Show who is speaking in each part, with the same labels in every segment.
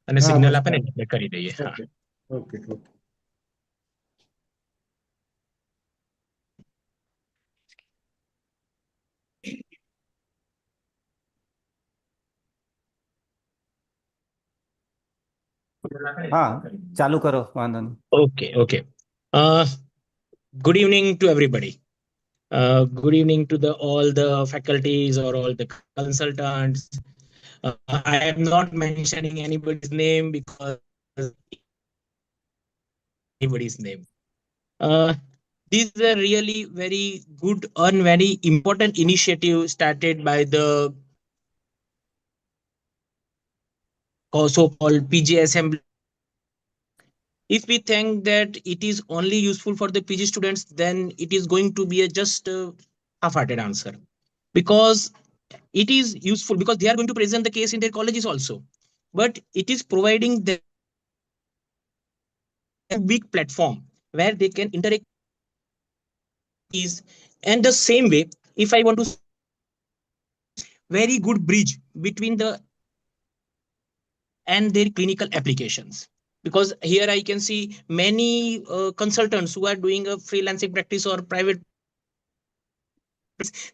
Speaker 1: અને
Speaker 2: હા
Speaker 1: સિગ્નલ
Speaker 2: બસ
Speaker 1: આપે ને એટલે કરી દઈએ. હા.
Speaker 2: Okay okay okay.
Speaker 3: હા ચાલુ કરો, વાંધો નહીં.
Speaker 1: Okay, okay. Good evening to everybody. Good evening to all the faculties or all the consultants. I am not mentioning anybody's name because anybody's name. This is a really very good and very important initiative started by the so-called PG Assembly. If we think that it is only useful for the PG students, then it is going to be a just half-hearted answer, because it is useful because they are going to present the case in their colleges also, but it is providing the big platform where they can interact is. And the same way, if I want to very good bridge between the and their clinical applications, because here I can see many consultants who are doing a freelancing practice or private,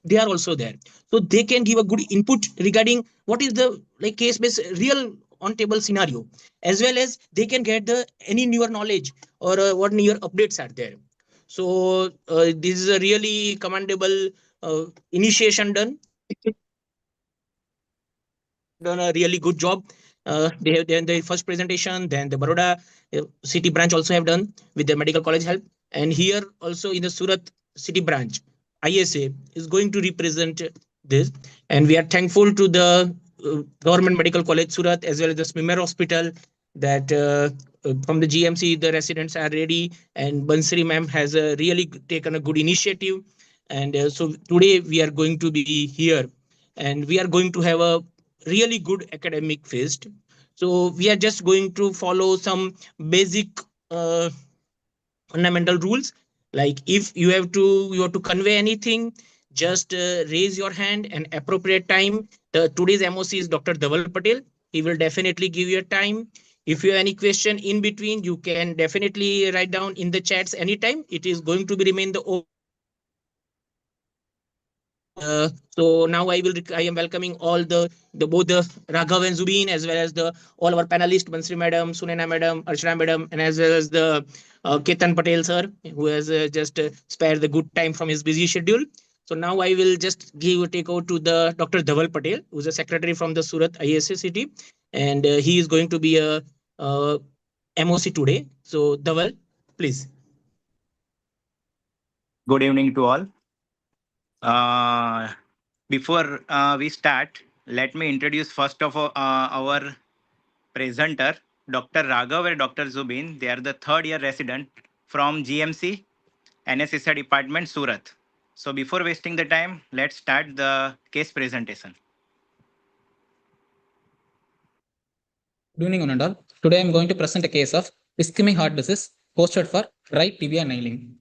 Speaker 1: they are also there, so they can give a good input regarding what is the like case based real on table scenario, as well as they can get the any newer knowledge or what newer updates are there. So this is a really commendable initiation done a really good job. They have done the first presentation, then the Baroda city branch also have done with the medical college help, and here also in the Surat city branch, ISA is going to represent this, and we are thankful to the government medical college Surat as well as the Swimmer hospital that from the GMC the residents are ready, and Bansari ma'am has really taken a good initiative, and so today we are going to be here, and we are going to have a really good academic fest. So we are just going to follow some basic uh, fundamental rules. Like if you have to convey anything, just raise your hand and appropriate time. The today's MOC is Dr. Dhaval Patel. He will definitely give you a time. If you have any question in between, you can definitely write down in the chats anytime. It is going to be remain the so now I am welcoming all the both the Raghav and Zubin, as well as the all our panelists, Bansri madam, Sunena madam, Archana madam, and as well as the Ketan Patel sir, who has just spared the good time from his busy schedule. So now I will just take over to the Dr. Dhaval Patel, who's a secretary from the Surat ISA city, and he is going to be a MOC today. So Dhaval, please.
Speaker 4: Good evening to all. Before we start, let me introduce first of all our presenter, Dr. Raghav and Dr. Zubin. They are the third year resident from GMC NSSI department, Surat. So before wasting the time, let's start the case presentation.
Speaker 5: Good evening, one and all. Today I am going to present a case of ischemic heart disease posted for right tibia nailing.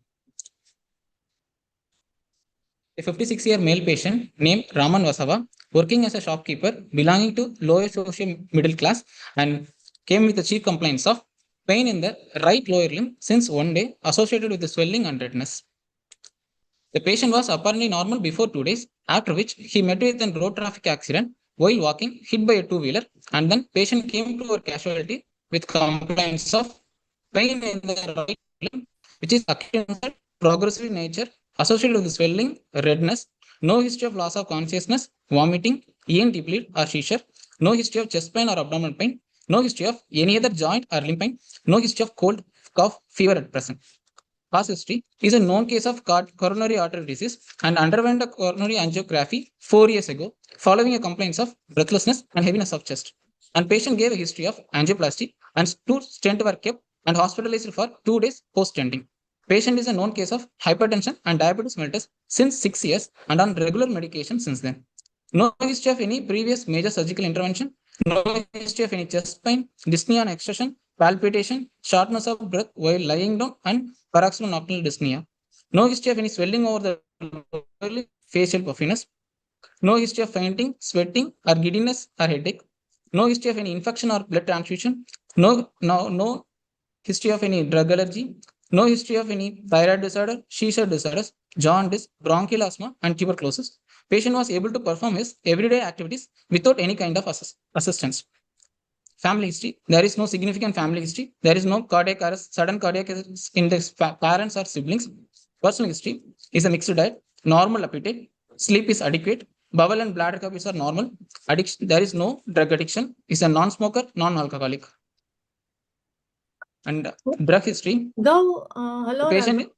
Speaker 5: A 56-year male patient named Raman Vasava, working as a shopkeeper belonging to lower social middle class, and came with the chief complaints of pain in the right lower limb since one day, associated with the swelling and redness. The patient was apparently normal before 2 days, after which he met with a road traffic accident while walking, hit by a two-wheeler, and then patient came to our casualty with complaints of pain in the right limb, which is acute onset, progressive in nature, associated with swelling, redness, no history of loss of consciousness, vomiting, ENT bleed or seizure, no history of chest pain or abdominal pain, no history of any other joint or limb pain, no history of cold, cough, fever at present. Past history is a known case of coronary artery disease and underwent a coronary angiography 4 years ago following a complaints of breathlessness and heaviness of chest. And patient gave a history of angioplasty and two stents were kept and hospitalized for 2 days post stenting. Patient is a known case of hypertension and diabetes mellitus since 6 years and on regular medication since then. No history of any previous major surgical intervention, no history of any chest pain, dyspnea on exertion, palpitation, shortness of breath while lying down, and paroxysmal nocturnal dyspnea. No history of any swelling over the facial puffiness. No history of fainting, sweating, or giddiness or headache. no history of any infection or blood transfusion, no history of any drug allergy, no history of any thyroid disorder, seizure disorders, jaundice, bronchial asthma, and tuberculosis. Patient was able to perform his everyday activities without any kind of assistance. Family history, there is no significant family history. There is no cardiac arrest, sudden cardiac arrest in the parents or siblings. Personal history is a mixed diet, normal appetite, sleep is adequate, bowel and bladder capacity are normal. Addiction, there is no drug addiction, is a non-smoker, non-alcoholic. And drug history.
Speaker 2: Hello,
Speaker 5: Patient.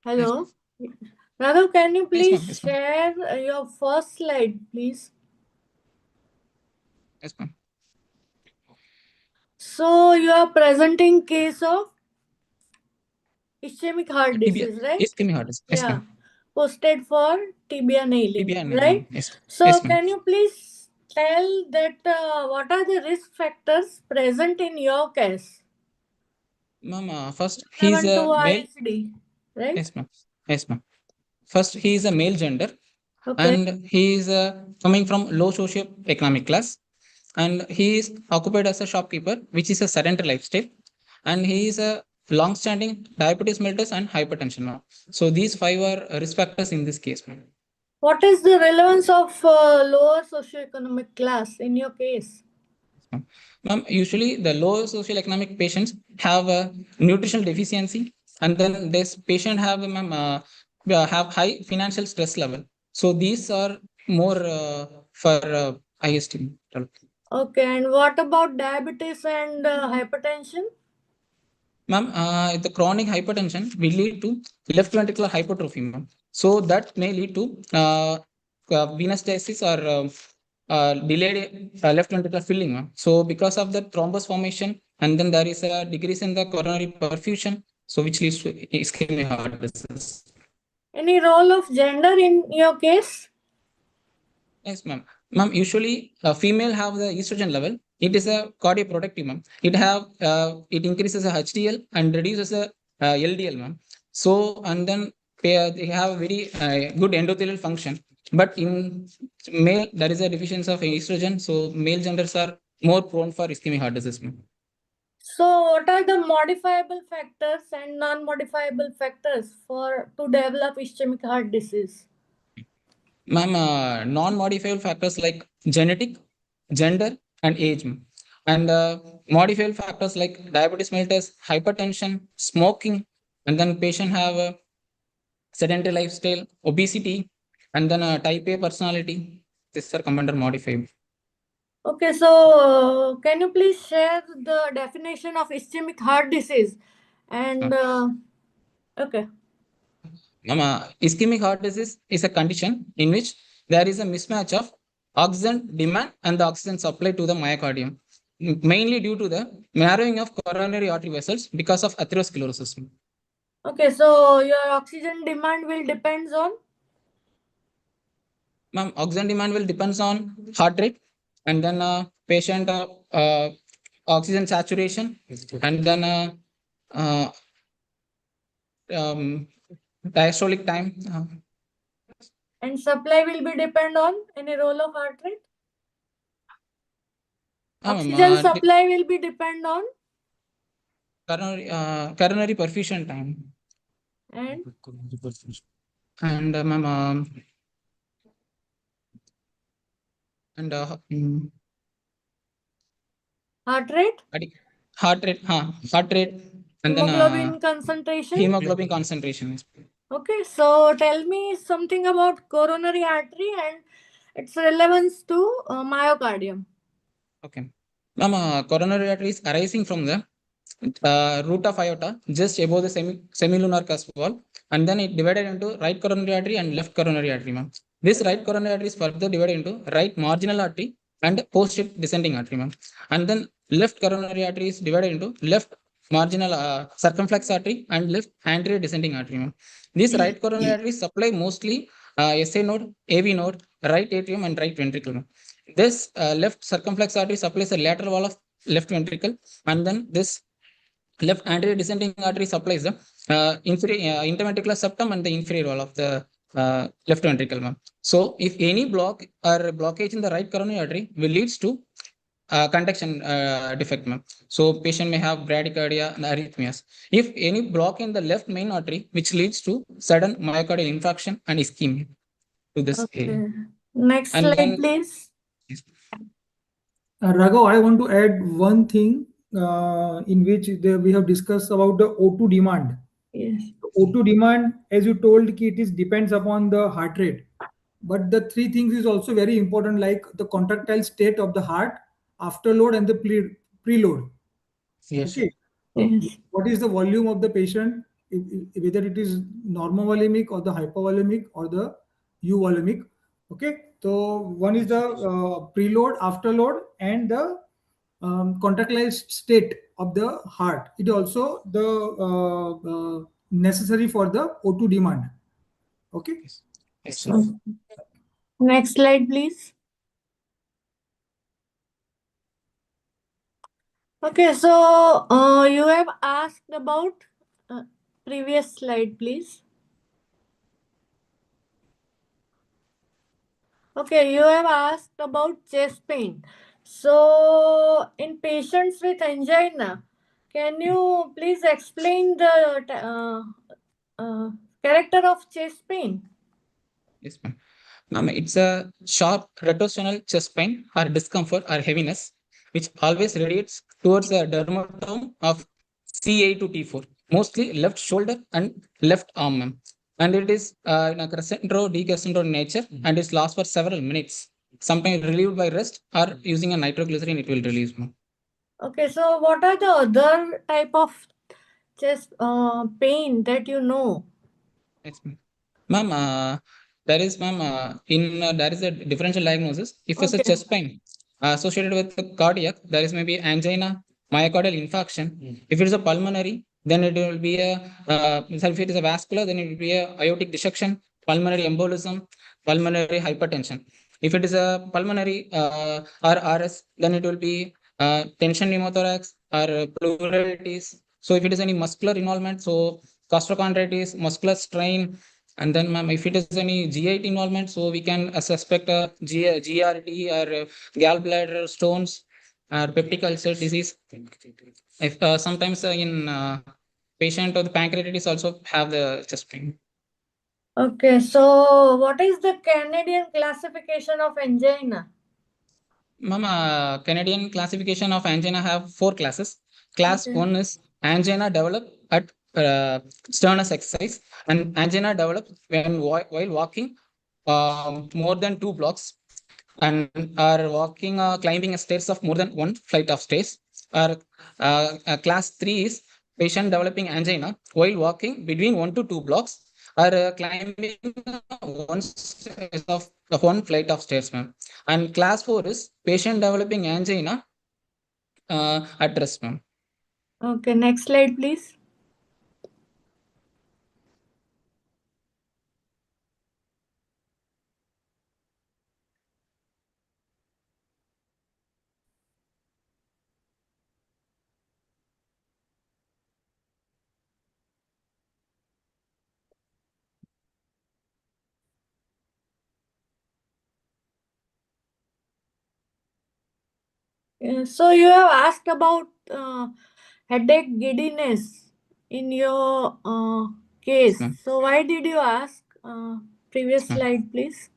Speaker 2: Raghav. Hello. Raghav, can you please
Speaker 5: Yes,
Speaker 2: share your first slide, please?
Speaker 5: Yes, ma'am.
Speaker 2: So you are presenting case of ischemic heart disease, right?
Speaker 5: Ischemic heart disease. Yes,
Speaker 2: Yeah.
Speaker 5: ma'am.
Speaker 2: Posted for tibia nailing,
Speaker 5: TBI nailing,
Speaker 2: right?
Speaker 5: yes.
Speaker 2: So
Speaker 5: Yes, ma'am.
Speaker 2: can you please tell that what are the risk factors present in your case?
Speaker 5: Ma'am, first he is
Speaker 2: 7
Speaker 5: a
Speaker 2: to
Speaker 5: male.
Speaker 2: ISD, right?
Speaker 5: Yes, ma'am. Yes, ma'am. First, he is a male gender,
Speaker 2: Okay.
Speaker 5: and he is coming from low socio-economic class, and he is occupied as a shopkeeper, which is a sedentary lifestyle, and he is a long-standing diabetes mellitus and hypertension. Ma'am. So these 5 are risk factors in this case, ma'am.
Speaker 2: What is the relevance of lower socioeconomic class in your case?
Speaker 5: Ma'am, usually the low social economic patients have a nutritional deficiency, and then this patient have have high financial stress level. So these are more for IST.
Speaker 2: Okay, and what about diabetes and hypertension?
Speaker 5: Ma'am, the chronic hypertension will lead to left ventricular hypertrophy, ma'am. So that may lead to venous diastasis or delayed left ventricular filling, ma'am. So because of the thrombus formation, and then there is a decrease in the coronary perfusion, so which leads to ischemic heart disease.
Speaker 2: Any role of gender in your case?
Speaker 5: Yes, ma'am. Ma'am, usually female have the estrogen level. It is a cardioprotective, ma'am. It increases the HDL and reduces the LDL, ma'am. So and then they have a very good endothelial function. But in male, there is a deficiency of estrogen. So male genders are more prone for ischemic heart disease, ma'am.
Speaker 2: So what are the modifiable factors and non-modifiable factors to develop ischemic heart disease?
Speaker 5: Ma'am, non-modifiable factors like genetic, gender, and age. And modifiable factors like diabetes mellitus, hypertension, smoking, and then patient have a sedentary lifestyle, obesity, and then a type A personality. These are come under modifiable.
Speaker 2: Okay, so can you please share the definition of ischemic heart disease? And okay.
Speaker 5: Ischemic heart disease is a condition in which there is a mismatch of oxygen demand and the oxygen supply to the myocardium, mainly due to the narrowing of coronary artery vessels because of atherosclerosis.
Speaker 2: Okay, so your oxygen demand will depends on?
Speaker 5: Ma'am, oxygen demand will depends on heart rate, and then patient oxygen saturation, and then diastolic time.
Speaker 2: And supply will be depend on any role of heart rate? Oxygen supply will be depend on?
Speaker 5: Coronary perfusion time. And ma'am, and
Speaker 2: heart rate?
Speaker 5: Heart rate, and
Speaker 2: hemoglobin
Speaker 5: then
Speaker 2: concentration?
Speaker 5: hemoglobin concentration.
Speaker 2: Okay, so tell me something about coronary artery and its relevance to myocardium.
Speaker 5: Okay. Ma'am, coronary artery is arising from the root of aorta just above the semilunar cusp wall, and then it divided into right coronary artery and left coronary artery, ma'am. This right coronary artery is further divided into right marginal artery and posterior descending artery, ma'am. And then left coronary artery is divided into left marginal circumflex artery and left anterior descending artery, ma'am. These right coronary arteries supply mostly SA node, AV node, right atrium, and right ventricle, ma'am. This left circumflex artery supplies the lateral wall of left ventricle, and then this left anterior descending artery supplies the interventricular septum and the inferior wall of the left ventricle, ma'am. So if any block or blockage in the right coronary artery will leads to conduction defect, ma'am. So patient may have bradycardia and arrhythmias. If any block in the left main artery which leads to sudden myocardial infarction and ischemia to this area.
Speaker 2: Okay. Next
Speaker 5: And
Speaker 2: slide,
Speaker 5: then
Speaker 2: please.
Speaker 6: Raghav, I want to add one thing in which we have discussed about the O2 demand.
Speaker 2: Yes.
Speaker 6: O2 demand, as you told, ki it is depends upon the heart rate. But the three things is also very important, like the contractile state of the heart, afterload, and the preload.
Speaker 5: yes,
Speaker 6: Okay.
Speaker 2: Yes.
Speaker 6: What is the volume of the patient, whether it is normovolemic or the hypovolemic or the euvolemic. Okay. So one is the preload, afterload, and the contractile state of the heart. It also the necessary for the O2 demand. Okay.
Speaker 5: yes, yes,
Speaker 6: So,
Speaker 2: Next slide, please. Okay, so you have asked about previous slide, please. Okay, you have asked about chest pain. So, in patients with angina, can you please explain the character of chest pain?
Speaker 5: yes, ma'am. Ma'am, it's a sharp retrosternal chest pain or discomfort or heaviness, which always radiates towards the dermatome of CA to T4, mostly left shoulder and left arm, ma'am. And it is in a crescendo, decrescendo nature, and it lasts for several minutes. Sometimes relieved by rest or using a nitroglycerin, it will release, ma'am.
Speaker 2: Okay, so what are the other type of chest pain that you know?
Speaker 5: Yes, ma'am. Ma'am, there is, ma'am, there is a differential diagnosis. If it's a
Speaker 2: Okay.
Speaker 5: chest pain associated with the cardiac, there is maybe angina, myocardial infarction. If it is a pulmonary, then it will be a, if it is a vascular, then it will be a aortic dissection, pulmonary embolism, pulmonary hypertension. If it is a pulmonary or RS, then it will be tension pneumothorax or pleuritis. So if it is any muscular involvement, so costochondritis, muscular strain, and then, ma'am, if it is any GIT involvement, so we can suspect a GRD or gallbladder stones or peptic ulcer disease. If sometimes in patient with pancreatitis also have the chest pain.
Speaker 2: Okay, so what is the Canadian classification of angina?
Speaker 5: Ma'am, Canadian classification of angina have 4 classes. Class
Speaker 2: Okay.
Speaker 5: 1 is angina developed at sternus exercise, and angina develops when while walking more than 2 blocks and are walking climbing a stairs of more than 1 flight of stairs. Or class 3 is patient developing angina while walking between 1 to 2 blocks or climbing one stairs of 1 flight of stairs, ma'am. And class 4 is patient developing angina at rest, ma'am.
Speaker 2: Okay, next slide, please. So you have asked about headache, giddiness in your case.
Speaker 5: ma'am.
Speaker 2: So why did you ask? Previous
Speaker 5: ma'am.
Speaker 2: slide, please.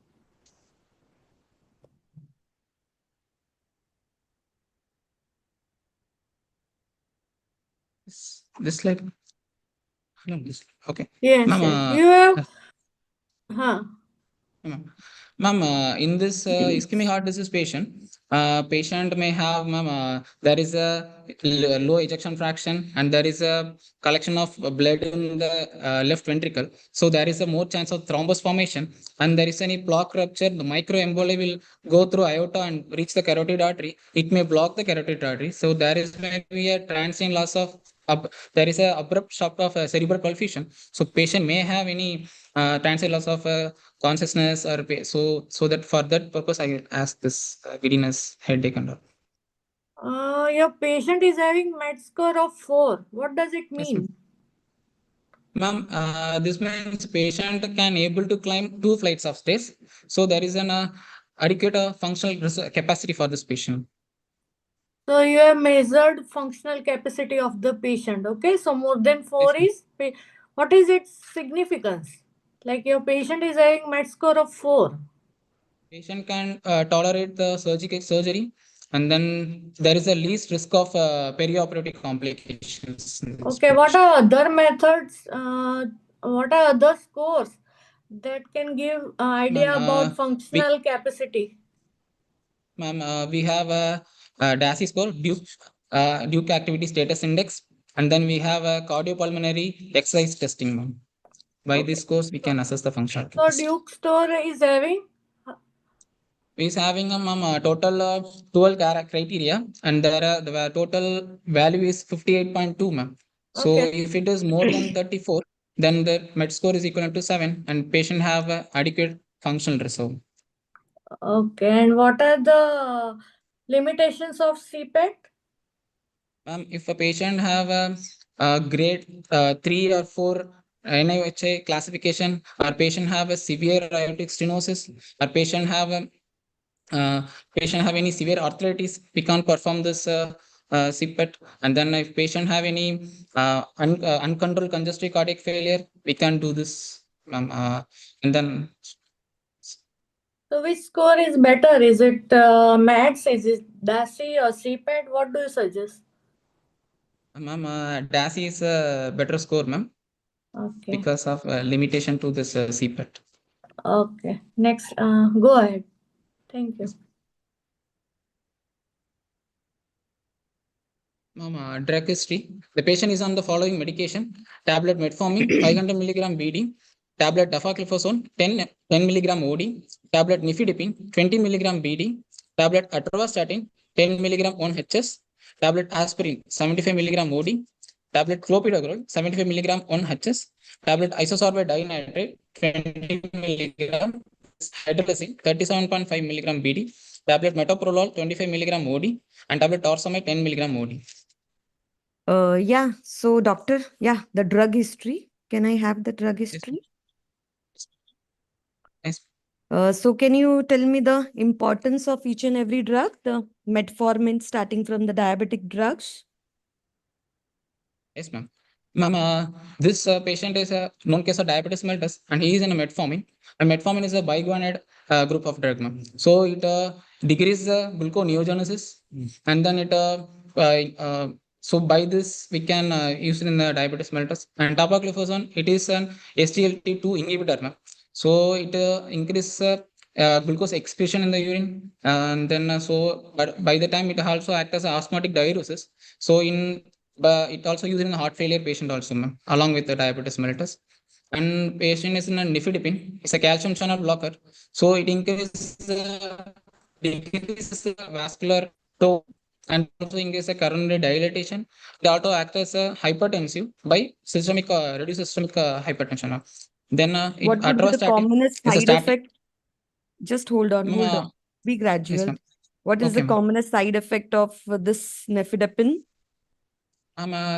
Speaker 5: This slide. No, this. Okay.
Speaker 2: Yes,
Speaker 5: Ma'am,
Speaker 2: yes. You have, huh?
Speaker 5: Ma'am, in this ischemic heart disease patient, patient may have, ma'am, there is a low ejection fraction and there is a collection of blood in the left ventricle. So there is a more chance of thrombus formation, and there is any plaque rupture. The microemboli will go through aorta and reach the carotid artery. It may block the carotid artery. So there is maybe a transient loss of, there is a abrupt stop of cerebral perfusion. So patient may have any transient loss of consciousness or so that for that purpose I will ask this giddiness, headache, and all.
Speaker 2: Your patient is having med score of 4. What does it
Speaker 5: Yes, ma'am.
Speaker 2: mean?
Speaker 5: Ma'am, this means patient can able to climb 2 flights of stairs. So there is an adequate functional capacity for this patient.
Speaker 2: So you have measured functional capacity of the patient. Okay, so more than 4
Speaker 5: Yes,
Speaker 2: is what is its significance? Like your patient is having med score of 4.
Speaker 5: patient can tolerate the surgery, and then there is a least risk of perioperative complications in this
Speaker 2: Okay, what
Speaker 5: patient.
Speaker 2: are other methods? What are other scores that can give
Speaker 5: Ma'am,
Speaker 2: idea about
Speaker 5: we
Speaker 2: functional capacity?
Speaker 5: ma'am, we have a DASI score, Duke Activity Status Index, and then we have a cardiopulmonary exercise testing, ma'am. By
Speaker 2: Okay,
Speaker 5: this course, we can assess the functional
Speaker 2: so
Speaker 5: capacity.
Speaker 2: Duke store is having.
Speaker 5: We is having a ma'am, total 12 criteria, and the total value is 58.2, ma'am. So
Speaker 2: Okay,
Speaker 5: if it is more than 34, then the med score is equivalent to 7, and patient have adequate functional reserve.
Speaker 2: okay, and what are the limitations of CPET?
Speaker 5: If a patient have a grade 3 or 4 NIHA classification, or patient have a severe aortic stenosis, or uh, patient have any severe arthritis, we can't perform this CPET. And then if patient have any uncontrolled congestive cardiac failure, we can do this. And then
Speaker 2: So which score is better? Is it MATS? Is it DASI or CPET? What do you suggest?
Speaker 5: ma'am, DASI is a better score, ma'am,
Speaker 2: Okay.
Speaker 5: because of limitation to this CPET.
Speaker 2: Okay. Next, go ahead. Thank you.
Speaker 5: Ma'am, drug history. The patient is on the following medication: tablet metformin 500 milligram BD, tablet dapagliflozin 10 milligram OD, tablet nifedipine 20 milligram BD, tablet atorvastatin 10 milligram 1 HS, tablet aspirin 75 milligram OD, tablet clopidogrel 75 milligram 1 HS, tablet isosorbate dinitrate 20 milligram, hydrolysine 37.5 milligram BD, tablet metoprolol 25 milligram OD, and tablet torsemide 10 milligram OD.
Speaker 7: Yeah. So, doctor, yeah, the drug history. Can I have the drug
Speaker 5: Yes,
Speaker 7: history?
Speaker 5: yes,
Speaker 7: So, can you tell me the importance of each and every drug, the metformin starting from the diabetic drugs?
Speaker 5: yes, ma'am. Ma'am, this patient is a known case of diabetes mellitus, and he is in a metformin. And metformin is a biguanide group of drug, ma'am. So it decreases gluconeogenesis, and then it so by this we can use it in the diabetes mellitus. And dapagliflozin, it is an SGLT2 inhibitor, ma'am. So it increases glucose excretion in the urine, and then but by the time it also acts as an osmotic diuresis. So but it also used in a heart failure patient also, ma'am, along with the diabetes mellitus. And patient is in a nifedipine. It's a calcium channel blocker. So it decreases the vascular flow and also increases the coronary dilatation. It also acts as a hypertensive by reduce systemic hypertension. Then
Speaker 7: What would be the
Speaker 5: atorvastatin
Speaker 7: commonest
Speaker 5: is a
Speaker 7: side
Speaker 5: statin.
Speaker 7: effect? Just hold on, hold on.
Speaker 5: Ma'am,
Speaker 7: Be
Speaker 5: yes,
Speaker 7: gradual.
Speaker 5: ma'am.
Speaker 7: What is
Speaker 5: Okay,
Speaker 7: the
Speaker 5: ma'am.
Speaker 7: commonest side effect of this nifedipine?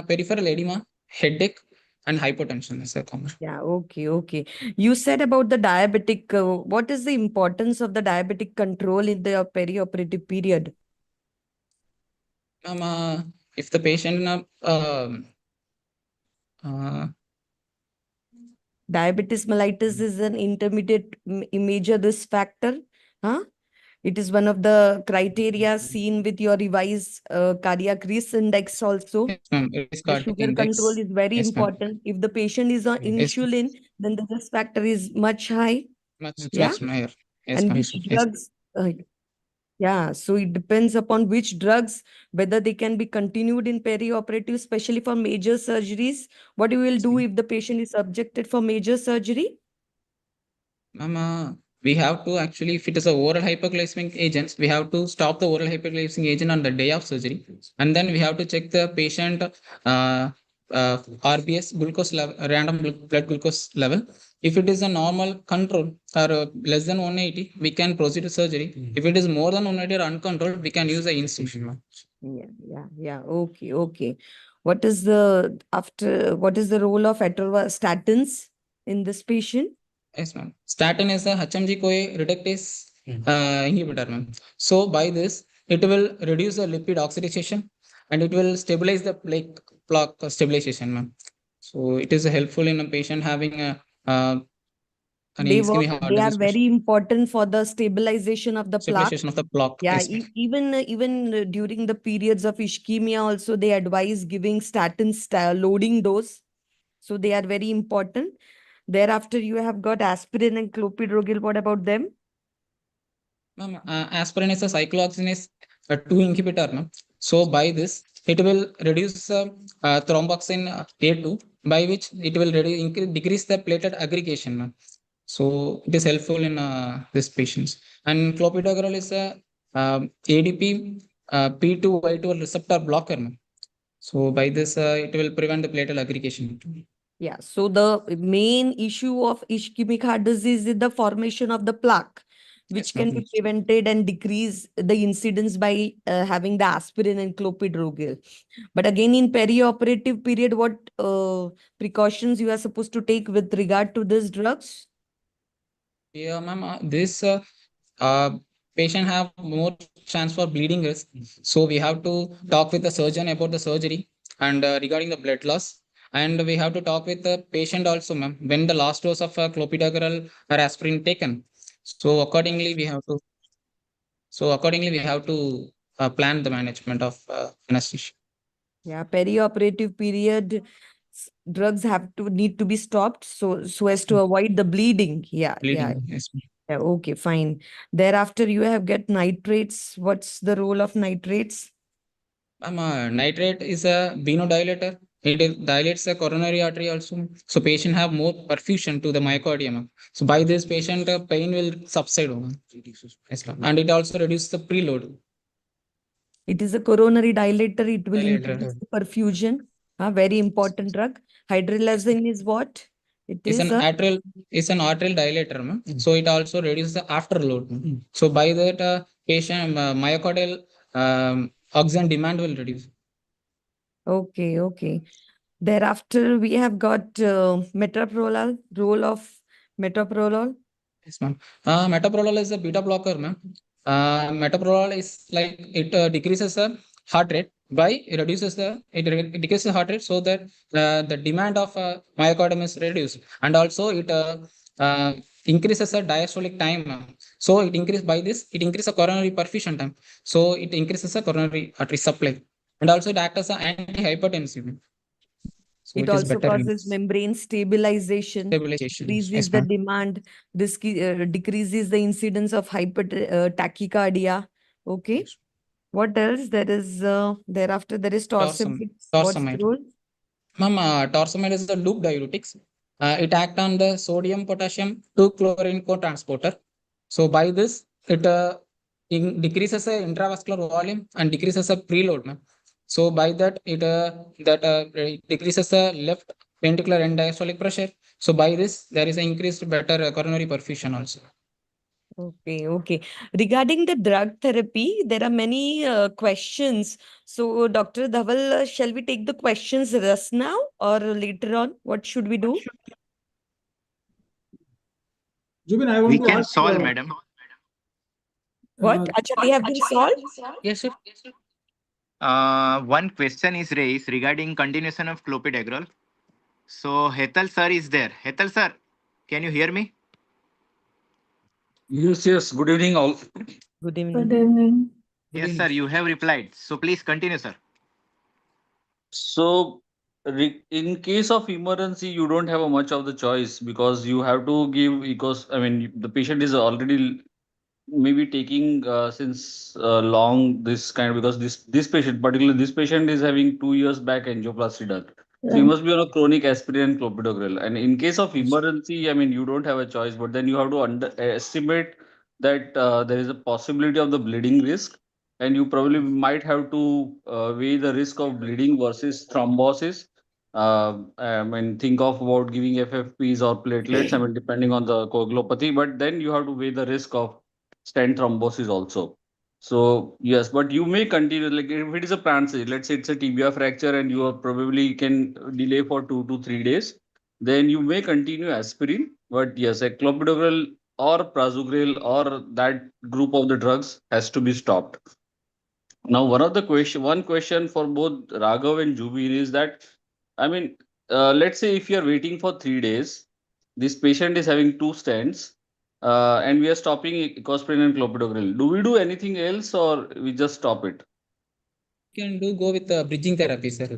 Speaker 5: Peripheral edema, headache, and hypertension is a common.
Speaker 7: Yeah, okay, okay. You said about the diabetic. What is the importance of the diabetic control in the perioperative period?
Speaker 5: If the patient uh,
Speaker 7: Diabetes mellitus is an intermediate major risk factor. Huh? It is one of the criteria seen with your revised cardiac risk index also.
Speaker 5: yes, ma'am, it is
Speaker 7: The
Speaker 5: cardiac
Speaker 7: sugar control
Speaker 5: index.
Speaker 7: is very
Speaker 5: Yes, ma'am.
Speaker 7: important. If the patient is on
Speaker 5: Yes, ma'am.
Speaker 7: insulin, then the risk factor is much high. Yeah.
Speaker 5: Much higher. Yes,
Speaker 7: And
Speaker 5: ma'am.
Speaker 7: which
Speaker 5: Yes.
Speaker 7: drugs? Yeah, so it depends upon which drugs, whether they can be continued in perioperative, especially for major surgeries. What you will do if the patient is subjected for major surgery?
Speaker 5: Ma'am, we have to actually, if it is a oral hypoglycemic agents, we have to stop the oral hypoglycemic agent on the day of surgery, and then we have to check the patient RBS glucose level, random blood glucose level. If it is a normal control or less than 180, we can proceed to surgery. If it is more than 180 or uncontrolled, we can use the institution, ma'am.
Speaker 7: Yeah. Okay. What is the role of atorvastatins in this patient?
Speaker 5: Yes, ma'am. Statin is a HMG-CoA reductase inhibitor, ma'am. So by this, it will reduce the lipid oxidation and it will stabilize the plaque stabilization, ma'am. So it is helpful in a patient having an ischemic heart
Speaker 7: They are
Speaker 5: disease,
Speaker 7: very important for the stabilization of the plaque.
Speaker 5: stabilization of the plaque.
Speaker 7: Yeah,
Speaker 5: Yes, ma'am.
Speaker 7: even during the periods of ischemia, also they advise giving statins loading dose. So they are very important. Thereafter, you have got aspirin and clopidogrel. What about them?
Speaker 5: Ma'am, aspirin is a cyclooxygenase 2 inhibitor, ma'am. So by this, it will reduce thromboxane A2, by which it will decrease the platelet aggregation, ma'am. So it is helpful in this patients. And clopidogrel is a ADP P2Y2 receptor blocker, ma'am. So by this, it will prevent the platelet aggregation.
Speaker 7: Yeah. So the main issue of ischemic heart disease is the formation of the plaque, which
Speaker 5: Yes,
Speaker 7: can
Speaker 5: ma'am.
Speaker 7: be prevented and decrease the incidence by having the aspirin and clopidogrel. But again, in perioperative period, what precautions you are supposed to take with regard to these drugs?
Speaker 5: Yeah, ma'am. This uh, patient have more chance for bleeding risk. So we have to talk with the surgeon about the surgery and regarding the blood loss. And we have to talk with the patient also, ma'am, when the last dose of clopidogrel or aspirin taken. So accordingly, we have to plan the management of anesthesia.
Speaker 7: Yeah, perioperative period, drugs need to be stopped so as to avoid the bleeding. Yeah.
Speaker 5: Bleeding, yes, ma'am.
Speaker 7: Yeah, okay, fine. Thereafter, you have get nitrates. What's the role of nitrates?
Speaker 5: Nitrate is a venodilator. It dilates the coronary artery also. So patient have more perfusion to the myocardium. So by this patient, pain will subside. Yes, ma'am. And it also reduces the preload.
Speaker 7: It is a coronary dilator. It will
Speaker 5: Dilator.
Speaker 7: increase the perfusion. Very important drug. Hydralazine is what? It
Speaker 5: It's
Speaker 7: is
Speaker 5: an
Speaker 7: a
Speaker 5: arterial dilator, ma'am. So it also reduces the afterload, ma'am. So by that, patient myocardial oxygen demand will reduce.
Speaker 7: okay. Thereafter, we have got metoprolol, role of metoprolol.
Speaker 5: Yes, ma'am. Metoprolol is a beta blocker, ma'am. Metoprolol is like it decreases the heart rate by it decreases the heart rate so that the demand of myocardium is reduced, and also it increases the diastolic time, ma'am. So it increases the coronary perfusion time. So it increases the coronary artery supply, and also it acts as an antihypertensive, ma'am. So
Speaker 7: It
Speaker 5: it is
Speaker 7: also
Speaker 5: better in
Speaker 7: causes membrane stabilization,
Speaker 5: stabilization.
Speaker 7: decreases
Speaker 5: Yes,
Speaker 7: the
Speaker 5: ma'am.
Speaker 7: demand, decreases the incidence of tachycardia. Okay. What else? Thereafter there is torsemide. What's the
Speaker 5: Torsemide.
Speaker 7: role?
Speaker 5: Ma'am, torsemide is a loop diuretics. It acts on the sodium potassium 2 chlorine co-transporter. So by this, it decreases the intravascular volume and decreases the preload, ma'am. So by that, it decreases the left ventricular end diastolic pressure. So by this, there is an increased better coronary perfusion also.
Speaker 7: Okay. Regarding the drug therapy, there are many questions. So, Dr. Dhaval, shall we take the questions just now or later on? What should we do?
Speaker 6: Jubin, I
Speaker 4: We
Speaker 6: want to
Speaker 4: can
Speaker 6: ask.
Speaker 4: solve, madam.
Speaker 7: What?
Speaker 6: Uh,
Speaker 7: Acha, they have been solved?
Speaker 5: Yes, sir.
Speaker 4: One question is raised regarding continuation of clopidogrel. So Hetal sir is there. Hetal sir, can you hear me?
Speaker 8: Yes. Good evening, all.
Speaker 7: Good evening.
Speaker 2: Good evening.
Speaker 4: Yes, sir. You have replied. So please continue, sir.
Speaker 8: So, in case of emergency, you don't have a much of the choice because you have to give because I mean the patient is already maybe taking since long this kind because this patient, particularly this patient, is having 2 years back angioplasty done. So you
Speaker 2: Yeah.
Speaker 8: must be on a chronic aspirin and clopidogrel. And in case of emergency, I mean you don't have a choice, but then you have to underestimate that there is a possibility of the bleeding risk, and you probably might have to weigh the risk of bleeding versus thrombosis. I mean, think of about giving FFPs or platelets, I mean, depending on the coagulopathy, but then you have to weigh the risk of stent thrombosis also. So yes, but you may continue, like if it is a planned surgery, let's say it's a tibia fracture and you are probably can delay for 2 to 3 days, then you may continue aspirin. But yes, a clopidogrel or prasugrel or that group of the drugs has to be stopped. Now, one question for both Raghav and Jubin is that, I mean, let's say if you are waiting for 3 days, this patient is having two stents, and we are stopping ecosprin and clopidogrel. Do we do anything else or we just stop it?
Speaker 5: Can do go with bridging therapy, sir.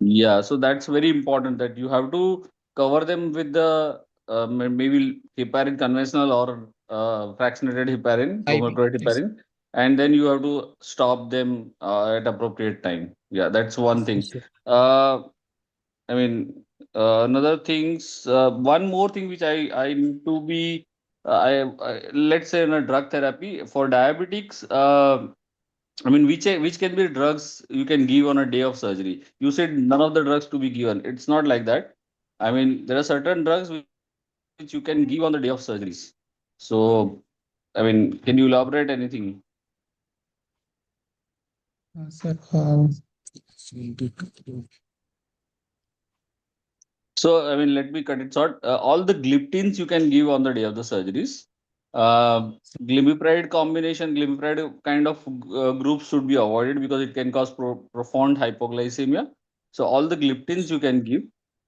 Speaker 8: Yeah, so that's very important that you have to cover them with the maybe heparin conventional or fractionated heparin, glucocorticoid
Speaker 5: Yes.
Speaker 8: heparin, and then you have to stop them at appropriate time. Yeah, that's one thing.
Speaker 5: Yes, sir.
Speaker 8: Uh, I mean, another things, one more thing which I need to be, let's say in a drug therapy for diabetics. I mean, which can be drugs you can give on a day of surgery? You said none of the drugs to be given. It's not like that. I mean, there are certain drugs which you can give on the day of surgeries. So, I mean, can you elaborate anything?
Speaker 5: Sir,
Speaker 8: So, I mean, let me cut it short. All the gliptins you can give on the day of the surgeries. Uh, Glimepiride combination, glimepiride kind of groups should be avoided because it can cause profound hypoglycemia. So, all the gliptins you can give.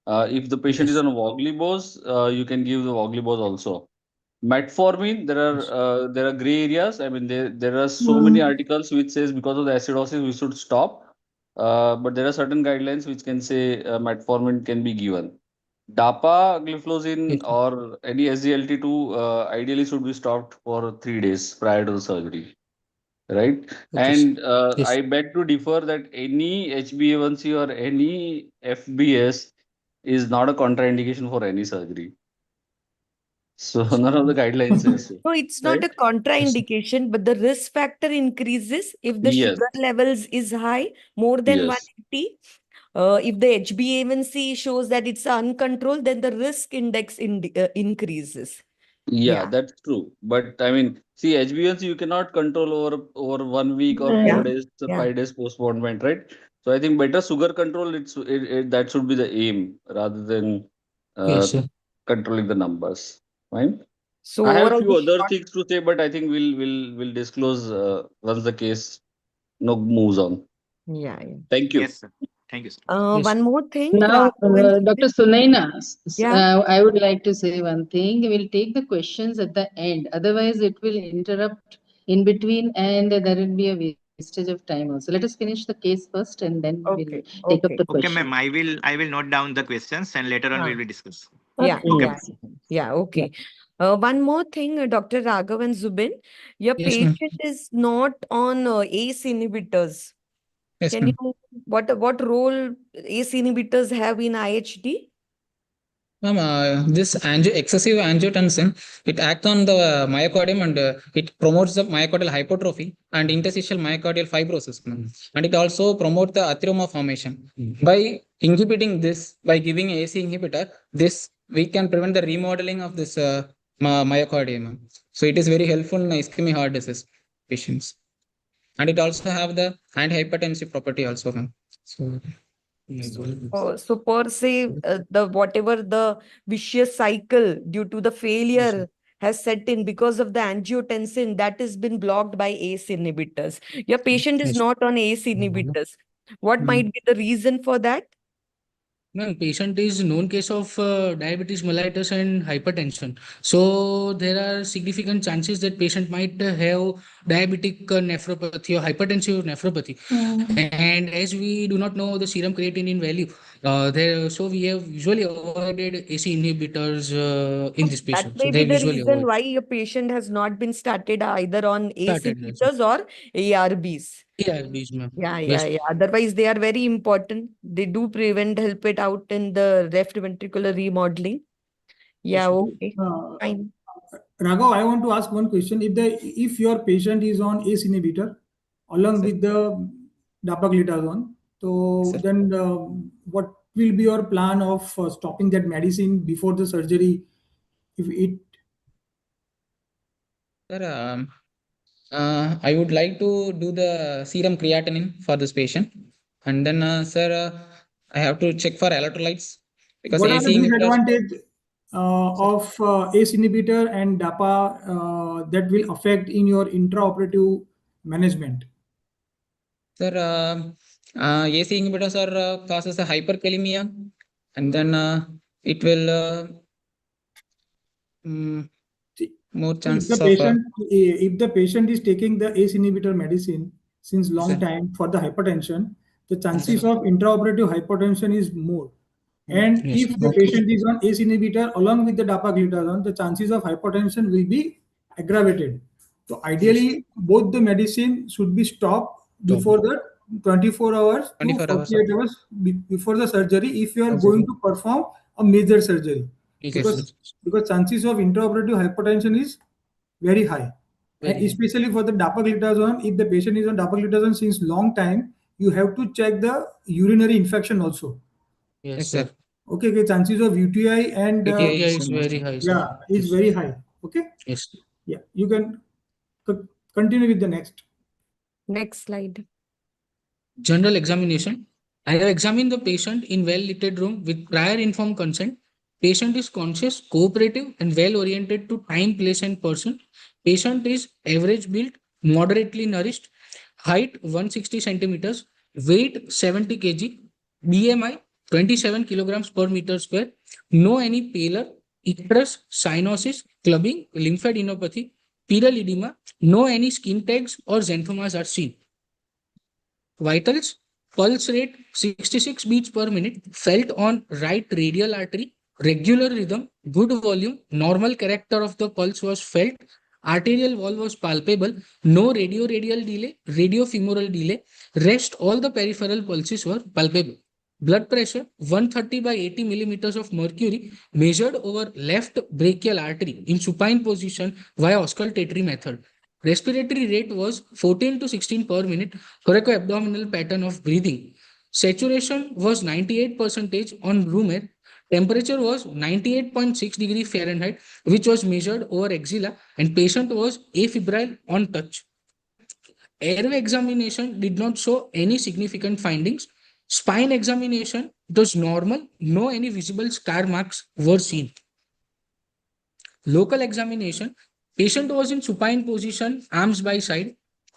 Speaker 8: If the patient is
Speaker 5: yes.
Speaker 8: on voglibose, you can give the voglibose also. Metformin, there are gray areas. I mean, there are so many articles which says because of the acidosis we should stop. But there are certain guidelines which can say metformin can be given. Dapagliflozin
Speaker 5: Yes.
Speaker 8: or any SGLT2 ideally should be stopped for 3 days prior to the surgery, right?
Speaker 5: Okay, sir.
Speaker 8: And
Speaker 5: Yes.
Speaker 8: I beg to differ that any HbA1c or any FBS is not a contraindication for any surgery. So none of the guidelines says so,
Speaker 7: So it's not
Speaker 8: right?
Speaker 7: a contraindication, but the risk factor increases if the
Speaker 8: Yes,
Speaker 7: sugar levels is high, more than
Speaker 8: yes.
Speaker 7: 180. If the HbA1c shows that it's uncontrolled, then the risk index increases.
Speaker 8: Yeah,
Speaker 7: Yeah.
Speaker 8: that's true. But I mean, see, HbA1c you cannot control over 1 week or
Speaker 7: Yeah.
Speaker 8: 4 days,
Speaker 7: Yeah.
Speaker 8: 5 days postponement, right? So I think better sugar control. That should be the aim rather than uh,
Speaker 5: Yes, sir.
Speaker 8: controlling the numbers. Fine.
Speaker 7: So
Speaker 8: I have
Speaker 7: overall,
Speaker 8: few
Speaker 7: the
Speaker 8: other
Speaker 7: short,
Speaker 8: things to say, but I think we'll disclose once the case no moves on.
Speaker 7: yeah, yeah.
Speaker 8: Thank you.
Speaker 4: Yes, sir. Thank you, sir.
Speaker 5: Yes.
Speaker 7: One more thing,
Speaker 9: Now,
Speaker 7: Raghav and
Speaker 9: Dr.
Speaker 7: Sumit.
Speaker 9: Sunaina,
Speaker 7: Yeah.
Speaker 9: I would like to say one thing. We'll take the questions at the end. Otherwise, it will interrupt in between and there will be a wastage of time also. Let us finish the case first and then we'll
Speaker 7: Okay.
Speaker 9: take up the
Speaker 7: Okay.
Speaker 4: Okay,
Speaker 9: question.
Speaker 4: ma'am. I will note down the questions and later on we will discuss.
Speaker 7: Yeah,
Speaker 4: Okay,
Speaker 7: yeah,
Speaker 4: ma'am.
Speaker 7: yeah. Okay. One more thing, Dr. Raghav and Zubin, your
Speaker 5: Yes, ma'am.
Speaker 7: patient is not on ACE inhibitors.
Speaker 5: Yes,
Speaker 7: Can
Speaker 5: ma'am.
Speaker 7: you what role ACE inhibitors have in IHD?
Speaker 5: Ma'am, this excessive angiotensin, it acts on the myocardium and it promotes the myocardial hypertrophy and interstitial myocardial fibrosis, ma'am. And it also promotes the atheroma formation. By inhibiting this, by giving AC inhibitor, this we can prevent the remodeling of this myocardium, ma'am. So it is very helpful in ischemic heart disease patients. And it also have the antihypertensive property also, ma'am. So,
Speaker 7: So per se, the whatever the vicious cycle due to the failure has set in because of the angiotensin that has been blocked by ACE inhibitors. Your patient is
Speaker 5: yes.
Speaker 7: not on ACE inhibitors. What might be the reason for that?
Speaker 10: No, patient is known case of diabetes mellitus and hypertension. So there are significant chances that patient might have diabetic nephropathy or hypertensive nephropathy. And as we do not know the serum creatinine value, so we have usually avoided AC inhibitors in this
Speaker 7: That
Speaker 10: patient. So
Speaker 7: may
Speaker 10: they
Speaker 7: be the
Speaker 10: usually
Speaker 7: reason
Speaker 10: avoid.
Speaker 7: why your patient has not been started either on ACE
Speaker 10: Started, yes.
Speaker 7: inhibitors or ARBs.
Speaker 10: Yeah, these, ma'am.
Speaker 7: Yeah,
Speaker 10: Yes.
Speaker 7: yeah, yeah. Otherwise, they are very important. They do prevent, help it out in the left ventricular remodeling. Yeah, okay. Fine.
Speaker 6: Raghav, I want to ask one question. If your patient is on ACE inhibitor along
Speaker 5: Sir.
Speaker 6: with the dapagliflozin, so
Speaker 5: Sir.
Speaker 6: then what will be your plan of stopping that medicine before the surgery? If it
Speaker 5: Sir, I would like to do the serum creatinine for this patient. And then, sir, I have to check for electrolytes because
Speaker 6: what are the
Speaker 5: AC inhibitors.
Speaker 6: disadvantage of ACE inhibitor and DAPA that will affect in your intraoperative management?
Speaker 5: Sir, AC inhibitors are causes a hyperkalemia, and then it will more
Speaker 6: If the
Speaker 5: chances of
Speaker 6: patient if the patient is taking the ACE inhibitor medicine since long
Speaker 5: sir.
Speaker 6: time for the hypertension, the chances
Speaker 5: sir.
Speaker 6: of intraoperative hypertension is more. And
Speaker 10: Yes.
Speaker 6: if the patient is on ACE inhibitor along with the dapagliflozin, the chances of hypertension will be aggravated. So ideally, both the medicine should be stopped before the 24 hours to
Speaker 5: 24 hours
Speaker 6: 48 hours before the surgery if you are
Speaker 5: surgery.
Speaker 6: going to perform a major surgery.
Speaker 5: Yes,
Speaker 6: Because,
Speaker 5: sir.
Speaker 6: because chances of intraoperative hypertension is very high.
Speaker 5: Very
Speaker 6: And
Speaker 5: high.
Speaker 6: especially for the dapagliflozin, if the patient is on dapagliflozin since long time, you have to check the urinary infection also.
Speaker 5: Yes,
Speaker 10: Yes,
Speaker 5: sir.
Speaker 10: sir.
Speaker 6: Okay, chances of UTI and
Speaker 5: UTI
Speaker 10: Yeah,
Speaker 5: is
Speaker 10: it's
Speaker 5: most
Speaker 10: very high, sir.
Speaker 6: yeah, is
Speaker 10: Yes.
Speaker 6: very high. Okay,
Speaker 10: Yes.
Speaker 6: yeah, you can continue with the next.
Speaker 7: Next slide.
Speaker 10: General examination. I have examined the patient in well-lit room with prior informed consent. Patient is conscious, cooperative, and well-oriented to time, place, and person. Patient is average build, moderately nourished, height 160 centimeters, weight 70 kg, BMI 27 kilograms per meter square. No any pallor, icterus, cyanosis, clubbing, lymphadenopathy, pedal edema. No any skin tags or xanthomas are seen. Vitals, pulse rate 66 beats per minute, felt on right radial artery, regular rhythm, good volume, normal character of the pulse was felt, arterial wall was palpable, no radio-radial delay, radio-femoral delay, rest all the peripheral pulses were palpable. Blood pressure 130 by 80 millimeters of mercury measured over left brachial artery in supine position via auscultatory method. Respiratory rate was 14 to 16 per minute, thoracoabdominal pattern of breathing. Saturation was 98% on room air. Temperature was 98.6 degree Fahrenheit, which was measured over axilla, and patient was afebrile on touch. Airway examination did not show any significant findings. Spine examination was normal, no any visible scar marks were seen. Local examination, patient was in supine position, arms by side.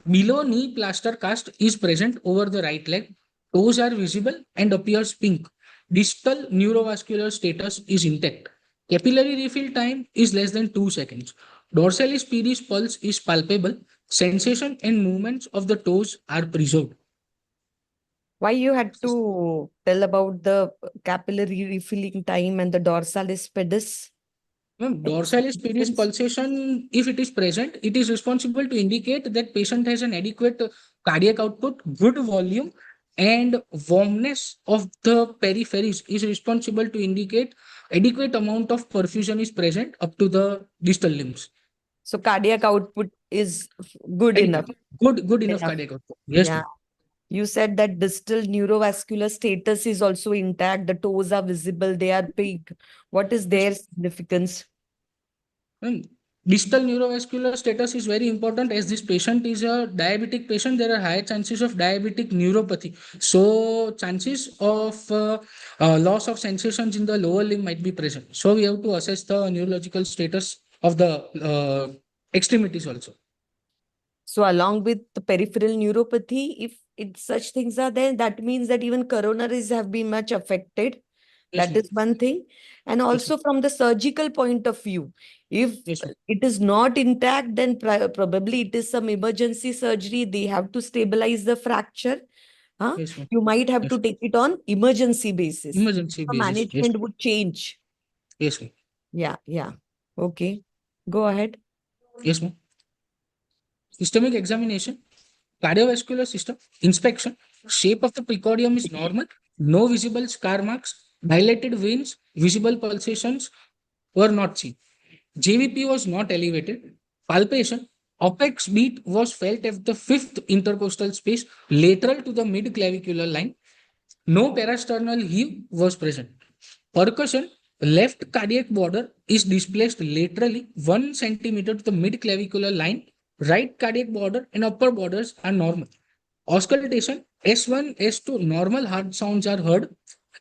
Speaker 10: Below knee plaster cast is present over the right leg. Toes are visible and appears pink. Distal neurovascular status is intact. Capillary refill time is less than 2 seconds. Dorsalis pedis pulse is palpable. Sensation and movements of the toes are preserved.
Speaker 7: Why you had to tell about the capillary refilling time and the dorsalis pedis?
Speaker 10: Dorsalis pedis pulsation, if it is present, it is responsible to indicate that patient has an adequate cardiac output, good volume, and warmness of the peripheries is responsible to indicate adequate amount of perfusion is present up to the distal limbs.
Speaker 7: So cardiac output is good enough.
Speaker 10: Good enough cardiac output. Yes.
Speaker 7: Yeah. You said that distal neurovascular status is also intact. The toes are visible. They are big. What is their significance?
Speaker 10: Distal neurovascular status is very important as this patient is a diabetic patient. There are high chances of diabetic neuropathy. So chances of loss of sensations in the lower limb might be present. So we have to assess the neurological status of the extremities also.
Speaker 7: So along with the peripheral neuropathy, if such things are there, that means that even coronaries have been much affected.
Speaker 10: Yes,
Speaker 7: That is one thing. And also from the surgical point of view, if
Speaker 10: yes,
Speaker 7: it is not intact, then probably it is some emergency surgery. They have to stabilize the fracture. Huh?
Speaker 10: yes,
Speaker 7: You might have to take it on emergency basis.
Speaker 10: emergency
Speaker 7: The
Speaker 10: basis.
Speaker 7: management would change.
Speaker 10: Yes,
Speaker 7: Yeah, yeah. Okay. Go ahead.
Speaker 10: yes, ma'am. Systemic examination, cardiovascular system inspection, shape of the precordium is normal, no visible scar marks, dilated veins, visible pulsations were not seen. JVP was not elevated. Palpation, apex beat was felt at the fifth intercostal space lateral to the mid clavicular line. No parasternal heave was present. Percussion, left cardiac border is displaced laterally 1 centimeter to the mid-clavicular line. Right cardiac border and upper borders are normal. Auscultation, S1, S2 normal heart sounds are heard.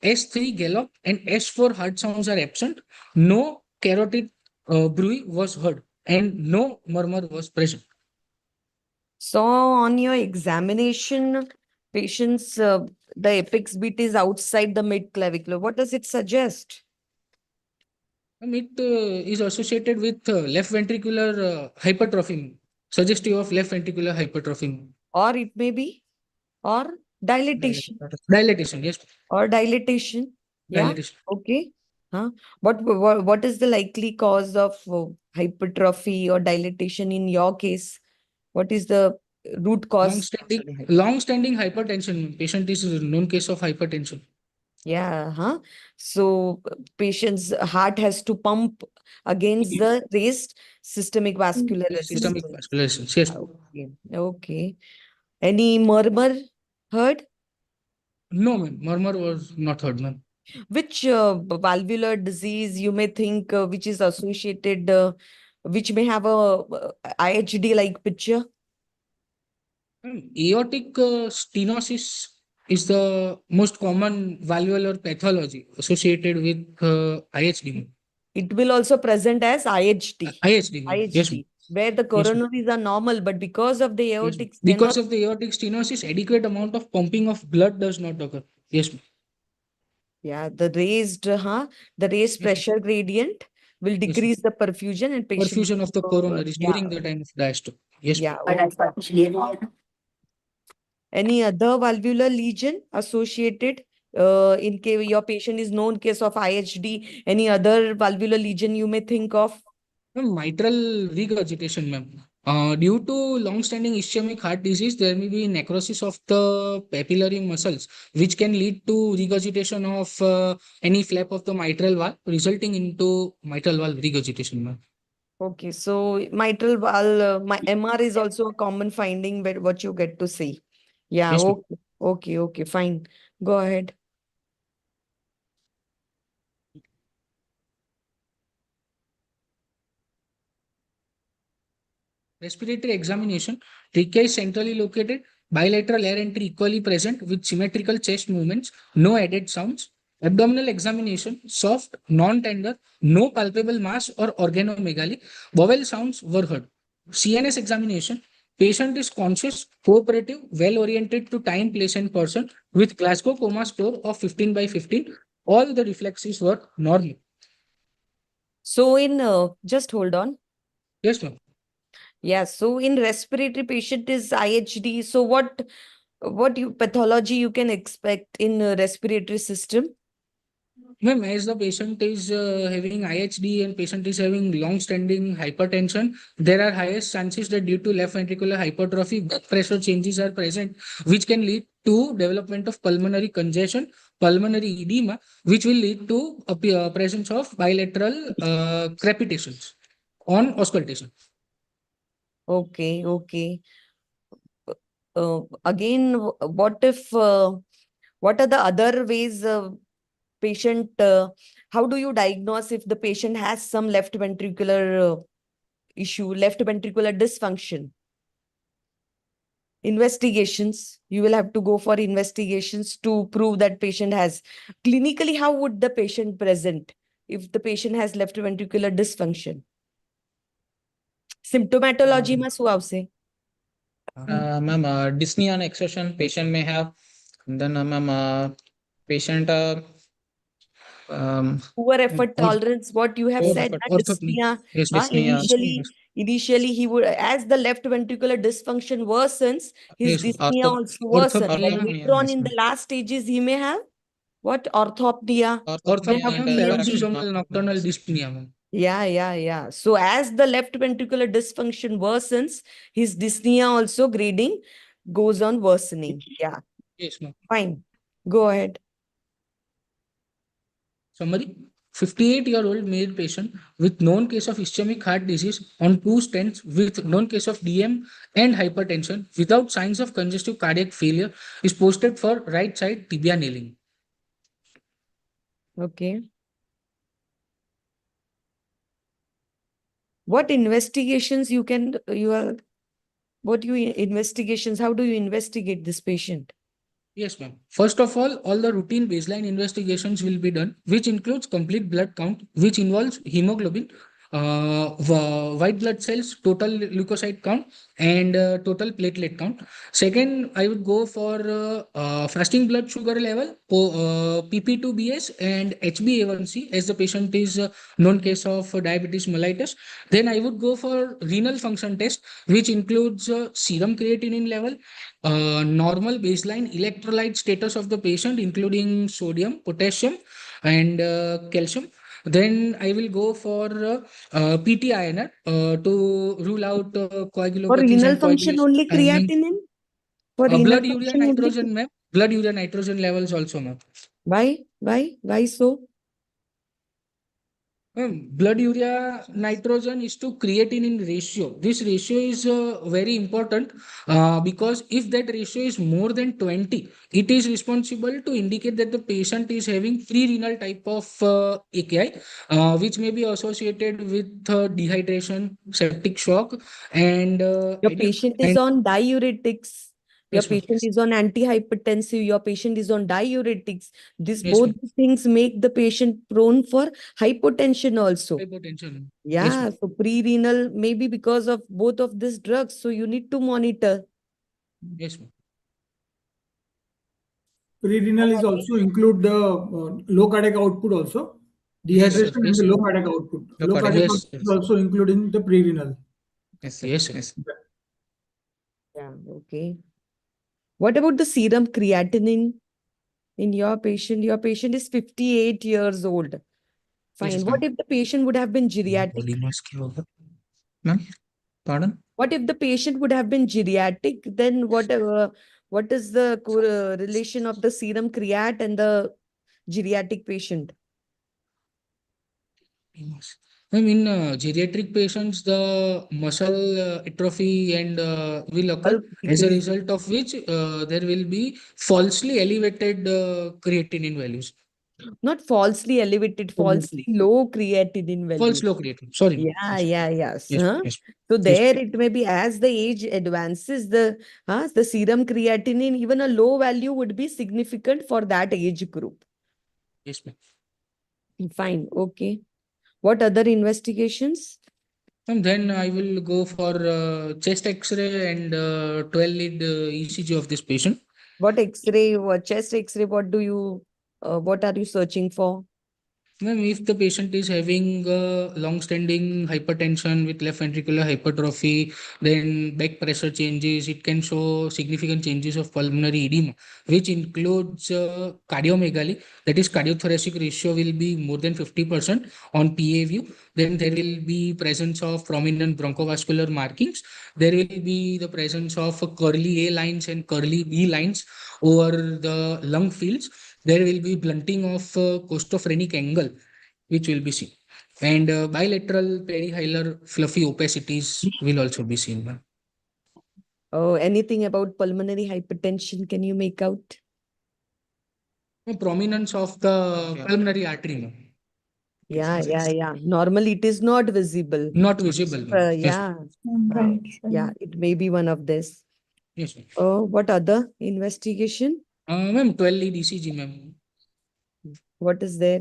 Speaker 10: S3 gallop and S4 heart sounds are absent. No carotid bruit was heard and no murmur was present.
Speaker 7: So on your examination, patients, the apex beat is outside the mid-clavicular. What does it suggest?
Speaker 10: It is associated with left ventricular hypertrophy, suggestive of left ventricular hypertrophy.
Speaker 7: Or it may be, or dilatation.
Speaker 10: Dilatation, yes.
Speaker 7: Or dilatation. Yeah,
Speaker 10: Dilatation.
Speaker 7: okay. Huh? What is the likely cause of hypertrophy or dilatation in your case? What is the root cause?
Speaker 10: Long-standing hypertension. Patient is a known case of hypertension.
Speaker 7: Yeah, huh? So patient's heart has to pump against the raised systemic vascular
Speaker 10: Systemic
Speaker 7: resistance.
Speaker 10: vascular resistance, yes.
Speaker 7: Okay, okay. Any murmur heard?
Speaker 10: No, ma'am. Murmur was not heard, ma'am.
Speaker 7: Which valvular disease you may think which is associated, which may have a IHD-like picture?
Speaker 10: Aortic stenosis is the most common valvular pathology associated with IHD.
Speaker 7: It will also present as IHD.
Speaker 10: IHD, yes, ma'am.
Speaker 7: Where the coronaries are normal, but because of the aortic
Speaker 10: Because
Speaker 7: stenosis,
Speaker 10: of the aortic stenosis, adequate amount of pumping of blood does not occur. Yes, ma'am.
Speaker 7: yeah, the raised pressure gradient will decrease the perfusion and patient.
Speaker 10: Perfusion of the coronaries during the time of diastole. Yes,
Speaker 7: Yeah.
Speaker 10: ma'am.
Speaker 7: Okay. Any other valvular lesion associated in case your patient is known case of IHD? Any other valvular lesion you may think of?
Speaker 10: Mitral regurgitation, ma'am. Due to long-standing ischemic heart disease, there may be necrosis of the papillary muscles, which can lead to regurgitation of any flap of the mitral valve, resulting into mitral valve regurgitation, ma'am.
Speaker 7: Okay, so mitral valve, my MR is also a common finding, but what you get to see. Yeah,
Speaker 10: Yes, ma'am.
Speaker 7: okay, fine. Go ahead.
Speaker 10: Respiratory examination, trachea is centrally located, bilateral air entry equally present with symmetrical chest movements, no added sounds. Abdominal examination, soft, non-tender, no palpable mass or organomegaly, bowel sounds were heard. CNS examination, patient is conscious, cooperative, well-oriented to time, place and person with Glasgow coma score of 15 by 15. All the reflexes were normal.
Speaker 7: So in, just hold on.
Speaker 10: Yes, ma'am.
Speaker 7: Yeah, so in respiratory patient is IHD. So what pathology you can expect in respiratory system?
Speaker 10: Ma'am, as the patient is having IHD and patient is having long-standing hypertension, there are highest chances that due to left ventricular hypertrophy, blood pressure changes are present, which can lead to development of pulmonary congestion, pulmonary edema, which will lead to presence of bilateral crepitations on auscultation.
Speaker 7: Okay. Again, what are the other ways patient, how do you diagnose if the patient has some left ventricular issue, left ventricular dysfunction? Investigations, you will have to go for investigations to prove that patient has. Clinically, how would the patient present if the patient has left ventricular dysfunction? Symptomatology માં શું આવશે?
Speaker 5: Ma'am, dyspnea and exertion patient may have. Then, ma'am, patient
Speaker 7: poor effort tolerance, what you have said, dyspnea.
Speaker 10: Yes, dyspnea.
Speaker 7: Initially he would, as the left ventricular dysfunction worsens, his
Speaker 10: Yes,
Speaker 7: dyspnea also worsens. Like later on in the last stages, he may have what? Orthopnea.
Speaker 10: Orthopnea and paroxysmal nocturnal dyspnea, ma'am.
Speaker 7: Yeah. So as the left ventricular dysfunction worsens, his dyspnea also grading goes on worsening. Yeah.
Speaker 10: Yes, ma'am.
Speaker 7: Fine. Go ahead.
Speaker 10: Summary: 58-year-old male patient with known case of ischemic heart disease on 2 stents with known case of DM and hypertension without signs of congestive cardiac failure is posted for right side tibia nailing.
Speaker 7: Okay. What investigations you can, investigations, how do you investigate this patient?
Speaker 10: Yes, ma'am. First of all the routine baseline investigations will be done, which includes complete blood count, which involves hemoglobin, white blood cells, total leukocyte count, and total platelet count. Second, I would go for fasting blood sugar level, PP2BS, and HbA1c, as the patient is known case of diabetes mellitus. Then I would go for renal function test, which includes serum creatinine level, normal baseline electrolyte status of the patient, including sodium, potassium, and calcium. Then I will go for PT-INR to rule out
Speaker 7: For
Speaker 10: coagulopathies
Speaker 7: renal
Speaker 10: and
Speaker 7: function
Speaker 10: coagulation.
Speaker 7: only
Speaker 10: And
Speaker 7: creatinine? For renal
Speaker 10: blood urea
Speaker 7: function only?
Speaker 10: nitrogen, ma'am. Blood urea nitrogen levels also, ma'am.
Speaker 7: Why? Why so?
Speaker 10: Blood urea nitrogen is to creatinine ratio. This ratio is very important because if that ratio is more than 20, it is responsible to indicate that the patient is having pre-renal type of AKI, which may be associated with dehydration, septic shock, and
Speaker 7: Your patient is on diuretics. Your
Speaker 10: yes, ma'am.
Speaker 7: patient is on antihypertensive. Your patient is on diuretics. This
Speaker 10: Yes,
Speaker 7: both
Speaker 10: ma'am.
Speaker 7: these things make the patient prone for hypotension also.
Speaker 10: Hypertension.
Speaker 7: Yeah,
Speaker 10: Yes, ma'am.
Speaker 7: so pre-renal maybe because of both of these drugs. So you need to monitor.
Speaker 10: Yes, ma'am.
Speaker 6: Pre-renal is also include the low cardiac output also.
Speaker 10: Yes, sir.
Speaker 6: Dehydration and
Speaker 10: Yes,
Speaker 6: the
Speaker 10: sir.
Speaker 6: low cardiac output.
Speaker 1: Low
Speaker 6: Low
Speaker 1: cardiac,
Speaker 6: cardiac
Speaker 10: yes,
Speaker 6: output
Speaker 10: yes.
Speaker 6: is also including the pre-renal.
Speaker 1: Yes, sir.
Speaker 10: Yes, sir.
Speaker 1: Yes.
Speaker 7: Yeah, okay. What about the serum creatinine in your patient? Your patient is 58 years old. Fine.
Speaker 10: Yes,
Speaker 7: What
Speaker 10: ma'am.
Speaker 7: if the patient would have been geriatric?
Speaker 1: Body mass क्या होगा? Ma'am, pardon?
Speaker 7: What if the patient would have been geriatric? Then what is the relation of the serum creat and the geriatric patient?
Speaker 10: Yes. I mean, geriatric patients, the muscle atrophy and will occur,
Speaker 7: Bulk
Speaker 10: as a
Speaker 7: decrease.
Speaker 10: result of which there will be falsely elevated creatinine values.
Speaker 7: Not falsely elevated, falsely low creatinine
Speaker 10: False
Speaker 7: value.
Speaker 10: low creatinine. Sorry, ma'am.
Speaker 7: Yes.
Speaker 10: Yes,
Speaker 7: Huh?
Speaker 10: yes,
Speaker 7: So
Speaker 10: yes,
Speaker 7: there it may be as the age advances, the serum creatinine, even a low value would be significant for that age group.
Speaker 10: yes, ma'am.
Speaker 7: Fine. Okay. What other investigations?
Speaker 10: And then I will go for chest X-ray and 12 lead ECG of this patient.
Speaker 7: What X-ray, what chest X-ray, what are you searching for?
Speaker 10: Ma'am, if the patient is having long-standing hypertension with left ventricular hypertrophy, then back pressure changes, it can show significant changes of pulmonary edema, which includes cardiomegaly, that is cardiothoracic ratio will be more than 50% on PA view. Then there will be presence of prominent bronchovascular markings. There will be the presence of curly A lines and curly B lines over the lung fields. There will be blunting of costophrenic angle, which will be seen. And bilateral perihilar fluffy opacities will also be seen, ma'am.
Speaker 7: Oh, anything about pulmonary hypertension can you make out?
Speaker 10: Prominence of the pulmonary artery, ma'am.
Speaker 7: Yeah. Normally it is not visible.
Speaker 10: Not visible, ma'am. Yes,
Speaker 7: Yeah, it may be one of this.
Speaker 10: yes, ma'am.
Speaker 7: Oh, what other investigation?
Speaker 10: Ma'am, 12 lead ECG, ma'am.
Speaker 7: What is there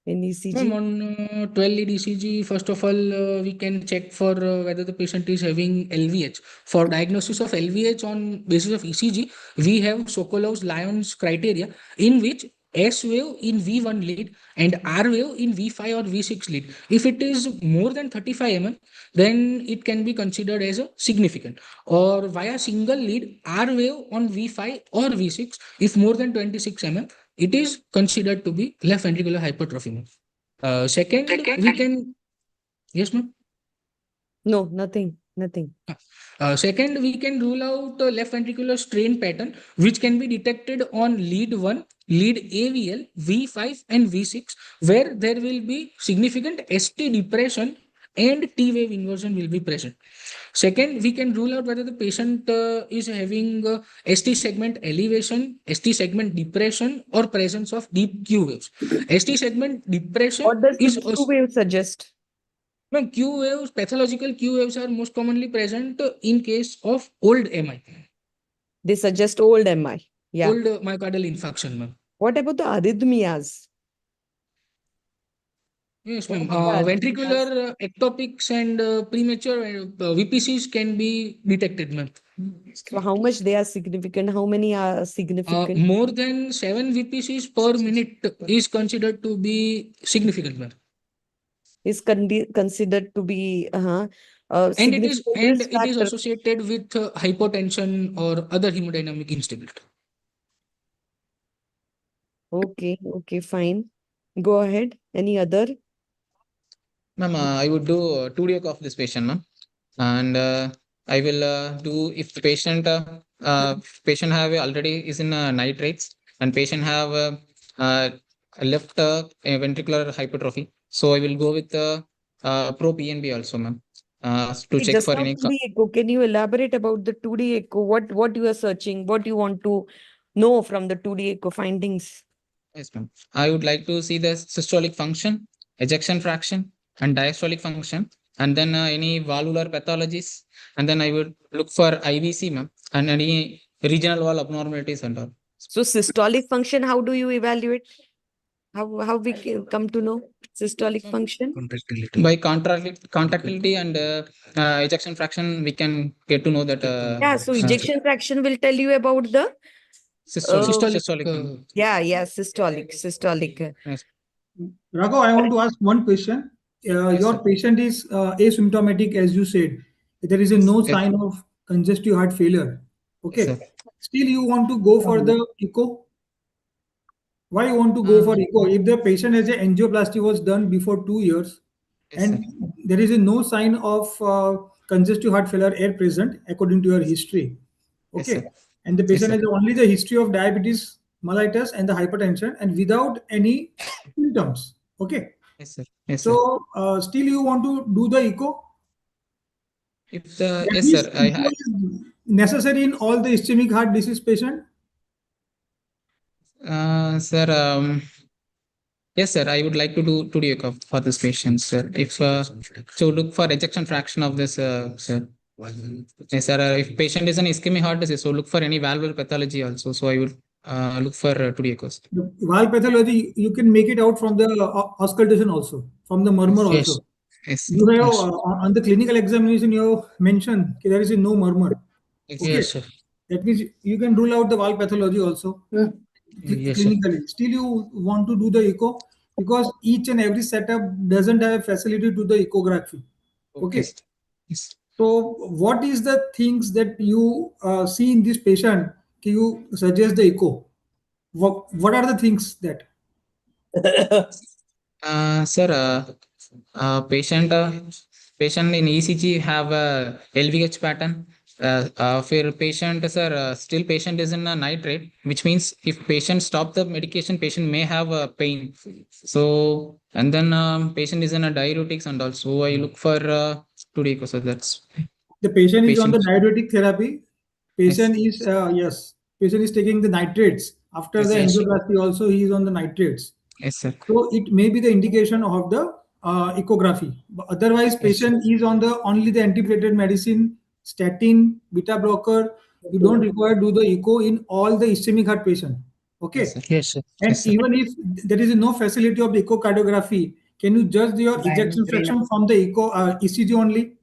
Speaker 7: in ECG?
Speaker 10: Ma'am, on 12 lead ECG, first of all, we can check for whether the patient is having LVH. For diagnosis of LVH on basis of ECG, we have Sokolov's-Lyons criteria, in which S wave in V1 lead and R wave in V5 or V6 lead. If it is more than 35 mm, then it can be considered as a significant. Or via single lead R wave on V5 or V6, if more than 26 mm, it is considered to be left ventricular hypertrophy, ma'am. Second, we can, yes, ma'am.
Speaker 7: No, nothing.
Speaker 10: Second, we can rule out left ventricular strain pattern, which can be detected on lead 1, lead AVL, V5, and V6, where there will be significant ST depression and T wave inversion will be present. Second, we can rule out whether the patient is having ST segment elevation, ST segment depression, or presence of deep Q waves. ST segment depression
Speaker 7: What does the
Speaker 10: is
Speaker 7: Q wave suggest?
Speaker 10: When Q waves, pathological Q waves are most commonly present in case of old MI,
Speaker 7: They suggest old MI. Yeah.
Speaker 10: old myocardial infarction, ma'am.
Speaker 7: What about the arrhythmias?
Speaker 10: Yes,
Speaker 7: What
Speaker 10: ma'am.
Speaker 7: about the arrhythmias?
Speaker 10: Ventricular ectopics and premature VPCs can be detected, ma'am.
Speaker 7: So how much they are significant? How many are significant?
Speaker 10: More than 7 VPCs per minute is considered to be significant, ma'am.
Speaker 7: Is considered to be
Speaker 10: And it is
Speaker 7: significant risk factor.
Speaker 10: associated with hypotension or other hemodynamic instability.
Speaker 7: Okay, okay, fine. Go ahead. Any other?
Speaker 5: Ma'am, I would do 2D echo of this patient, ma'am. And I will do if the patient have already is in nitrates and patient have left ventricular hypertrophy. So I will go with pro PNB also, ma'am, to check
Speaker 7: Just
Speaker 5: for
Speaker 7: now
Speaker 5: any.
Speaker 7: 2D echo. Can you elaborate about the 2D echo? What you are searching? What you want to know from the 2D echo findings?
Speaker 5: Yes, ma'am. I would like to see the systolic function, ejection fraction, and diastolic function, and then any valvular pathologies, and then I would look for IVC, ma'am, and any regional wall abnormalities and all.
Speaker 7: So systolic function, how do you evaluate? How we come to know systolic function?
Speaker 5: By contractility and ejection fraction, we can get to know that.
Speaker 7: Yeah, so ejection fraction will tell you about the
Speaker 5: systolic.
Speaker 7: yeah, systolic.
Speaker 5: Yes.
Speaker 6: Raghav, I want to ask one question.
Speaker 5: Yes,
Speaker 6: Your
Speaker 5: sir.
Speaker 6: patient is asymptomatic, as you said. There is no sign of congestive heart failure. Okay.
Speaker 5: Yes, sir.
Speaker 6: Still, you want to go for the echo? Why you want to go for echo? If the patient has an angioplasty was done before 2 years,
Speaker 5: Yes, sir.
Speaker 6: and there is no sign of congestive heart failure air present according to your history.
Speaker 5: Yes,
Speaker 6: Okay.
Speaker 5: sir.
Speaker 6: And the
Speaker 5: Yes,
Speaker 6: patient
Speaker 5: sir.
Speaker 6: has only the history of diabetes mellitus and the hypertension and without any symptoms. Okay.
Speaker 5: Yes, sir. Yes, sir.
Speaker 6: So still you want to do the echo?
Speaker 5: If the
Speaker 6: That
Speaker 5: yes,
Speaker 6: means
Speaker 5: sir.
Speaker 6: echo is necessary in all the ischemic heart disease patient.
Speaker 5: Sir. Yes, sir. I would like to do 2D echo for this patient, sir. If so, look for ejection fraction of this, sir. Yes, sir. If patient is an ischemic heart disease, so look for any valvular pathology also. So I would look for 2D echoes.
Speaker 6: The valve pathology, you can make it out from the auscultation also, from the murmur
Speaker 10: Yes.
Speaker 6: also.
Speaker 5: Yes.
Speaker 6: You have
Speaker 10: Yes.
Speaker 6: on the clinical examination, you have mentioned there is no murmur.
Speaker 5: Yes.
Speaker 6: Okay.
Speaker 10: Yes, sir.
Speaker 6: That means you can rule out the valve pathology also
Speaker 10: Yes, sir.
Speaker 6: clinically. Still, you want to do the echo because each and every setup doesn't have facility to the echography.
Speaker 5: Okay.
Speaker 6: Okay.
Speaker 5: Yes.
Speaker 6: So, what is the things that you see in this patient? Can you suggest the echo? What are the things that?
Speaker 5: Sir, patient in ECG have a LVH pattern. For patient, sir, still patient is in a nitrate, which means if patient stop the medication, patient may have a pain. So, and then patient is in a diuretics and also I look for 2D echo. So that's
Speaker 6: The patient is on the
Speaker 5: patient.
Speaker 6: diuretic therapy. Patient is yes, patient is taking the nitrates. After
Speaker 5: Yes,
Speaker 6: the
Speaker 5: sir.
Speaker 6: angioplasty, also he is on the nitrates.
Speaker 5: Yes, sir.
Speaker 6: So it may be the indication of the echography. But otherwise, patient is on the only the antiplatelet medicine, statin, beta blocker. You don't require do the echo in all the ischemic heart patient.
Speaker 5: Yes,
Speaker 6: Okay.
Speaker 5: sir.
Speaker 10: Yes, sir.
Speaker 6: And
Speaker 5: Yes, sir.
Speaker 6: even if there is no facility of the echocardiography, can you judge your ejection fraction from the echo ECG only?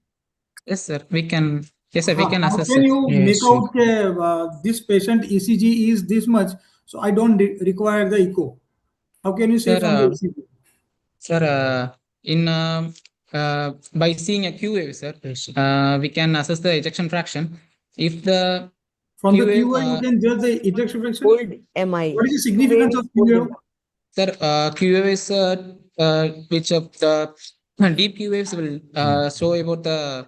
Speaker 5: Yes, sir. We can. Yes, sir. We can
Speaker 6: How
Speaker 5: assess,
Speaker 6: can
Speaker 5: sir.
Speaker 6: you make
Speaker 10: Yes, sir.
Speaker 6: out this patient ECG is this much, so I don't require the echo? How can you say
Speaker 5: Sir,
Speaker 6: from the ECG?
Speaker 5: sir, in by seeing a Q wave, sir,
Speaker 10: Yes, sir.
Speaker 5: we can assess the ejection fraction. If the
Speaker 6: From the
Speaker 5: Q wave,
Speaker 6: QA, you can judge the ejection fraction.
Speaker 7: Old MI.
Speaker 6: What is the significance of QA?
Speaker 5: sir, Q wave is which the deep Q waves will show about the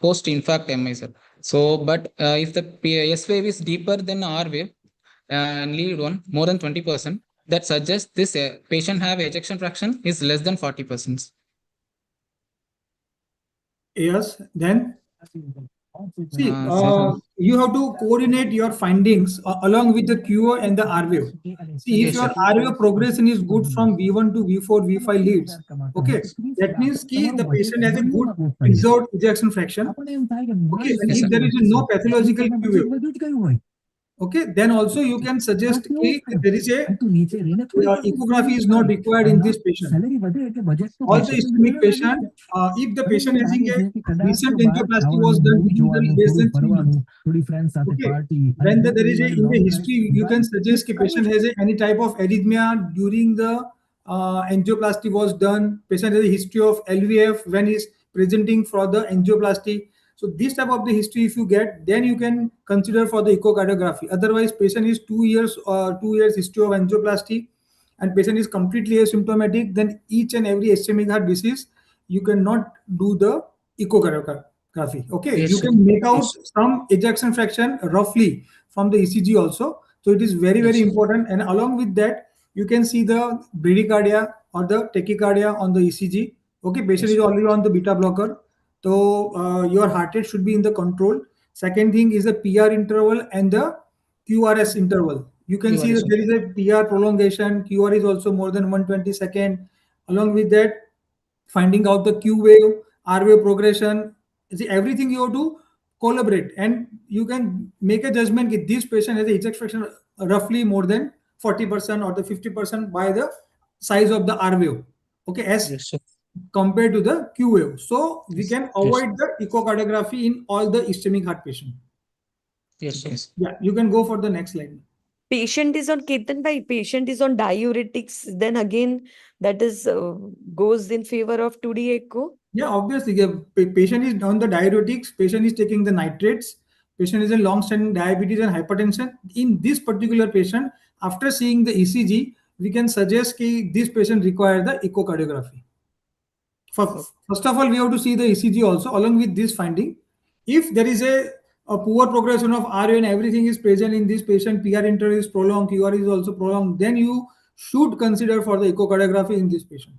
Speaker 5: post infarct MI, sir. So, but if the S wave is deeper than R wave and lead one more than 20%, that suggests this patient have ejection fraction is less than 40%.
Speaker 6: Yes. Then see,
Speaker 5: Sir.
Speaker 6: you have to coordinate your findings along with the QO and the RWO. See, if
Speaker 5: Yes,
Speaker 6: your
Speaker 5: sir.
Speaker 6: RWO progression is good from V1 to V4, V5 leads, okay, that means the patient has a good exert ejection fraction. Okay, and
Speaker 5: Yes,
Speaker 6: if
Speaker 5: sir.
Speaker 6: there is no pathological QO, okay, then also you can suggest there is a ecography is not required in this patient. All the ischemic patient, if the patient having a recent angioplasty was done within the less than 3 months. Okay. When there is a in the history, you can suggest the patient has any type of arrhythmia during the angioplasty was done. Patient has a history of LVF when he's presenting for the angioplasty. So this type of the history, if you get, then you can consider for the echocardiography. Otherwise, patient is 2 years history of angioplasty, and patient is completely asymptomatic, then each and every ischemic heart disease, you cannot do the echocardiography. Okay,
Speaker 5: Yes,
Speaker 6: you
Speaker 5: sir.
Speaker 6: can make out
Speaker 5: Yes.
Speaker 6: some ejection fraction roughly from the ECG also. So it is very, very
Speaker 5: Yes.
Speaker 6: important. And along with that, you can see the bradycardia or the tachycardia on the ECG. Okay, patient
Speaker 5: Yes.
Speaker 6: is already on the beta blocker. So your heart rate should be in the control. Second thing is the PR interval and the QRS interval. You can see that
Speaker 5: QRS.
Speaker 6: there is a PR prolongation. QR is also more than 120 second. Along with that, finding out the Q wave, R wave progression. See, everything you have to collaborate, and you can make a judgment if this patient has a ejection fraction roughly more than 40% or the 50% by the size of the R wave. Okay, as
Speaker 5: Yes, sir.
Speaker 6: compared to the Q wave. So we
Speaker 5: Yes.
Speaker 6: can
Speaker 5: Yes.
Speaker 6: avoid the echocardiography in all the ischemic heart patient.
Speaker 5: Yes, sir.
Speaker 6: Yeah, you can go for the next slide.
Speaker 7: Patient is on Ketan bhai, patient is on diuretics, then again that is goes in favor of 2D echo.
Speaker 6: Yeah, obviously, patient is on the diuretics, patient is taking the nitrates, patient is in long-standing diabetes and hypertension. In this particular patient, after seeing the ECG, we can suggest that this patient requires the echocardiography. First of all, we have to see the ECG also along with this finding. If there is a poor progression of RA and everything is present in this patient, PR interval is prolonged, QR is also prolonged, then you should consider for the echocardiography in this patient.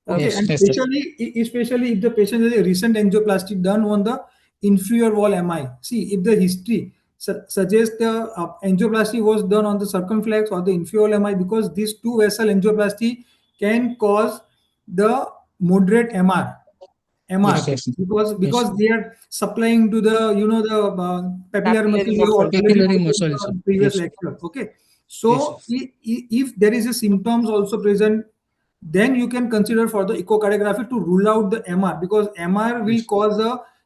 Speaker 6: Okay,
Speaker 7: Okay.
Speaker 5: Yes.
Speaker 6: and
Speaker 5: Yes, sir.
Speaker 6: especially if the patient has a recent angioplasty done on the inferior wall MI. See, if the history suggests the angioplasty was done on the circumflex or the inferior wall MI, because these two vessel angioplasty can cause the moderate
Speaker 5: Yes,
Speaker 6: MR,
Speaker 5: yes. Yes.
Speaker 6: because they are supplying to the the papillary muscle
Speaker 7: Papillary
Speaker 6: we have
Speaker 7: muscle.
Speaker 6: already
Speaker 10: Capillary
Speaker 6: talked in
Speaker 10: muscles.
Speaker 6: the previous
Speaker 10: Yes.
Speaker 6: lecture. Okay,
Speaker 10: Yes.
Speaker 6: so if there is a symptoms also present, then you can consider for the echocardiography to rule out the MR, because MR will
Speaker 10: Yes.
Speaker 6: cause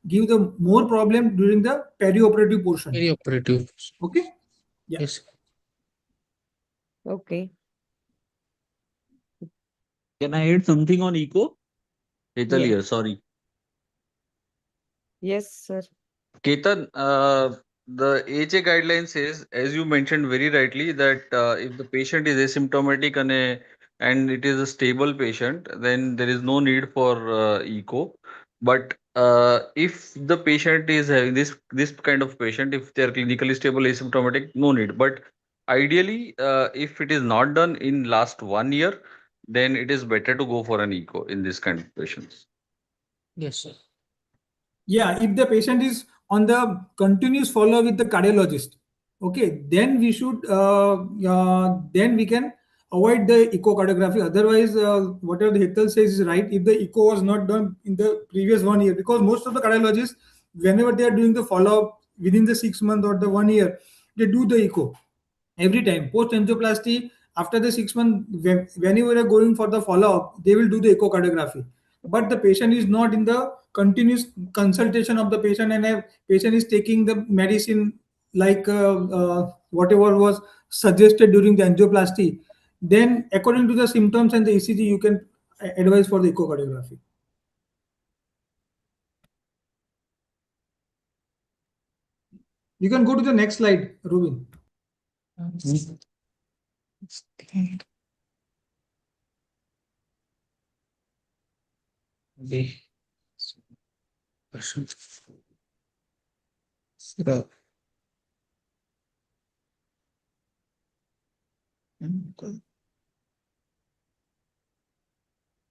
Speaker 6: give the more problem during the perioperative portion.
Speaker 10: Very operative.
Speaker 6: Okay, yeah.
Speaker 10: Yes.
Speaker 7: Okay.
Speaker 8: Can I add something on eco? Hetal
Speaker 7: Yeah.
Speaker 8: here, sorry.
Speaker 7: Yes, sir.
Speaker 8: Ketan, the AHA guideline says, as you mentioned very rightly, that if the patient is asymptomatic and it is a stable patient, then there is no need for echo. But if the patient is having this kind of patient, if they are clinically stable asymptomatic, no need. But ideally, if it is not done in last 1 year, then it is better to go for an echo in this kind of patients.
Speaker 10: Yes, sir.
Speaker 6: Yeah, if the patient is on the continuous follow with the cardiologist, okay, then we should then we can avoid the echocardiography. Otherwise, whatever the Hital says is right. If the echo was not done in the previous 1 year, because most of the cardiologists, whenever they are doing the follow up within the 6 months or the 1 year, they do the echo every time post angioplasty. After the 6 months, whenever you are going for the follow up, they will do the echocardiography. But the patient is not in the continuous consultation of the patient, and a patient is taking the medicine like whatever was suggested during the angioplasty, then according to the symptoms and the ECG, you can advise for the echocardiography. You can go to the next slide, Rubin.
Speaker 10: Okay.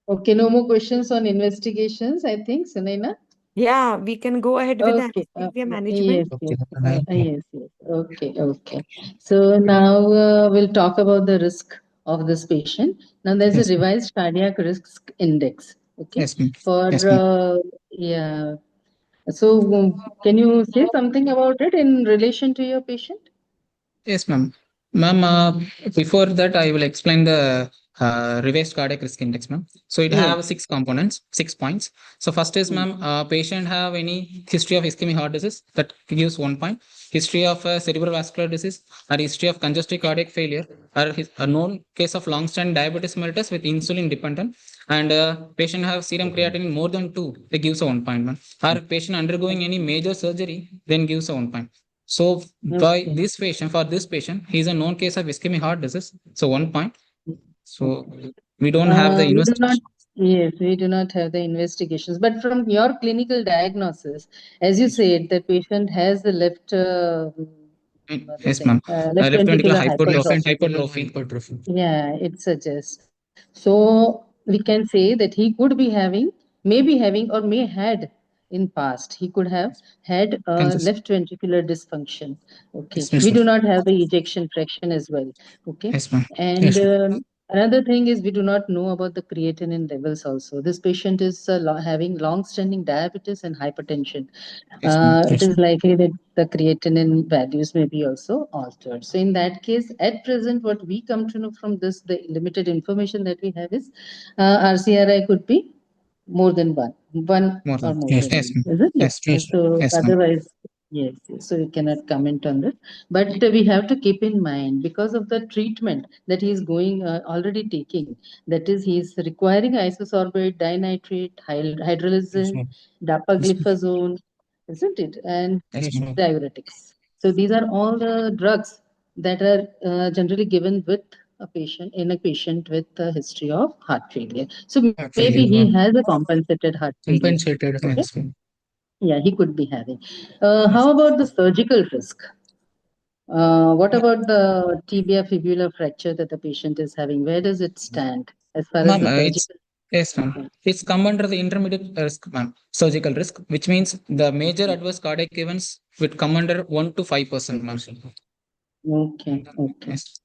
Speaker 9: Okay, no more questions on investigations, I think, Sunaina.
Speaker 7: Yeah, we can go ahead with
Speaker 9: Okay.
Speaker 7: anesthesia
Speaker 9: Yes,
Speaker 7: management.
Speaker 9: yes. Yes. Okay. So now we'll talk about the risk of this patient. Now there's a
Speaker 5: Yes, ma'am.
Speaker 9: revised cardiac risk index. Okay.
Speaker 5: Yes, ma'am.
Speaker 9: For
Speaker 5: Yes, ma'am.
Speaker 9: yeah. So can you say something about it in relation to your patient?
Speaker 5: Yes, ma'am. Ma'am, before that, I will explain the revised cardiac risk index, ma'am. So it
Speaker 9: Yes.
Speaker 5: have 6 components, 6 points. So first is, ma'am, patient have any history of ischemic heart disease, that gives 1 point. History of cerebral vascular disease, or history of congestive cardiac failure, or a known case of long-standing diabetes mellitus with insulin dependent, and patient have serum creatinine more than 2, they gives a 1 point, ma'am. Or patient undergoing any major surgery, then gives a 1 point. So by
Speaker 9: Okay.
Speaker 5: this patient, for this patient, he is a known case of ischemic heart disease. So 1 point. So we don't have the
Speaker 9: We do not,
Speaker 5: investigation.
Speaker 9: yes, we do not have the investigations. But from your clinical diagnosis, as you said, the patient has the left, the
Speaker 5: Yes,
Speaker 9: thing,
Speaker 5: ma'am.
Speaker 9: left
Speaker 5: Left ventricular
Speaker 9: ventricular
Speaker 5: hypertrophy.
Speaker 9: hypertrophy.
Speaker 5: Hypertrophy.
Speaker 9: Yeah, it suggests. So we can say that he could be having, may be having, or may had in past. He could have had a
Speaker 5: Consist.
Speaker 9: left ventricular dysfunction. Okay,
Speaker 5: Yes, yes,
Speaker 9: we
Speaker 5: ma'am.
Speaker 9: do not have the ejection fraction as well. Okay,
Speaker 5: Yes, ma'am.
Speaker 9: and
Speaker 5: Yes, ma'am.
Speaker 9: another thing is we do not know about the creatinine levels also. This patient is having long-standing diabetes and hypertension.
Speaker 5: Yes, ma'am.
Speaker 9: It
Speaker 5: Yes.
Speaker 9: is likely that the creatinine values may be also altered. So in that case, at present, what we come to know from this, the limited information that we have is RCRI could be more than one
Speaker 5: More
Speaker 9: or
Speaker 5: than.
Speaker 9: more
Speaker 5: Yes,
Speaker 9: than
Speaker 5: yes,
Speaker 9: one,
Speaker 5: ma'am.
Speaker 9: isn't it?
Speaker 5: Yes, yes,
Speaker 9: So
Speaker 5: yes, ma'am.
Speaker 9: otherwise, yes, so we cannot comment on that. But we have to keep in mind because of the treatment that he is going already taking, that is, he is requiring isosorbate, dinitrate,
Speaker 5: Yes,
Speaker 9: hydrolyzin,
Speaker 5: ma'am. Yes, ma'am.
Speaker 9: dapagliflozin, isn't it? And
Speaker 5: Yes, ma'am.
Speaker 9: diuretics. So these are all the drugs that are generally given with a patient in a patient with a history of heart failure. So
Speaker 5: Heart
Speaker 9: maybe
Speaker 5: failure,
Speaker 9: he
Speaker 5: ma'am.
Speaker 9: has a compensated heart failure.
Speaker 10: Compensated.
Speaker 9: Okay.
Speaker 5: Yes, ma'am.
Speaker 9: Yeah, he could be having.
Speaker 5: Yes.
Speaker 9: How about the surgical risk? What about the tibia fibula fracture that the patient is having? Where does it stand as far as
Speaker 5: Ma'am,
Speaker 9: the
Speaker 5: it's
Speaker 9: surgical?
Speaker 5: yes, ma'am. It's come under the intermediate risk, ma'am. Surgical risk, which means the major adverse cardiac events would come under 1 to 5%, ma'am.
Speaker 9: Okay, okay,
Speaker 5: Yes.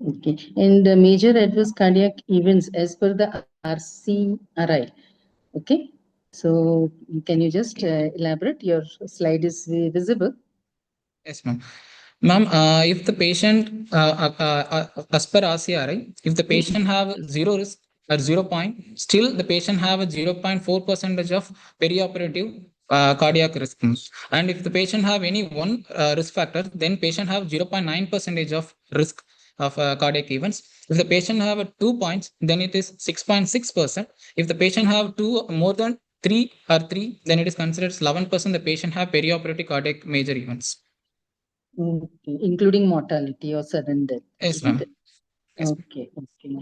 Speaker 9: okay. And the major adverse cardiac events as per the RCRI. Okay. So can you just elaborate? Your slide is visible.
Speaker 5: Yes, ma'am. Ma'am, if the patient, as per RCRI, if the patient have zero risk or 0 point, still the patient have a 0.4 percentage of perioperative cardiac risk. And if the patient have any one risk factor, then patient have 0.9 percentage of risk of cardiac events. If the patient have 2 points, then it is 6.6%. If the patient have two more than three, then it is considered as 11%. The patient have perioperative cardiac major events.
Speaker 9: Okay, including mortality or sudden death,
Speaker 5: Yes,
Speaker 9: isn't
Speaker 5: ma'am.
Speaker 9: it?
Speaker 5: Yes.
Speaker 9: Okay, okay.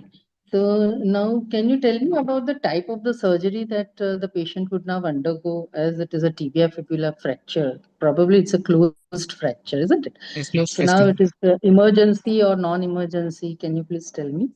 Speaker 9: So now, can you tell me about the type of the surgery that the patient would now undergo, as it is a tibia fibula fracture? Probably it's a closed fracture, isn't it?
Speaker 5: Yes, close
Speaker 9: So now it
Speaker 5: festival.
Speaker 9: is emergency or non-emergency. Can you please tell me?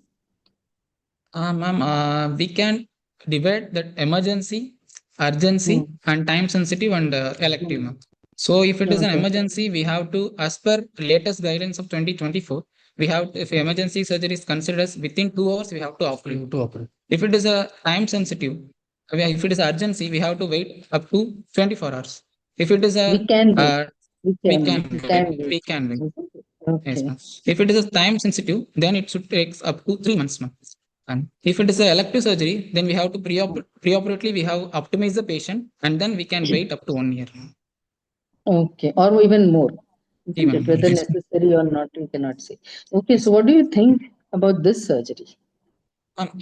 Speaker 5: Ma'am, we can divide that emergency,
Speaker 9: Hmm.
Speaker 5: urgency, and time sensitive and elective, ma'am. So if it is an
Speaker 9: Okay.
Speaker 5: emergency, we have to, as per latest guidance of 2024, we have, if emergency surgery is considered as within 2 hours, we have to operate. If it is a time sensitive, if it is urgency, we have to wait up to 24 hours. If it is
Speaker 9: We
Speaker 5: a,
Speaker 9: can wait.
Speaker 5: uh,
Speaker 9: We
Speaker 5: we
Speaker 9: can wait.
Speaker 5: can
Speaker 9: We
Speaker 5: wait.
Speaker 9: can wait.
Speaker 5: We can wait.
Speaker 9: Isn't it?
Speaker 5: Yes,
Speaker 9: Okay.
Speaker 5: ma'am. If it is a time sensitive, then it should take up to 3 months, ma'am. And if it is a elective surgery, then we have to preoperatively we have optimized the patient, and then we can wait up to 1 year.
Speaker 9: Okay. Or even more. Isn't
Speaker 5: Even
Speaker 9: it?
Speaker 5: more.
Speaker 9: Whether
Speaker 5: Yes, ma'am.
Speaker 9: necessary or not, we cannot say. Okay. So
Speaker 5: Yes.
Speaker 9: what do you think about this surgery?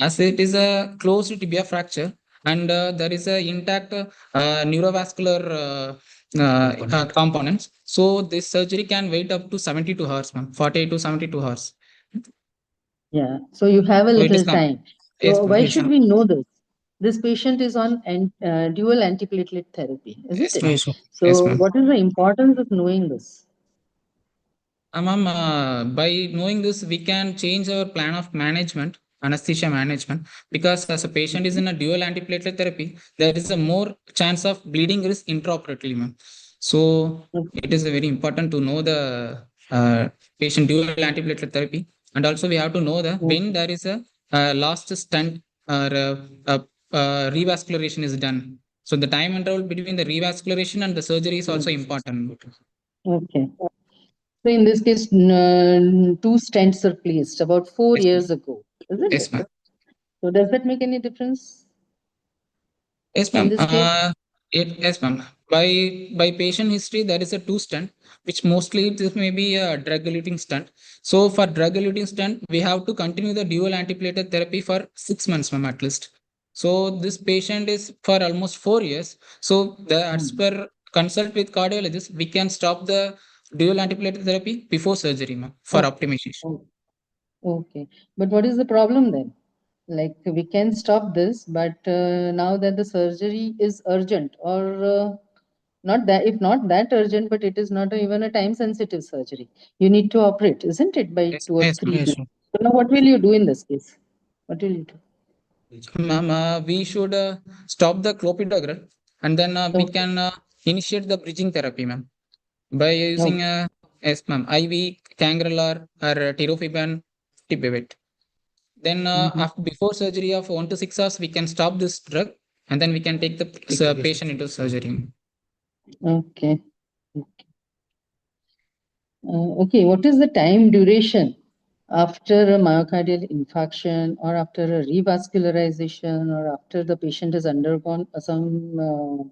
Speaker 5: As it is a closed tibia fracture, and there is a intact neurovascular components, so this surgery can wait up to 72 hours, ma'am. 48 to 72 hours.
Speaker 9: Yeah. So you have a
Speaker 5: So it is
Speaker 9: little
Speaker 5: come.
Speaker 9: time.
Speaker 5: Yes,
Speaker 9: So
Speaker 5: ma'am.
Speaker 9: why
Speaker 5: Yes,
Speaker 9: should
Speaker 5: ma'am.
Speaker 9: we know this? This patient is on dual antiplatelet therapy, isn't
Speaker 5: Yes,
Speaker 9: it?
Speaker 5: ma'am.
Speaker 10: Yes, sir.
Speaker 5: Yes,
Speaker 9: So
Speaker 5: ma'am.
Speaker 9: what is the importance of knowing this?
Speaker 5: Ma'am, by knowing this, we can change our plan of management anesthesia management, because as a patient is in a dual antiplatelet therapy, there is a more chance of bleeding risk intraoperatively, ma'am. So it is very important to know the patient dual antiplatelet therapy, and also we have to know the when there is a last stent or revascularization is done. So the time interval between the revascularization and the surgery is also important.
Speaker 9: Okay. So in this case, two stents are placed about 4 years ago, isn't
Speaker 5: Yes,
Speaker 9: it?
Speaker 5: ma'am.
Speaker 9: So does that make any difference
Speaker 5: Yes,
Speaker 9: in
Speaker 5: ma'am.
Speaker 9: this case?
Speaker 5: Yes, ma'am. By patient history, there is a two stent, which mostly this may be a drug-eluting stent. So for drug-eluting stent, we have to continue the dual antiplatelet therapy for 6 months, ma'am, at least. So this patient is for almost 4 years. So as per consult with cardiologist, we can stop the dual antiplatelet therapy before surgery, ma'am, for optimization.
Speaker 9: Okay. But what is the problem then? Like we can stop this, but now that the surgery is urgent or not that, if not that urgent, but it is not even a time sensitive surgery. You need to operate, isn't it, by
Speaker 5: Yes,
Speaker 9: 2 or
Speaker 5: yes,
Speaker 9: 3
Speaker 5: ma'am.
Speaker 9: days? So now what will you do in this case? What will you do?
Speaker 5: Ma'am, we should stop the clopidogrel, and then we
Speaker 9: Okay.
Speaker 5: can initiate the bridging therapy, ma'am, by using
Speaker 9: Okay.
Speaker 5: yes, ma'am, IV cangrelor or tirofiban tibavate. Then after before surgery of 1 to 6 hours, we can stop this drug, and then we can take the patient into surgery.
Speaker 9: Okay. Okay, what is the time duration after a myocardial infarction or after a revascularization or after the patient has undergone some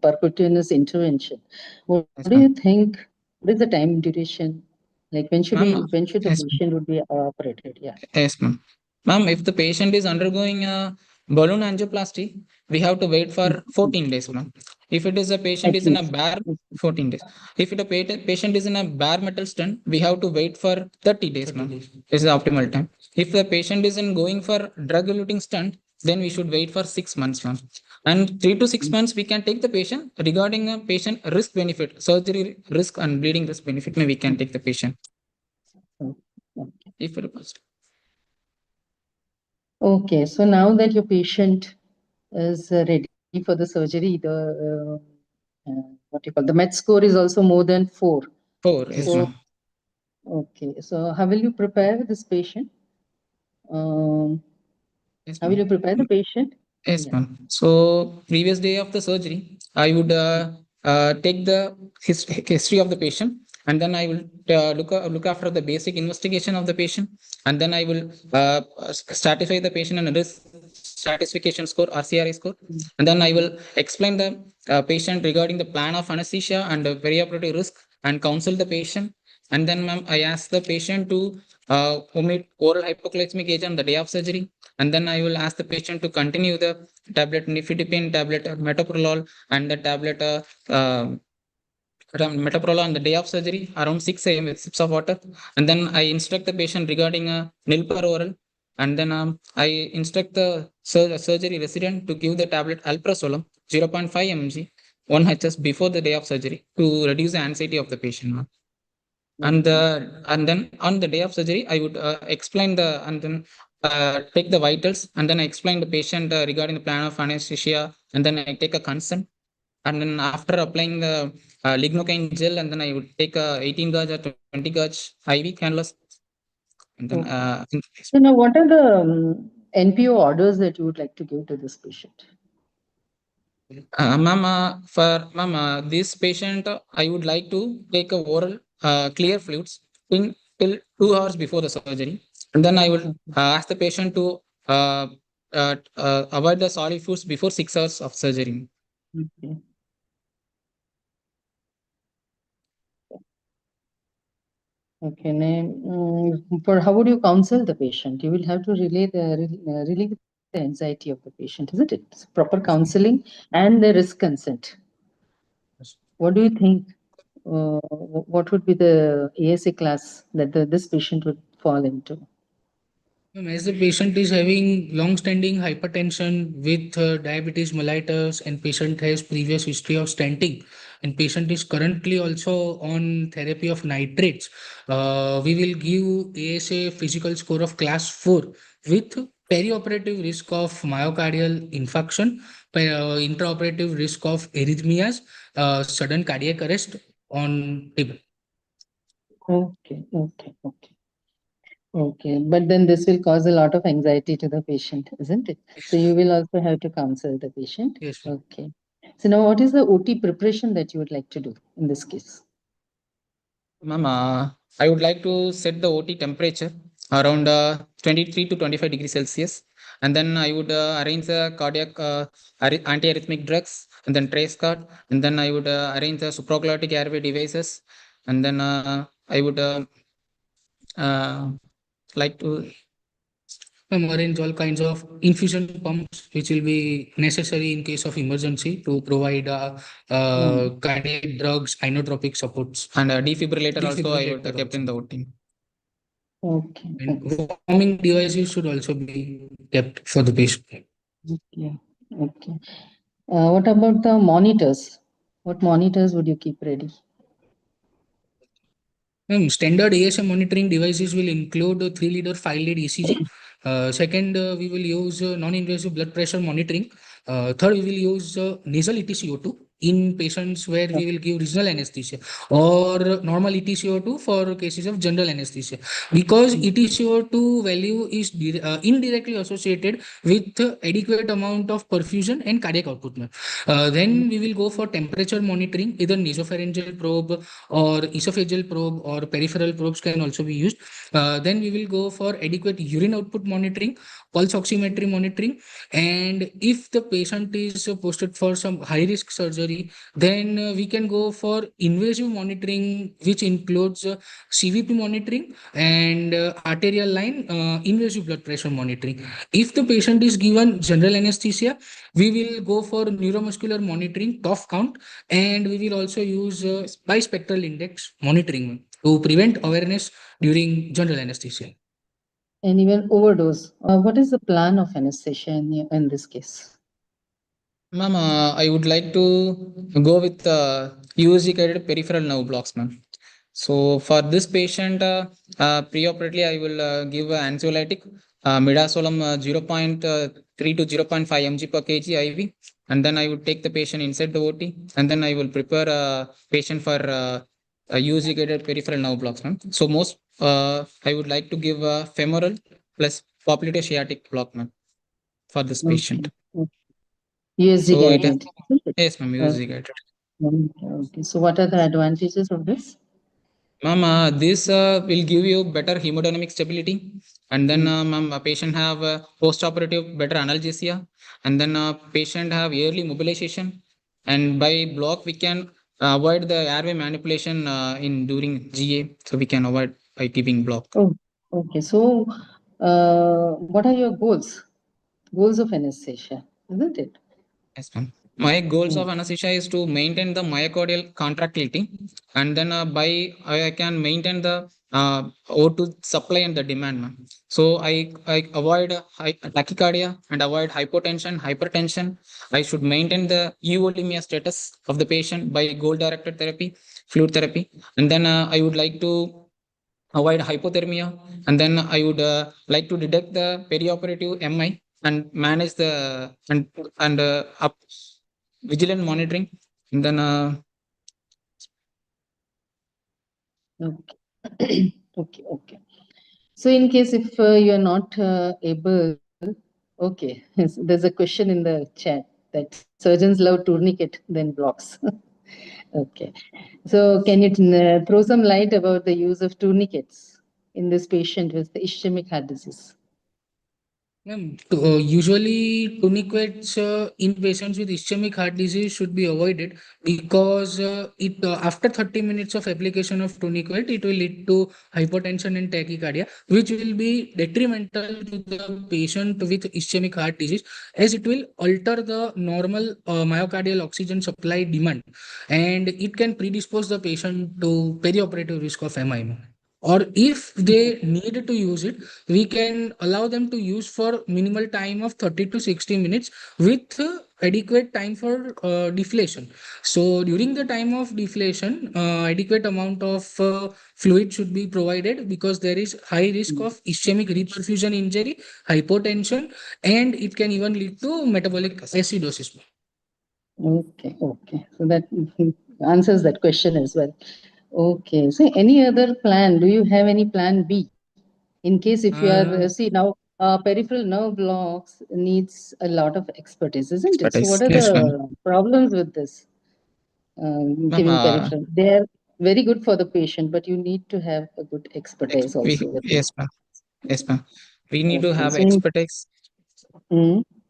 Speaker 9: percutaneous intervention? What
Speaker 5: Yes,
Speaker 9: do you
Speaker 5: ma'am.
Speaker 9: think? What is the time duration? Like when should
Speaker 5: Ma'am,
Speaker 9: when should the
Speaker 5: yes,
Speaker 9: patient would be operated? Yeah.
Speaker 5: yes, ma'am. Ma'am, if the patient is undergoing a balloon angioplasty, we have to wait for 14 days, ma'am. If it is a patient
Speaker 9: At
Speaker 5: is in a
Speaker 9: least.
Speaker 5: bare 14 days. If it a patient is in a bare metal stent, we have to wait for 30 days, ma'am. This is the optimal time. If the patient is in going for drug-eluting stent, then we should wait for 6 months, ma'am. And 3 to 6 months, we can take the patient regarding a patient risk benefit, surgery risk and bleeding risk benefit. We can take the patient if requested.
Speaker 9: Okay, so now that your patient is ready for the surgery, what you call the MET score is also more than 4.
Speaker 5: 4, yes,
Speaker 9: So,
Speaker 5: ma'am.
Speaker 9: okay, so how will you prepare this patient?
Speaker 5: Yes,
Speaker 9: How will you
Speaker 5: ma'am.
Speaker 9: prepare the patient?
Speaker 5: Yes,
Speaker 9: Yeah.
Speaker 5: ma'am. So previous day of the surgery, I would take the history of the patient, and then I will look after the basic investigation of the patient, and then I will stratify the patient and risk stratification score, RCRA score, and then I will explain the patient regarding the plan of anesthesia and the perioperative risk, and counsel the patient. And then, ma'am, I ask the patient to omit oral hypoglycemic agent on the day of surgery, and then I will ask the patient to continue the tablet nifedipine, tablet metoprolol, and the tablet metoprolol on the day of surgery around 6 a.m. with sips of water. And then I instruct the patient regarding nilper oral. And then I instruct the surgery resident to give the tablet alprazolam 0.5 mg 1 HS before the day of surgery to reduce the anxiety of the patient, ma'am. And then on the day of surgery, I would explain the and then take the vitals, and then I explain the patient regarding the plan of anesthesia, and then I take a consent, and then after applying the lignocaine gel, and then I would take 18 gauge or 20 gauge IV cannulus, and then
Speaker 9: So now what are the NPO orders that you would like to give to this patient?
Speaker 5: ma'am, this patient, I would like to take a oral clear fluids till 2 hours before the surgery, and then I will ask the patient to avoid the solid foods before 6 hours of surgery.
Speaker 9: Okay. Okay. For how would you counsel the patient? You will have to relieve the anxiety of the patient, isn't it? It's proper counseling and the risk consent. What do you think? What would be the ASA class that this patient would fall into?
Speaker 10: As the patient is having long-standing hypertension with diabetes mellitus, and patient has previous history of stenting, and patient is currently also on therapy of nitrates, we will give ASA physical score of class 4 with perioperative risk of myocardial infarction, intraoperative risk of arrhythmias, sudden cardiac arrest on table.
Speaker 9: Okay, okay, okay. Okay, but then this will cause a lot of anxiety to the patient, isn't it? So you will also have to counsel the patient.
Speaker 10: Yes, ma'am.
Speaker 9: Okay. So now what is the OT preparation that you would like to do in this case?
Speaker 5: Ma'am, I would like to set the OT temperature around 23 to 25 degrees Celsius. And then I would arrange the cardiac antiarrhythmic drugs and then trace card. And then I would arrange the supraglottic airway devices. And then I would like to
Speaker 10: Arrange all kinds of infusion pumps, which will be necessary in case of emergency to provide cardiac drugs, inotropic supports.
Speaker 5: and defibrillator also I would
Speaker 10: Defibrillator
Speaker 5: kept in the
Speaker 10: also.
Speaker 5: OT.
Speaker 9: Okay.
Speaker 10: And warming devices should also be kept for the patient.
Speaker 9: Okay. Okay. What about the monitors? What monitors would you keep ready?
Speaker 10: Standard ASM monitoring devices will include a 3-lead, 5-lead ECG. Second, we will use non-invasive blood pressure monitoring. Third, we will use nasal EtCO2 in patients where we will give regional anesthesia, or normal EtCO2 for cases of general anesthesia. Because EtCO2 value is indirectly associated with adequate amount of perfusion and cardiac output. Then we will go for temperature monitoring, either nasopharyngeal probe or esophageal probe or peripheral probes can also be used. Then we will go for adequate urine output monitoring, pulse oximetry monitoring, and if the patient is posted for some high risk surgery, then we can go for invasive monitoring, which includes CVP monitoring and arterial line invasive blood pressure monitoring. If the patient is given general anesthesia, we will go for neuromuscular monitoring, cough count, and we will also use bispectral index monitoring to prevent awareness during general anesthesia.
Speaker 9: And even overdose. What is the plan of anesthesia in this case?
Speaker 5: Ma'am, I would like to go with USG guided peripheral nerve blocks, ma'am. So for this patient, preoperatively, I will give anxiolytic midazolam 0.3 to 0.5 mg per kg IV, and then I would take the patient inside the OT, and then I will prepare a patient for USG guided peripheral nerve blocks, ma'am. So most I would like to give femoral plus popliteal sciatic block, ma'am, for this patient.
Speaker 9: USG
Speaker 5: So it is,
Speaker 9: guided, isn't it?
Speaker 5: yes, ma'am, USG guided.
Speaker 9: Okay. So what are the advantages of this?
Speaker 5: Ma'am, this will give you better hemodynamic stability, and then ma'am, a patient have post-operative better analgesia, and then patient have early mobilization, and by block we can avoid the airway manipulation in during GA, so we can avoid by keeping block.
Speaker 9: Oh, okay. So, what are your goals? Goals of anesthesia, isn't it?
Speaker 5: Yes, ma'am. My goals of anesthesia is to maintain the myocardial contractility, and then I can maintain the O2 supply and the demand, ma'am. So I avoid tachycardia and avoid hypotension, hypertension. I should maintain the euvolemia status of the patient by goal-directed therapy, fluid therapy, and then I would like to avoid hypothermia, and then I would like to detect the perioperative MI and manage the and up vigilant monitoring, and then
Speaker 9: Okay. Okay. Okay. So, in case if you are not able, okay, there's a question in the chat that surgeons love tourniquet than blocks. Okay. So, can you throw some light about the use of tourniquets in this patient with the ischemic heart disease?
Speaker 10: Usually, tourniquets in patients with ischemic heart disease should be avoided because it after 30 minutes of application of tourniquet, it will lead to hypotension and tachycardia, which will be detrimental to the patient with ischemic heart disease, as it will alter the normal myocardial oxygen supply demand, and it can predispose the patient to perioperative risk of MI. Or if they need to use it, we can allow them to use for minimal time of 30 to 60 minutes with adequate time for deflation. So during the time of deflation, adequate amount of fluid should be provided, because there is high risk of ischemic reperfusion injury, hypotension, and it can even lead to metabolic acidosis.
Speaker 9: Okay, okay. So that answers that question as well. Okay. So any other plan? Do you have any plan B? In case if you are, see now, peripheral nerve blocks needs a lot of expertise, isn't it? So what
Speaker 5: Expertise.
Speaker 9: are
Speaker 5: Yes, ma'am.
Speaker 9: the problems with this?
Speaker 5: Ma'am,
Speaker 9: Giving peripheral. They are very good for the patient, but you need to have a good expertise
Speaker 5: we
Speaker 9: also with it.
Speaker 5: yes, ma'am. Yes, ma'am. We need to
Speaker 9: Okay.
Speaker 5: have
Speaker 9: So in,
Speaker 5: expertise.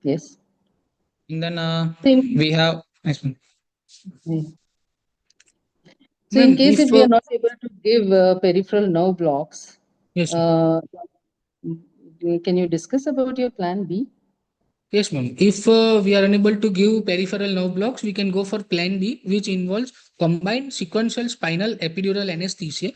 Speaker 9: yes.
Speaker 5: And then
Speaker 9: So
Speaker 5: we have yes, ma'am.
Speaker 9: so in
Speaker 5: Ma'am,
Speaker 9: case if
Speaker 5: if
Speaker 9: we are not able to give peripheral nerve blocks,
Speaker 10: Yes, ma'am.
Speaker 9: can you discuss about your plan B?
Speaker 10: Yes, ma'am. If we are unable to give peripheral nerve blocks, we can go for plan B, which involves combined sequential spinal epidural anesthesia,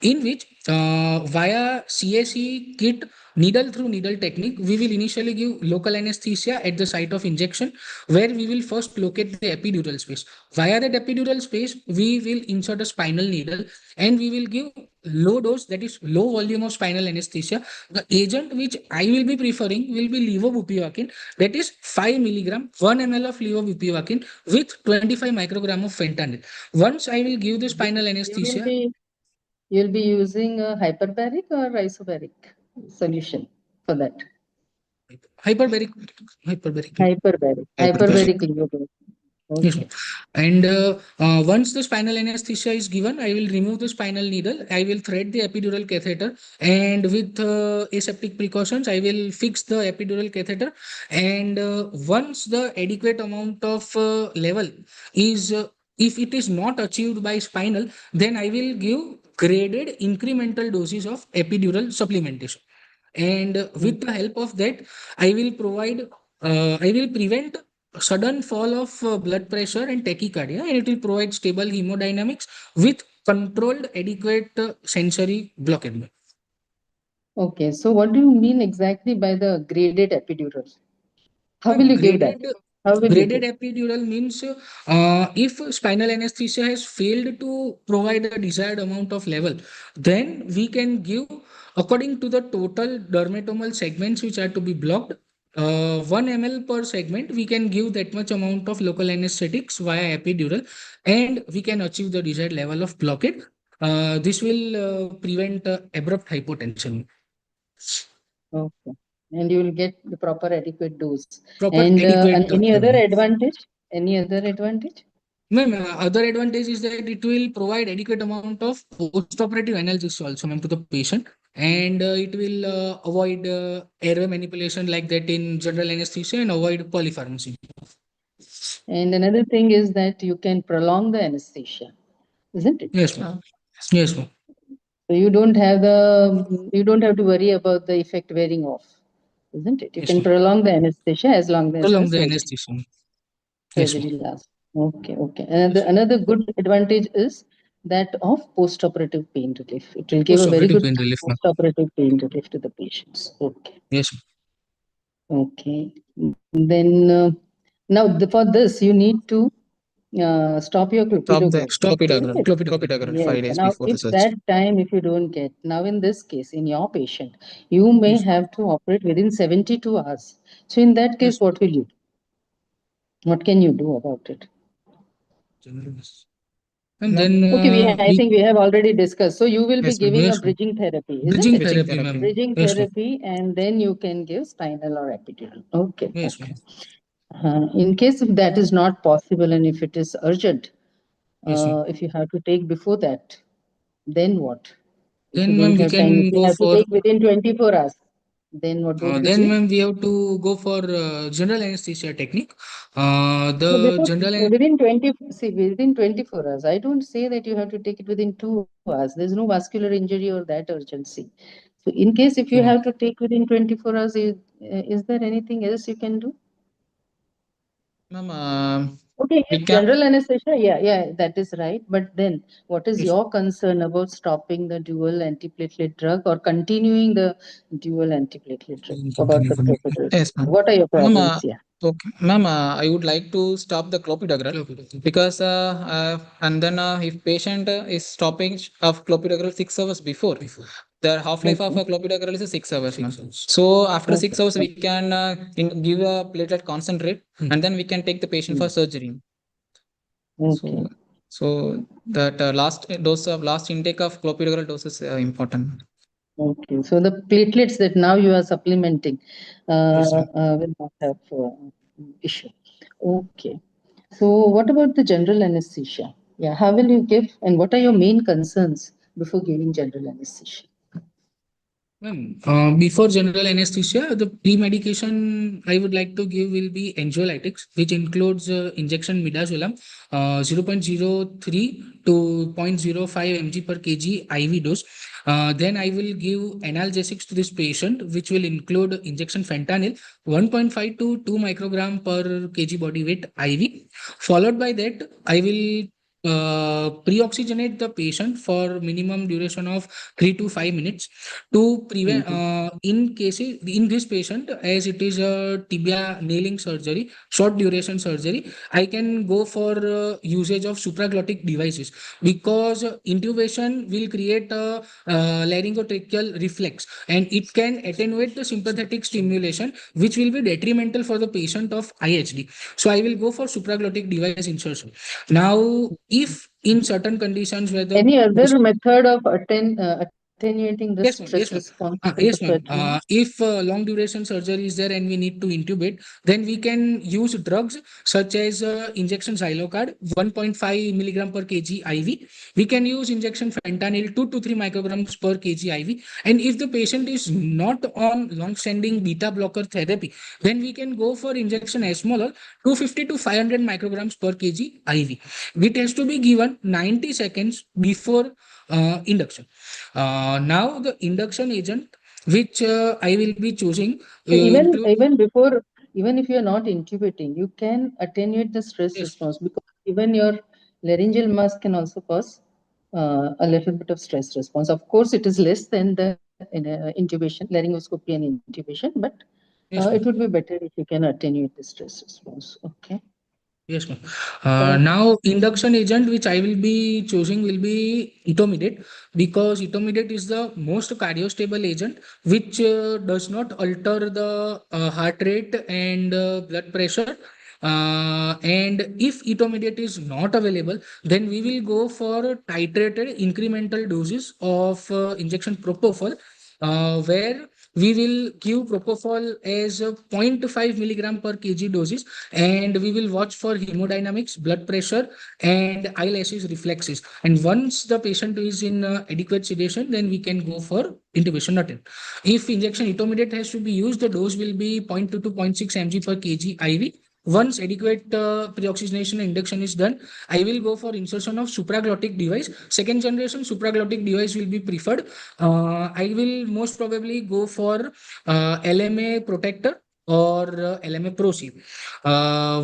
Speaker 10: in which via CSE kit needle through needle technique, we will initially give local anesthesia at the site of injection, where we will first locate the epidural space. Via that epidural space, we will insert a spinal needle, and we will give low dose, that is low volume of spinal anesthesia. The agent which I will be preferring will be levobupivacaine, that is 5 milligram, 1 ml of levobupivacaine with 25 microgram of fentanyl. Once I will give the spinal
Speaker 9: You will
Speaker 10: anesthesia,
Speaker 9: be you'll be using a hyperbaric or isobaric solution for that.
Speaker 10: hyperbaric, hyperbaric,
Speaker 9: Hyperbaric,
Speaker 5: hypertension.
Speaker 9: hyperbaric levodopa.
Speaker 10: yes,
Speaker 9: Okay.
Speaker 10: ma'am. And once the spinal anesthesia is given, I will remove the spinal needle. I will thread the epidural catheter, and with aseptic precautions, I will fix the epidural catheter. And once the adequate amount of level is, if it is not achieved by spinal, then I will give graded incremental doses of epidural supplementation. And with the help of that, I will provide, I will prevent sudden fall of blood pressure and tachycardia, and it will provide stable hemodynamics with controlled adequate sensory blockade.
Speaker 9: Okay. So what do you mean exactly by the graded epidural? How will
Speaker 10: Ma'am,
Speaker 9: you give that? How will you
Speaker 10: graded
Speaker 9: give?
Speaker 10: epidural means if spinal anesthesia has failed to provide the desired amount of level, then we can give according to the total dermatomal segments which are to be blocked. 1 ml per segment, we can give that much amount of local anesthetics via epidural, and we can achieve the desired level of blockade. This will prevent abrupt hypotension.
Speaker 9: Okay. And you will get the proper adequate dose.
Speaker 10: Proper
Speaker 9: And
Speaker 10: adequate.
Speaker 9: any other advantage? Any other advantage?
Speaker 10: Ma'am, other advantage is that it will provide adequate amount of post-operative analgesics also, ma'am, to the patient, and it will avoid airway manipulation like that in general anesthesia, and avoid polypharmacy.
Speaker 9: And another thing is that you can prolong the anesthesia, isn't it?
Speaker 10: Yes, ma'am. Yes, ma'am.
Speaker 9: So you don't have to worry about the effect wearing off, isn't it? You
Speaker 10: Yes,
Speaker 9: can
Speaker 10: ma'am.
Speaker 9: prolong the anesthesia as long as the
Speaker 10: Prolong the
Speaker 9: surgery
Speaker 10: anesthesia. Yes, ma'am.
Speaker 9: lasts. Okay, okay. Another good advantage is that of post-operative pain relief. It will give a very
Speaker 10: Post-operative
Speaker 9: good
Speaker 10: pain relief, ma'am.
Speaker 9: post-operative pain relief to the patients. Okay,
Speaker 10: Yes, ma'am.
Speaker 9: okay. Then now for this you need to stop your clopidogrel,
Speaker 10: Stop it,
Speaker 9: isn't it?
Speaker 5: Clopidogrel
Speaker 9: Yes.
Speaker 5: 5 days
Speaker 9: Now,
Speaker 5: before the
Speaker 9: if
Speaker 5: surgery.
Speaker 9: that time, if you don't get, now in this case, in your patient, you may
Speaker 10: Yes,
Speaker 9: have to operate within 72 hours. So in that case,
Speaker 10: yes.
Speaker 9: what will you do? What can you do about it?
Speaker 10: And then
Speaker 9: Okay, I think we have already discussed. So you will be
Speaker 10: yes, ma'am.
Speaker 9: giving a
Speaker 10: Yes, ma'am.
Speaker 9: bridging therapy, isn't
Speaker 10: Bridging
Speaker 9: it?
Speaker 10: therapy, ma'am.
Speaker 9: Bridging
Speaker 10: Yes, ma'am.
Speaker 9: therapy, and then you can give spinal or epidural. Okay,
Speaker 10: Yes,
Speaker 9: okay.
Speaker 10: ma'am.
Speaker 9: In case if that is not possible and if it is urgent,
Speaker 10: Yes, ma'am.
Speaker 9: if you have to take before that, then what? If you
Speaker 10: Then, ma'am,
Speaker 9: don't
Speaker 10: we
Speaker 9: have time, if
Speaker 10: can
Speaker 9: you
Speaker 10: go
Speaker 9: have to
Speaker 10: for
Speaker 9: take within 24 hours, then what would you
Speaker 10: then,
Speaker 9: give?
Speaker 10: ma'am, we have to go for general anesthesia technique.
Speaker 9: No,
Speaker 10: The
Speaker 9: before
Speaker 10: general
Speaker 9: within 20, see, within 24 hours. I don't say that you have to take it within 2 hours. There's no vascular injury or that urgency. So in case if you have to take within 24 hours, is there anything else you can do?
Speaker 5: Ma'am,
Speaker 9: Okay,
Speaker 5: we
Speaker 9: yes,
Speaker 5: can.
Speaker 9: general anesthesia, yeah, that is right. But then, what is
Speaker 5: Yes.
Speaker 9: your concern about stopping the dual antiplatelet drug or continuing the dual antiplatelet drug about the clopidogrel?
Speaker 5: Yes, ma'am.
Speaker 9: What are your
Speaker 5: Ma'am,
Speaker 9: problems here?
Speaker 5: okay, ma'am, I would like to stop the clopidogrel because and then if patient is stopping of clopidogrel 6 hours before, the half-life of a clopidogrel is 6 hours, ma'am. So after 6 hours, we can give a platelet concentrate, and then we can take the patient for surgery.
Speaker 9: Okay.
Speaker 5: So that last dose of last intake of clopidogrel dose is important.
Speaker 9: Okay, so the platelets that now you are supplementing will not have issue. Okay, so what about the general anesthesia? Yeah, how will you give, and what are your main concerns before giving general anesthesia?
Speaker 10: Before general anesthesia, the pre-medication I would like to give will be anxiolytics, which includes injection midazolam, 0.03 to 0.05 mg per kg IV dose. Then I will give analgesics to this patient, which will include injection fentanyl, 1.5 to 2 microgram per kg body weight IV. Followed by that, I will pre-oxygenate the patient for minimum duration of 3 to 5 minutes to prevent in cases in this patient, as it is a tibia nailing surgery, short duration surgery, I can go for usage of supraglottic devices, because intubation will create a laryngotracheal reflex, and it can attenuate the sympathetic stimulation, which will be detrimental for the patient of IHD. So I will go for supraglottic device insertion. Now, if in certain conditions where the
Speaker 9: Any other method of attenuating the
Speaker 10: Yes, ma'am.
Speaker 9: stress
Speaker 10: Yes, ma'am.
Speaker 9: response
Speaker 10: Yes, ma'am.
Speaker 9: sympathetically?
Speaker 10: If long duration surgery is there and we need to intubate, then we can use drugs such as injection Xylocard, 1.5 milligram per kg IV. We can use injection fentanyl, 2 to 3 micrograms per kg IV. And if the patient is not on long-standing beta blocker therapy, then we can go for injection esmolol, 250 to 500 micrograms per kg IV. It has to be given 90 seconds before induction. Now the induction agent which I will be choosing
Speaker 9: So even
Speaker 10: include.
Speaker 9: even before, even if you are not intubating, you can attenuate the stress
Speaker 10: Yes.
Speaker 9: response, because even your laryngeal mask can also cause a little bit of stress response. Of course, it is less than the intubation, laryngoscopy and intubation, but
Speaker 10: Yes,
Speaker 9: it
Speaker 10: ma'am.
Speaker 9: would be better if you can attenuate the stress response. Okay.
Speaker 10: Yes, ma'am. Now, induction agent which I will be choosing will be etomidate, because etomidate is the most cardiostable agent which does not alter the heart rate and blood pressure. And if etomidate is not available, then we will go for titrated incremental doses of injection propofol, where we will give propofol as a 0.5 milligram per kg doses, and we will watch for hemodynamics, blood pressure, and eyelashes reflexes. And once the patient is in adequate sedation, then we can go for intubation attempt. If injection etomidate has to be used, the dose will be 0.2 to 0.6 mg per kg IV. Once adequate pre-oxygenation induction is done, I will go for insertion of supraglottic device. Second generation supraglottic device will be preferred. I will most probably go for LMA protector or LMA ProSeal.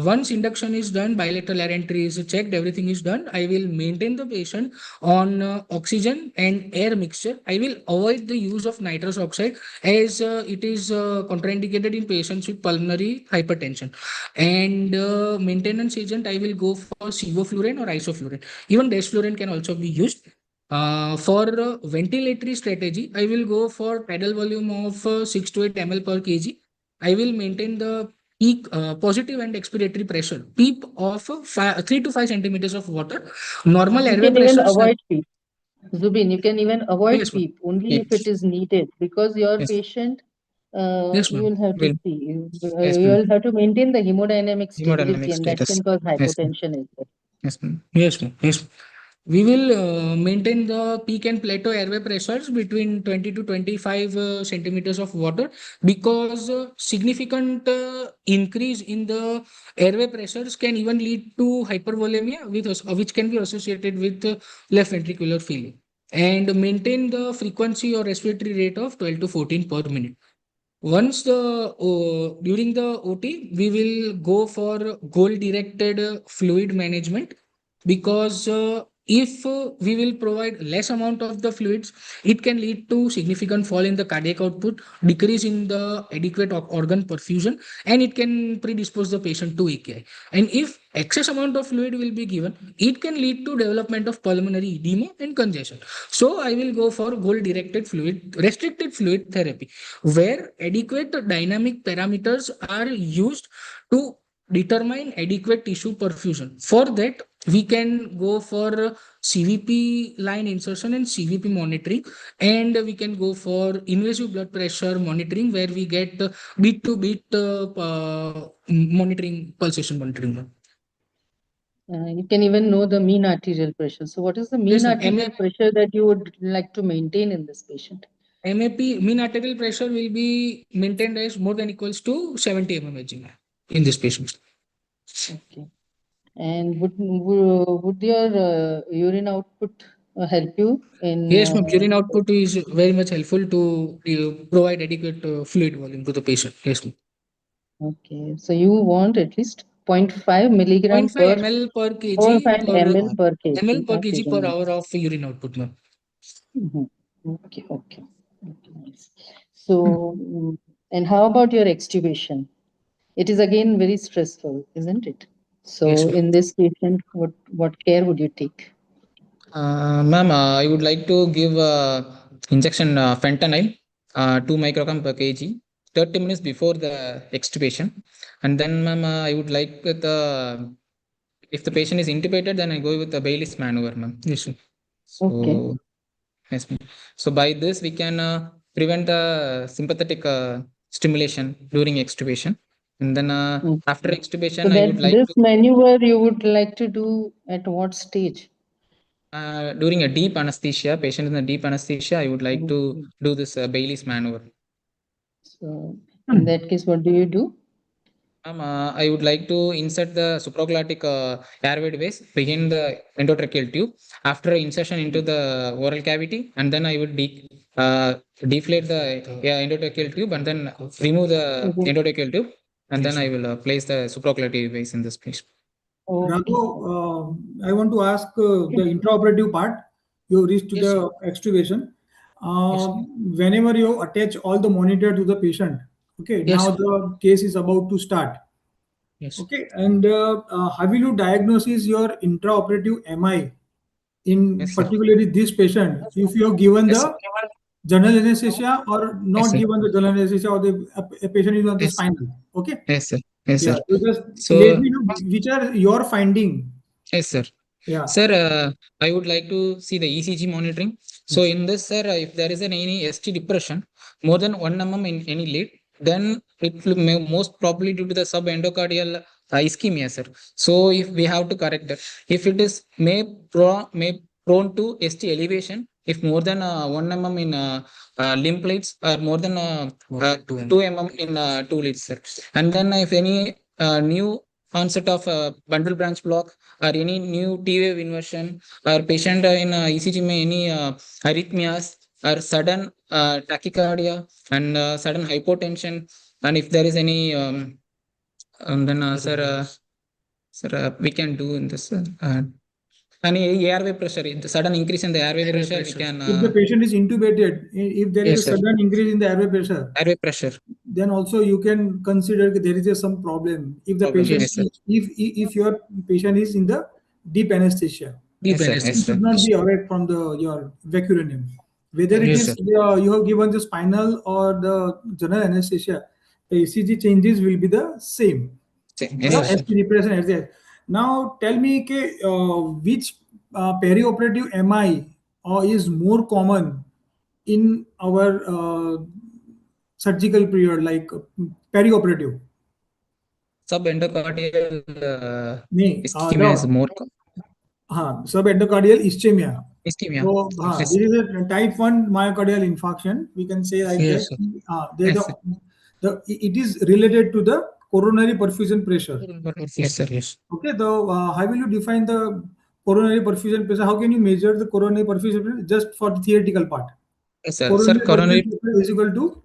Speaker 10: Once induction is done, bilateral air entry is checked, everything is done, I will maintain the patient on oxygen and air mixture. I will avoid the use of nitrous oxide, as it is contraindicated in patients with pulmonary hypertension. And maintenance agent, I will go for sevoflurane or isoflurane. Even desflurane can also be used. For ventilatory strategy, I will go for tidal volume of 6 to 8 ml per kg. I will maintain the peak positive and expiratory pressure, PEEP of 3 to 5 centimeters of water. Normal
Speaker 9: You
Speaker 10: airway
Speaker 9: can even
Speaker 10: pressure.
Speaker 9: avoid PEEP. Zubin, you can even avoid
Speaker 10: Yes, ma'am.
Speaker 9: PEEP only
Speaker 10: Yes.
Speaker 9: if it is needed, because your
Speaker 10: Yes.
Speaker 9: patient,
Speaker 10: Yes,
Speaker 9: you
Speaker 10: ma'am.
Speaker 9: will have to
Speaker 10: Will.
Speaker 9: see,
Speaker 10: Yes,
Speaker 9: you
Speaker 10: ma'am.
Speaker 9: will have to maintain the hemodynamic stability,
Speaker 10: Hemodynamic
Speaker 9: and that
Speaker 10: status.
Speaker 9: can cause
Speaker 10: Yes, ma'am.
Speaker 9: hypotension as well.
Speaker 10: Yes, ma'am. Yes, ma'am. Yes. We will maintain the peak and plateau airway pressures between 20 to 25 centimeters of water, because significant increase in the airway pressures can even lead to hypervolemia, which can be associated with left ventricular failure. And maintain the frequency or respiratory rate of 12 to 14 per minute. Once during the OT, we will go for goal-directed fluid management, because if we will provide less amount of the fluids, it can lead to significant fall in the cardiac output, decrease in the adequate organ perfusion, and it can predispose the patient to AKI. And if excess amount of fluid will be given, it can lead to development of pulmonary edema and congestion. So I will go for goal-directed restricted fluid therapy, where adequate dynamic parameters are used to determine adequate tissue perfusion. For that, we can go for CVP line insertion and CVP monitoring, and we can go for invasive blood pressure monitoring, where we get beat to beat monitoring, pulsation monitoring.
Speaker 9: You can even know the mean arterial pressure. So what is the mean
Speaker 10: Yes, ma'am.
Speaker 9: arterial pressure that you would like to maintain in this patient?
Speaker 10: MAP, mean arterial pressure, will be maintained as more than equals to 70 mmHg in this patient.
Speaker 9: Okay. And would your urine output help you in?
Speaker 10: Yes, ma'am. Urine output is very much helpful to provide adequate fluid volume to the patient. Yes, ma'am.
Speaker 9: Okay, so you want at least 0.5 milligram
Speaker 10: 0.5
Speaker 9: per
Speaker 10: ml per kg
Speaker 9: 0.5
Speaker 10: per
Speaker 9: ml per kg
Speaker 10: ml per
Speaker 9: of
Speaker 10: kg per
Speaker 9: urine
Speaker 10: hour
Speaker 9: output.
Speaker 10: of urine output, ma'am.
Speaker 9: Okay, okay, nice. So, and how about your extubation? It is again very stressful, isn't it? So,
Speaker 10: Yes, ma'am.
Speaker 9: in this patient, what care would you take?
Speaker 5: Ma'am, I would like to give injection fentanyl 2 microgram per kg 30 minutes before the extubation. And then, ma'am, I would like the if the patient is intubated, then I go with the Bailey's maneuver, ma'am. Yes, sir.
Speaker 9: Okay.
Speaker 5: So, yes, ma'am. So by this we can prevent the sympathetic stimulation during extubation. And then after
Speaker 9: Okay.
Speaker 5: extubation,
Speaker 9: So
Speaker 5: I
Speaker 9: that
Speaker 5: would like
Speaker 9: this
Speaker 5: to
Speaker 9: maneuver you would like to do at what stage?
Speaker 5: during a deep anesthesia, patient in a deep anesthesia, I would like to
Speaker 9: Okay.
Speaker 5: do this Bailey's maneuver.
Speaker 9: So, in that case, what do you do?
Speaker 5: I would like to insert the supraglottic airway device behind the endotracheal tube after insertion into the oral cavity, and then I would deflate the endotracheal tube and then remove the
Speaker 9: Okay.
Speaker 5: endotracheal tube, and then I will place the supraglottic device in this place.
Speaker 9: Okay.
Speaker 6: Raghu, I want to ask the intraoperative part. You reached to
Speaker 10: Yes,
Speaker 6: the
Speaker 10: sir.
Speaker 6: extubation.
Speaker 10: Yes,
Speaker 6: Whenever you attach all the monitor to the patient, okay,
Speaker 10: Yes,
Speaker 6: now
Speaker 10: sir.
Speaker 6: the case is about to start.
Speaker 10: Yes.
Speaker 6: Okay, and how will you diagnose your intraoperative MI in
Speaker 5: Yes, sir.
Speaker 6: particularly this patient? If you have given
Speaker 5: Yes,
Speaker 6: the
Speaker 5: sir.
Speaker 6: general anesthesia or
Speaker 5: Yes,
Speaker 6: not
Speaker 5: sir.
Speaker 6: given the general anesthesia, or a patient is on the
Speaker 5: Yes.
Speaker 6: spinal. Okay,
Speaker 5: Yes, sir. Yes,
Speaker 6: yeah,
Speaker 5: sir.
Speaker 6: so just
Speaker 5: So,
Speaker 6: let me know which are your finding.
Speaker 5: yes, sir.
Speaker 6: Yeah.
Speaker 5: Sir, I would like to see the ECG monitoring. So in this, sir, if there is any ST depression more than 1 mm in any lead, then it will most probably due to the subendocardial ischemia, sir. So if we have to correct that, if it is may prone to ST elevation, if more than 1 mm in limb plates or more than 2 mm in 2 leads, sir. And then if any new onset of bundle branch block or any new T wave inversion or patient in ECG may any arrhythmias or sudden tachycardia and sudden hypotension, and if there is any then we can do in this any airway pressure, the sudden increase in the airway pressure, we can
Speaker 6: If the patient is intubated, if there is
Speaker 5: yes,
Speaker 6: a
Speaker 5: sir.
Speaker 6: sudden increase in the airway pressure, then also you can consider that there is some problem. If the
Speaker 5: Problem,
Speaker 6: patient,
Speaker 5: yes, sir.
Speaker 6: if your patient is in the deep anesthesia,
Speaker 10: Deep
Speaker 5: Yes, sir.
Speaker 10: anesthesia.
Speaker 5: Yes,
Speaker 6: it
Speaker 5: sir.
Speaker 6: should not be away from your vecuronium. Whether it
Speaker 10: Yes,
Speaker 6: is
Speaker 10: sir.
Speaker 6: you have given the spinal or the general anesthesia, the ECG changes will be the same.
Speaker 5: Yes,
Speaker 6: Yeah,
Speaker 5: sir.
Speaker 6: ST depression as that. Now tell me which perioperative MI is more common in our surgical period, like perioperative.
Speaker 5: Subendocardial
Speaker 6: नहीं,
Speaker 5: ischemia is more
Speaker 6: subendocardial ischemia.
Speaker 5: ischemia.
Speaker 6: So,
Speaker 5: Yes,
Speaker 6: this is a type 1 myocardial infarction. We can say like
Speaker 10: Yes,
Speaker 6: that.
Speaker 10: sir.
Speaker 6: There's
Speaker 5: Yes, sir.
Speaker 6: it is related to the coronary perfusion pressure.
Speaker 10: Yes, sir. Yes.
Speaker 6: Okay, how will you define the coronary perfusion pressure? How can you measure the coronary perfusion pressure? Just for the theoretical part.
Speaker 5: Yes, sir. Sir,
Speaker 6: Coronary
Speaker 5: coronary
Speaker 6: perfusion pressure is equal to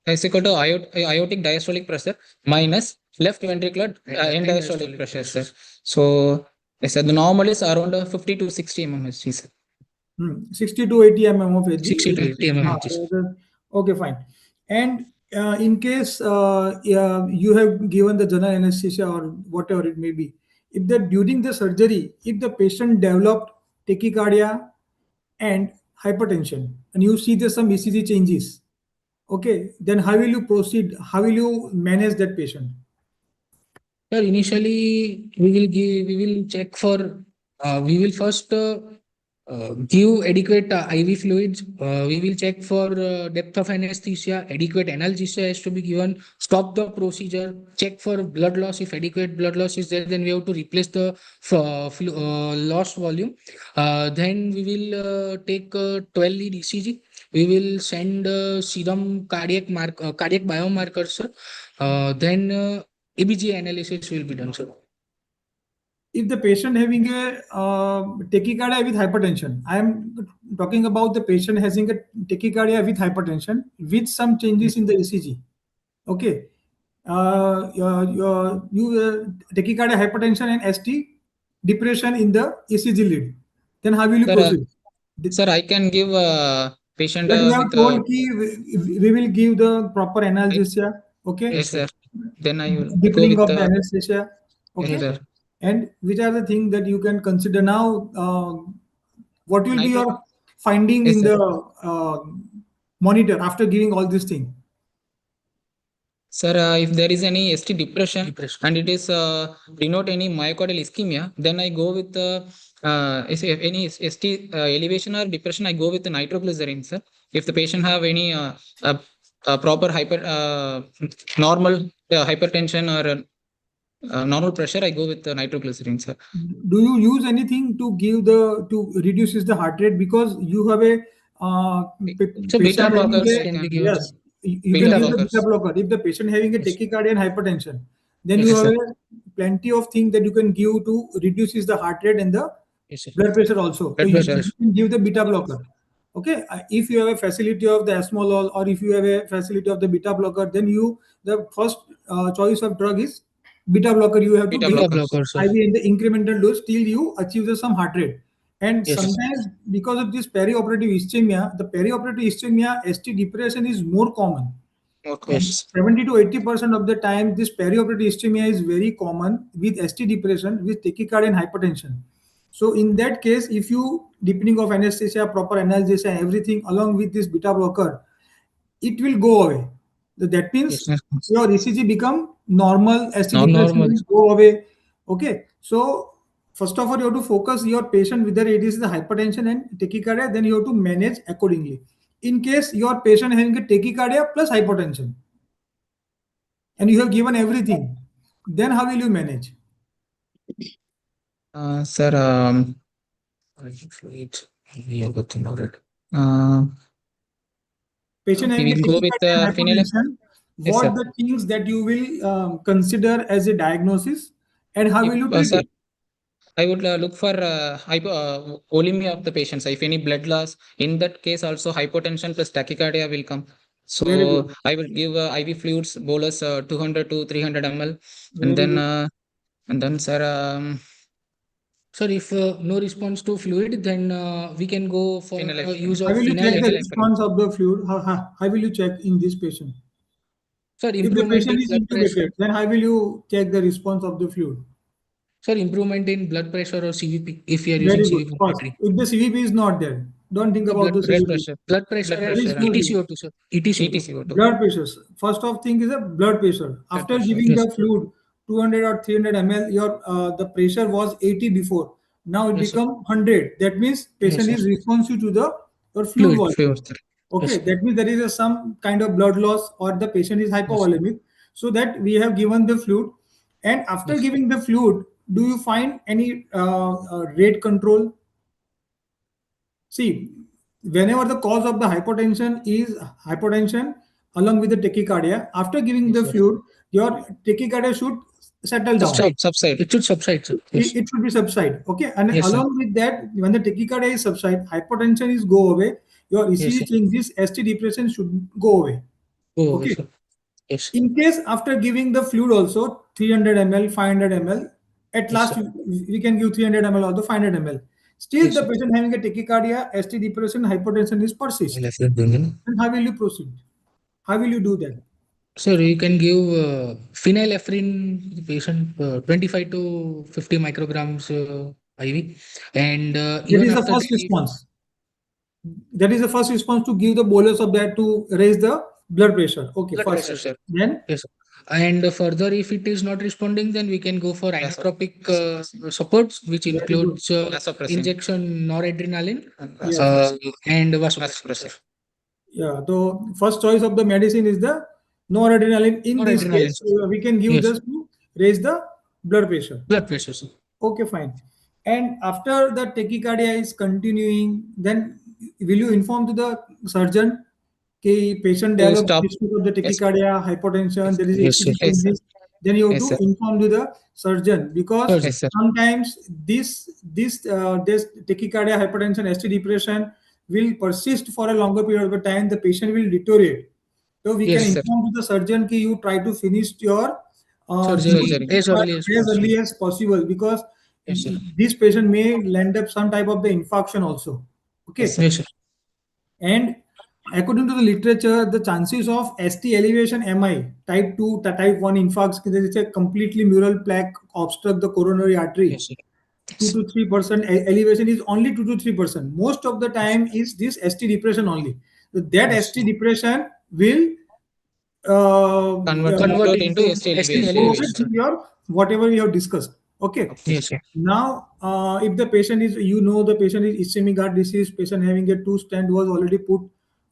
Speaker 5: is equal to aortic diastolic pressure minus left ventricular end diastolic pressure, sir. So, yes, sir, the normal is around 50 to 60 mmHg, sir.
Speaker 6: 60 to 80 mm of Hg.
Speaker 10: 60 to 80 mm Hg.
Speaker 6: Okay, fine. And in case you have given the general anesthesia or whatever it may be, if that during the surgery, if the patient developed tachycardia and hypertension, and you see there's some ECG changes, okay, then how will you proceed? How will you manage that patient?
Speaker 10: Sir, initially we will check for we will first give adequate IV fluids. We will check for depth of anesthesia. Adequate analgesia has to be given. Stop the procedure. Check for blood loss. If adequate blood loss is there, then we have to replace the lost volume. Then we will take 12 lead ECG. We will send serum cardiac biomarkers, sir. Then EBG analysis will be done, sir.
Speaker 6: If the patient having a tachycardia with hypertension, I am talking about the patient having a tachycardia with hypertension with some changes in the ECG. Okay, tachycardia, hypertension, and ST depression in the ECG lead. Then how will you proceed?
Speaker 5: Sir, I can give patient
Speaker 6: But you have
Speaker 5: with
Speaker 6: told we will give the proper analgesia. Okay.
Speaker 5: yes, sir. Then I will go
Speaker 6: Deepening
Speaker 5: with
Speaker 6: of the anesthesia. Okay.
Speaker 5: yes, sir.
Speaker 6: And which are the things that you can consider now? What will be your finding
Speaker 5: Yes,
Speaker 6: in
Speaker 5: sir.
Speaker 6: the monitor after giving all these things?
Speaker 5: Sir, if there is any ST depression and it is denote any myocardial ischemia, then I go with if any ST elevation or depression, I go with the nitroglycerin, sir. If the patient have any proper normal hypertension or normal pressure, I go with the nitroglycerin, sir.
Speaker 6: Do you use anything to give to reduces the heart rate because you have a
Speaker 5: So beta
Speaker 6: patient having
Speaker 5: blockers
Speaker 6: a,
Speaker 5: can be
Speaker 10: given.
Speaker 6: yes, you
Speaker 5: Beta
Speaker 6: can give the
Speaker 5: blockers.
Speaker 6: beta blocker. If the patient having a tachycardia and hypertension, then
Speaker 10: Yes,
Speaker 6: you
Speaker 5: sir.
Speaker 6: have plenty of things that you can give to reduces the heart rate and the
Speaker 10: Yes, sir.
Speaker 6: blood pressure also.
Speaker 5: Blood
Speaker 6: So
Speaker 5: pressure.
Speaker 6: you can give the beta blocker. Okay, if you have a facility of the esmolol or if you have a facility of the beta blocker, then the first choice of drug is beta blocker. You have to
Speaker 5: Beta
Speaker 6: give
Speaker 10: Beta
Speaker 5: blockers.
Speaker 10: blocker, sir.
Speaker 6: IV in the incremental dose till you achieve some heart rate. And
Speaker 10: Yes.
Speaker 6: sometimes because of this perioperative ischemia, the perioperative ischemia ST depression is more common.
Speaker 5: Okay.
Speaker 6: And 70 to 80% of the time, this perioperative ischemia is very common with ST depression, with tachycardia and hypertension. So in that case, if you deepening of anesthesia, proper analgesia, everything along with this beta blocker, it will go away. So that means
Speaker 10: Yes,
Speaker 6: your ECG become normal, ST depression
Speaker 10: normal.
Speaker 6: will go away. Okay. So first of all, you have to focus your patient whether it is the hypertension and tachycardia, then you have to manage accordingly. In case your patient having a tachycardia plus hypertension, and you have given everything, then how will you manage?
Speaker 5: Sir, fluid. We have got to know that.
Speaker 6: Patient
Speaker 5: We
Speaker 6: having a
Speaker 5: will go with
Speaker 6: tachycardia and
Speaker 5: phenyl.
Speaker 6: hypertension,
Speaker 5: Yes,
Speaker 6: what
Speaker 5: sir.
Speaker 6: the things that you will consider as a diagnosis, and how will you treat
Speaker 5: Sir,
Speaker 6: it?
Speaker 5: I would look for volemia of the patients. If any blood loss, in that case also hypotension plus tachycardia will come.
Speaker 6: Very
Speaker 5: So
Speaker 6: good.
Speaker 5: I will give IV fluids bolus 200 to 300 ml,
Speaker 6: Very good.
Speaker 5: and then sir,
Speaker 10: Sir, if no response to fluid, then we can go for
Speaker 5: Phenylephrine.
Speaker 10: use
Speaker 6: How
Speaker 10: of
Speaker 6: will you check the
Speaker 10: phenylephrine.
Speaker 6: response of the fluid? How will you check in this patient?
Speaker 10: Sir,
Speaker 6: If the
Speaker 10: improvement
Speaker 6: patient
Speaker 10: in
Speaker 6: is
Speaker 10: blood pressure.
Speaker 6: intubated, then how will you check the response of the fluid?
Speaker 10: Sir, improvement in blood pressure or CVP if we are
Speaker 6: Very
Speaker 10: using
Speaker 6: good.
Speaker 10: CVP
Speaker 6: First,
Speaker 10: monitoring.
Speaker 6: if the CVP is not there, don't think
Speaker 10: The
Speaker 6: about the
Speaker 5: blood
Speaker 6: CVP.
Speaker 5: pressure.
Speaker 10: Blood pressure
Speaker 5: Blood
Speaker 10: and
Speaker 6: Very
Speaker 5: pressure.
Speaker 6: slowly.
Speaker 10: ETCO2, sir. ETCO2.
Speaker 5: ETCO2.
Speaker 6: Blood pressure. First of thing is a blood pressure. After
Speaker 5: pressure.
Speaker 6: giving
Speaker 10: Yes.
Speaker 6: the fluid 200 or 300 ml, your the pressure was 80 before. Now it
Speaker 10: Yes, sir.
Speaker 6: become 100. That means patient
Speaker 10: Yes,
Speaker 6: is
Speaker 10: sir.
Speaker 6: responsive to the your fluid volume.
Speaker 10: Fluid.
Speaker 6: Okay,
Speaker 10: Yes.
Speaker 6: that means there is some kind of blood loss or the patient is hypovolemic. So that we have given the fluid, and after
Speaker 10: Yes.
Speaker 6: giving the fluid, do you find any rate control? See, whenever the cause of the hypertension is hypertension along with the tachycardia, after giving
Speaker 10: Yes,
Speaker 6: the
Speaker 10: sir.
Speaker 6: fluid, your tachycardia should settle down.
Speaker 5: Subside.
Speaker 10: It should subside, sir. Yes.
Speaker 6: It should be subside. Okay, and
Speaker 10: Yes, sir.
Speaker 6: along with that, when the tachycardia is subside, hypertension is go away. Your ECG
Speaker 10: Yes, sir.
Speaker 6: changes, ST depression should go away.
Speaker 10: Oh,
Speaker 6: Okay.
Speaker 10: sir. Yes.
Speaker 6: In case after giving the fluid also 300 ml, 500 ml, at
Speaker 10: Yes,
Speaker 6: last
Speaker 10: sir.
Speaker 6: we can give 300 ml or the 500 ml. Still
Speaker 10: Yes,
Speaker 6: the
Speaker 10: sir.
Speaker 6: patient having a tachycardia, ST depression, hypertension is persist. Then how will you proceed? How will you do that?
Speaker 10: Sir, you can give phenylephrine to the patient 25 to 50 micrograms IV, and
Speaker 6: That
Speaker 10: even
Speaker 6: is the
Speaker 10: after
Speaker 6: first
Speaker 10: daily
Speaker 6: response. That is the first response to give the bolus of that to raise the blood pressure. Okay,
Speaker 10: blood
Speaker 6: first.
Speaker 10: pressure, sir.
Speaker 6: Then
Speaker 10: Yes, sir. And further, if it is not responding, then we can go for inotropic supports, which
Speaker 6: very good.
Speaker 10: includes injection noradrenaline
Speaker 6: Yes.
Speaker 10: and vasopressor.
Speaker 6: Yeah, so first choice of the medicine is the noradrenaline. In this
Speaker 10: Noradrenaline,
Speaker 6: case,
Speaker 10: sir.
Speaker 6: we can give
Speaker 10: Yes.
Speaker 6: this to raise the blood pressure.
Speaker 10: Blood pressure, sir.
Speaker 6: Okay, fine. And after the tachycardia is continuing, then will you inform to the surgeon कि patient
Speaker 5: To
Speaker 6: develop
Speaker 5: stop.
Speaker 6: history of the
Speaker 5: Yes.
Speaker 6: tachycardia, hypotension, there is
Speaker 10: Yes, sir.
Speaker 6: HCG
Speaker 5: Yes, sir.
Speaker 6: increase. Then you have
Speaker 5: Yes,
Speaker 6: to
Speaker 5: sir.
Speaker 6: inform to the surgeon because
Speaker 5: Yes, sir.
Speaker 6: sometimes this tachycardia, hypertension, ST depression will persist for a longer period of time. The patient will deteriorate. So we
Speaker 10: Yes,
Speaker 6: can
Speaker 5: sir.
Speaker 6: inform to the surgeon कि you try to finish your
Speaker 10: Surgery
Speaker 6: use
Speaker 10: as early as
Speaker 6: as early
Speaker 10: possible.
Speaker 6: as possible because
Speaker 10: Yes, sir.
Speaker 6: this patient may land up some type of the infarction also. Okay.
Speaker 10: Yes, sir.
Speaker 6: And according to the literature, the chances of ST elevation MI, type 2, type 1 infarcts, there is a completely mural plaque obstruct the coronary artery.
Speaker 10: Yes, sir.
Speaker 6: 2 to 3% elevation is only 2 to 3%. Most of the time is this ST depression only. So that
Speaker 10: Yes,
Speaker 6: ST depression will
Speaker 10: Convert
Speaker 5: Into
Speaker 10: into
Speaker 5: ST
Speaker 10: ST
Speaker 5: elevation.
Speaker 6: go
Speaker 10: elevation, sir.
Speaker 6: with your whatever we have discussed. Okay.
Speaker 10: Yes, sir.
Speaker 6: Now, if the patient is, the patient is ischemic heart disease, patient having a two stent was already put.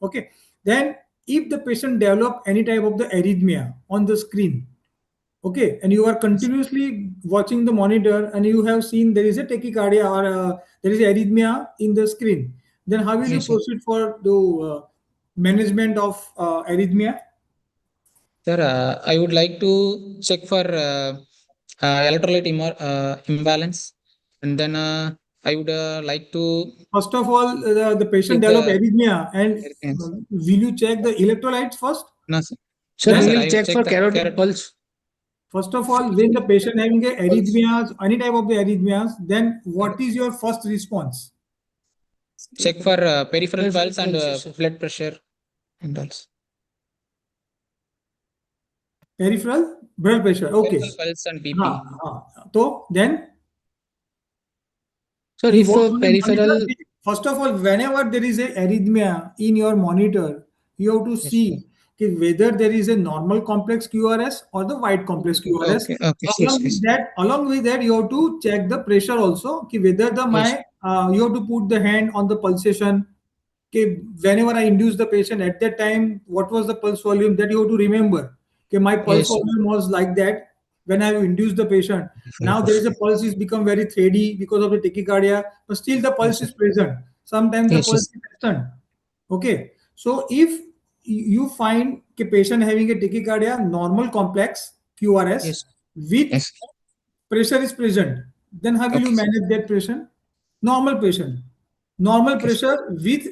Speaker 6: Okay. Then, if the patient develop any type of the arrhythmia on the screen, okay, and you are continuously watching the monitor and you have seen there is a tachycardia or there is arrhythmia in the screen, then how will you
Speaker 10: Yes, sir.
Speaker 6: proceed for the management of arrhythmia?
Speaker 5: Sir, I would like to check for electrolyte imbalance, and then I would like to
Speaker 6: First of all, the patient
Speaker 5: give
Speaker 6: develop
Speaker 5: the
Speaker 6: arrhythmia, and
Speaker 5: yes.
Speaker 6: will you check the electrolytes first?
Speaker 5: No, sir.
Speaker 10: Sir,
Speaker 5: No,
Speaker 10: we
Speaker 5: sir.
Speaker 6: Then,
Speaker 10: will
Speaker 5: I will
Speaker 10: check
Speaker 5: check
Speaker 10: for
Speaker 5: the
Speaker 10: carotid pulse.
Speaker 6: first of all, when the patient having a arrhythmias, any type of the arrhythmias, then what is your first response?
Speaker 5: check for peripheral
Speaker 10: Peripheral
Speaker 5: pulse and
Speaker 10: pulse, yes, sir.
Speaker 5: blood pressure and also
Speaker 6: Peripheral blood pressure. Okay.
Speaker 5: peripheral pulse and BP.
Speaker 6: So then
Speaker 10: Sir,
Speaker 6: you
Speaker 10: if
Speaker 6: watch on the monitor.
Speaker 10: peripheral,
Speaker 6: First of all, whenever there is a arrhythmia in your monitor, you have to
Speaker 5: Yes,
Speaker 6: see whether there is a normal complex QRS or the wide complex QRS.
Speaker 5: Okay, okay.
Speaker 10: yes,
Speaker 6: Along with that, you have to check the pressure also. Whether
Speaker 10: yes,
Speaker 6: you have to put the hand on the pulsation. Whenever I induce the patient at that time, what was the pulse volume that you have to remember. My pulse
Speaker 10: yes, sir.
Speaker 6: volume was like that when I induced the patient. Now there is a pulse is become very thready because of the tachycardia, but still the pulse
Speaker 10: Yes,
Speaker 6: is present. Sometimes the
Speaker 10: yes,
Speaker 6: pulse
Speaker 10: yes,
Speaker 6: is absent. Okay, so if you find a patient having a tachycardia, normal complex QRS
Speaker 10: yes,
Speaker 6: with
Speaker 5: Yes.
Speaker 6: pressure is present, then how will you
Speaker 5: Okay.
Speaker 6: manage that patient? Normal patient, normal
Speaker 5: Okay.
Speaker 6: pressure with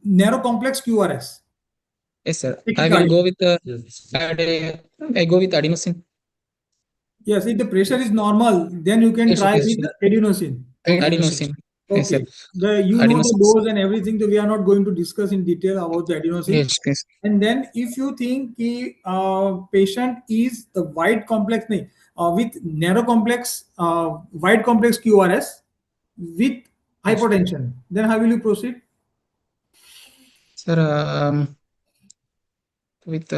Speaker 6: narrow complex QRS.
Speaker 5: Yes, sir. I will
Speaker 6: Tachycardia.
Speaker 5: go with I go with adenosine.
Speaker 6: Yes, if the pressure is normal, then you can
Speaker 10: yes,
Speaker 6: try
Speaker 10: yes,
Speaker 6: with the adenosine. Okay.
Speaker 10: adenosine.
Speaker 5: Adenosine. Yes, sir.
Speaker 6: Okay. You know the
Speaker 5: Adenosine.
Speaker 6: dose and everything, that we are not going to discuss in detail about the adenosine.
Speaker 10: Yes,
Speaker 5: Yes.
Speaker 6: And then if you think the patient is the wide complex with narrow complex, wide complex QRS with hypertension, then how will you proceed?
Speaker 5: Sir, with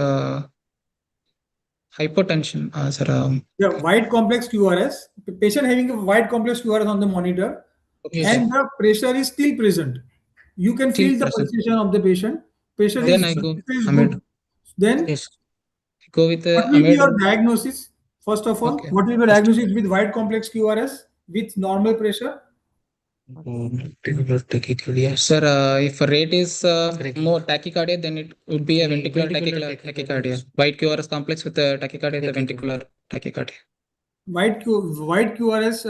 Speaker 5: hypertension, sir.
Speaker 6: Yeah, wide complex QRS, the patient having a wide complex QRS on the monitor,
Speaker 10: Yes,
Speaker 6: and the pressure is still present. You can
Speaker 5: Still
Speaker 6: feel the
Speaker 5: present.
Speaker 6: pulsation of the patient. Pressure
Speaker 5: Then
Speaker 6: is,
Speaker 5: I go
Speaker 6: is
Speaker 5: amide.
Speaker 6: good. Then
Speaker 10: yes.
Speaker 5: Go with
Speaker 6: what will be
Speaker 5: amide.
Speaker 6: your diagnosis? First of all,
Speaker 5: Okay.
Speaker 6: what will be your diagnosis with wide complex QRS with normal pressure?
Speaker 5: Sir, if a rate is more tachycardia, then it would be a ventricular tachycardia. White QRS complex with tachycardia, the ventricular tachycardia.
Speaker 6: Wide QRS,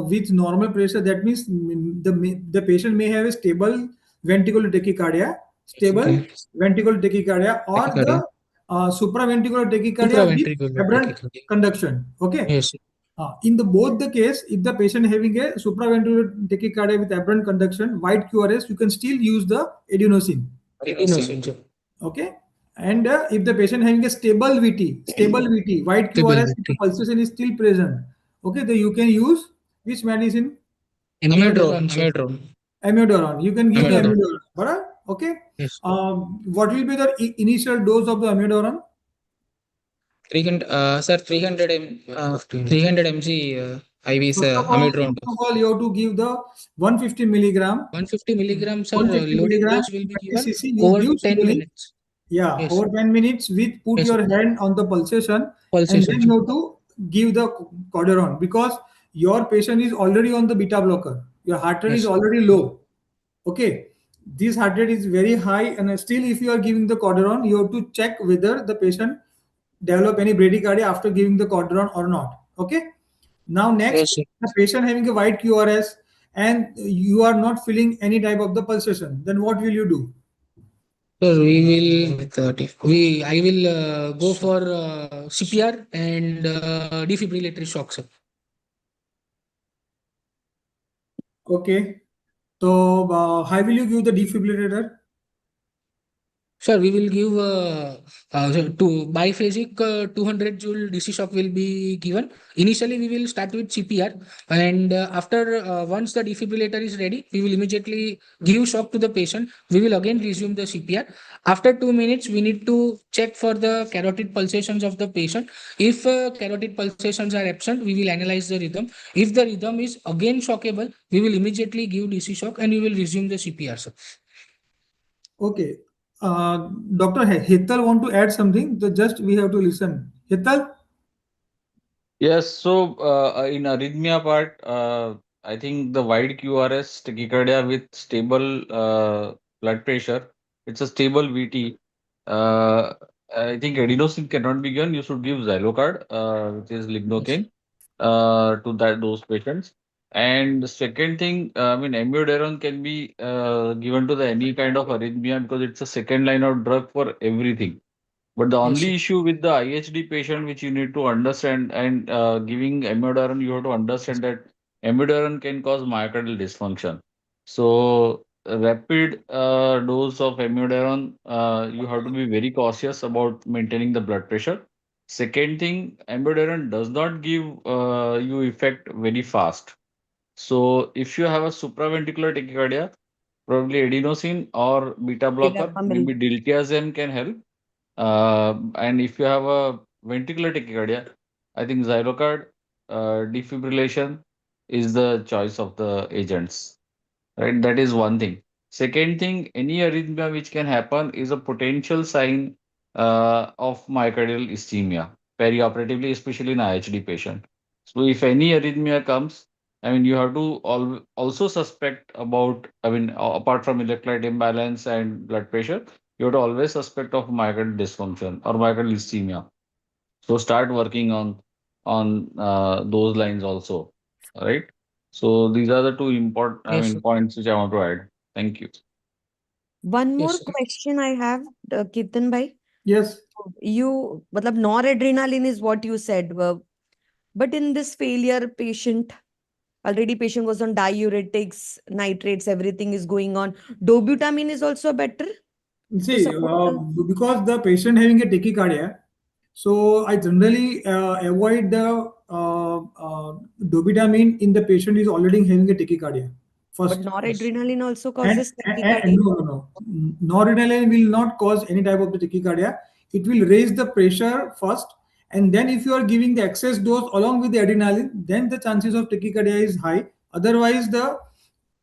Speaker 6: with normal pressure. That means the patient may have a stable ventricular tachycardia, stable ventricular tachycardia, or the supraventricular tachycardia with aberrant conduction. Okay.
Speaker 10: Yes.
Speaker 6: In the both the case, if the patient having a supraventricular tachycardia with aberrant conduction, white QRS, you can still use the adenosine. Okay. And if the patient having a stable VT, white QRS, if the pulsation is still present, okay, then you can use which medicine?
Speaker 10: Amiodarone.
Speaker 6: Amiodarone. You can give the
Speaker 10: Amiodarone.
Speaker 6: amiodarone. Okay.
Speaker 10: Yes.
Speaker 6: What will be the initial dose of the amiodarone?
Speaker 5: 300 mg IV is amiodarone.
Speaker 6: First of all, you have to give the 150 milligram.
Speaker 10: 150 milligrams, sir.
Speaker 6: 150
Speaker 10: Loading
Speaker 6: milligram,
Speaker 10: dose will be
Speaker 6: 20
Speaker 10: given
Speaker 6: cc, you
Speaker 10: over
Speaker 6: give
Speaker 10: 10
Speaker 6: slowly.
Speaker 10: minutes.
Speaker 6: Yeah,
Speaker 10: Yes.
Speaker 6: over 10 minutes with put
Speaker 10: Yes,
Speaker 6: your
Speaker 10: sir.
Speaker 6: hand on the pulsation, and
Speaker 10: Pulsation,
Speaker 6: then you have to give the cortisone, because your patient is already on the beta blocker. Your heart rate is
Speaker 10: Yes.
Speaker 6: already low. Okay. This heart rate is very high, and still if you are giving the cortisone, you have to check whether the patient develop any bradycardia after giving the cortisone or not. Okay. Now next,
Speaker 10: Yes, sir.
Speaker 6: the patient having a white QRS and you are not feeling any type of the pulsation, then what will you do?
Speaker 10: So I will go for CPR and defibrillatory shock, sir.
Speaker 6: Okay. So how will you give the defibrillator?
Speaker 10: Sir, we will give biphasic 200 joule DC shock will be given. Initially, we will start with CPR, and after once the defibrillator is ready, we will immediately give shock to the patient. We will again resume the CPR. After 2 minutes, we need to check for the carotid pulsations of the patient. If carotid pulsations are absent, we will analyze the rhythm. If the rhythm is again shockable, we will immediately give DC shock and we will resume the CPR, sir.
Speaker 6: Okay. Dr. Hital want to add something? Just we have to listen. Hital?
Speaker 8: Yes, so in arrhythmia part, I think the wide QRS tachycardia with stable blood pressure, it's a stable VT. Uh, I think adenosine cannot be given. You should give Xylocard, which is lignocaine, to those patients. And the second thing, I mean, amiodarone can be given to the any kind of arrhythmia because it's a second line of drug for everything. But the
Speaker 10: Yes, sir.
Speaker 8: only issue with the IHD patient, which you need to understand, and giving amiodarone, you have to understand that amiodarone can cause myocardial dysfunction. So, a rapid dose of amiodarone, you have to be very cautious about maintaining the blood pressure. Second thing, amiodarone does not give you effect very fast. So, if you have a supraventricular tachycardia, probably adenosine or beta blocker,
Speaker 7: Verapamil.
Speaker 8: maybe diltiazem can help. And if you have a ventricular tachycardia, I think Xylocard defibrillation is the choice of the agents, right? That is one thing. Second thing, any arrhythmia which can happen is a potential sign of myocardial ischemia, perioperatively, especially in IHD patient. So if any arrhythmia comes, I mean, you have to also suspect about, I mean, apart from electrolyte imbalance and blood pressure, you have to always suspect of myocardial dysfunction or myocardial ischemia. So start working on those lines also, right? So these are the two important, I
Speaker 10: Yes,
Speaker 8: mean,
Speaker 10: sir.
Speaker 8: points which I want to add. Thank you.
Speaker 7: One more
Speaker 10: Yes, sir.
Speaker 7: question I have, Kirtan bhai.
Speaker 6: Yes.
Speaker 7: You, matlab, noradrenaline is what you said, but in this failure patient, already patient was on diuretics, nitrates, everything is going on. Dobutamine is also better to
Speaker 6: See,
Speaker 7: support the.
Speaker 6: because the patient having a tachycardia, so I generally avoid the dobutamine in the patient is already having a tachycardia
Speaker 7: But
Speaker 6: first.
Speaker 7: noradrenaline also
Speaker 6: And,
Speaker 7: causes
Speaker 6: and
Speaker 7: tachycardia.
Speaker 6: no. Noradrenaline will not cause any type of the tachycardia. It will raise the pressure first, and then if you are giving the excess dose along with the adrenaline, then the chances of tachycardia is high. Otherwise, the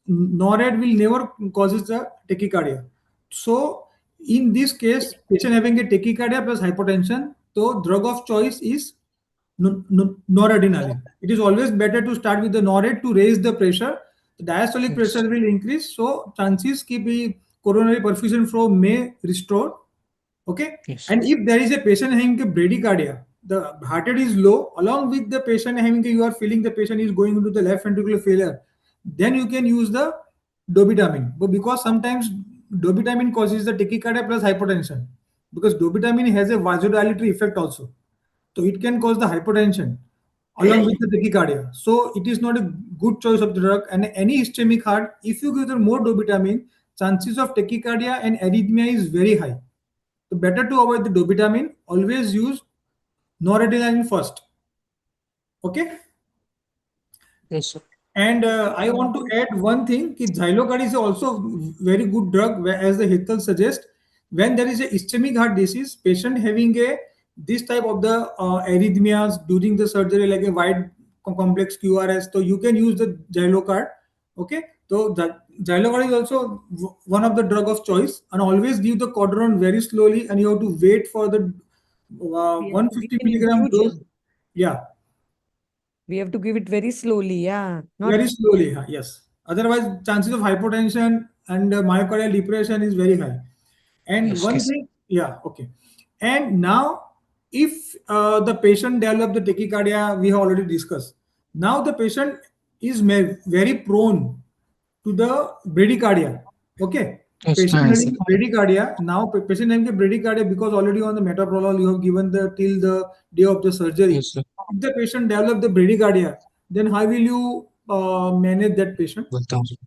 Speaker 6: NORAD will never causes the tachycardia. So in this case, patient having a tachycardia plus hypotension, so drug of choice is noradrenaline. It is always better to start with the NORAD to raise the pressure. The diastolic pressure will increase, so chances keep the coronary perfusion flow may restore. Okay.
Speaker 10: Yes.
Speaker 6: And if there is a patient having a bradycardia, the heart rate is low, along with the patient having you are feeling the patient is going into the left ventricular failure, then you can use the dobutamine. But because sometimes dobutamine causes the tachycardia plus hypotension, because dobutamine has a vasodilatory effect also. So it can cause the hypotension along with the tachycardia. So it is not a good choice of the drug. And any ischemic heart, if you give them more dobutamine, chances of tachycardia and arrhythmia is very high. So better to avoid the dobutamine. Always use noradrenaline first. Okay.
Speaker 10: Yes, sir.
Speaker 6: And I want to add one thing: कि Xylocard is also very good drug, as the Hital suggests. When there is a ischemic heart disease, patient having a this type of the arrhythmias during the surgery, like a wide complex QRS, so you can use the Xylocard. Okay, so the Xylocard is also one of the drug of choice, and always give the Codron very slowly, and you have to wait for the
Speaker 7: We have to
Speaker 6: 150
Speaker 7: give in
Speaker 6: milligram dose.
Speaker 7: infusion.
Speaker 6: Yeah.
Speaker 7: We have to give it very slowly. Yeah. Not
Speaker 6: Very slowly, yes. Otherwise, chances of hypotension and myocardial depression is very high. And
Speaker 10: Yes,
Speaker 6: one
Speaker 10: yes.
Speaker 6: thing, yeah, okay. And now, if the patient develop the tachycardia, we have already discussed. Now the patient is very prone to the bradycardia. Okay.
Speaker 10: Yes,
Speaker 6: Patient
Speaker 10: I
Speaker 6: having
Speaker 10: see.
Speaker 6: bradycardia. Now patient having a bradycardia, because already on the metoprolol you have given the till the day of the surgery.
Speaker 10: Yes, sir.
Speaker 6: If the patient develop the bradycardia, then how will you manage that patient?
Speaker 10: 1,000.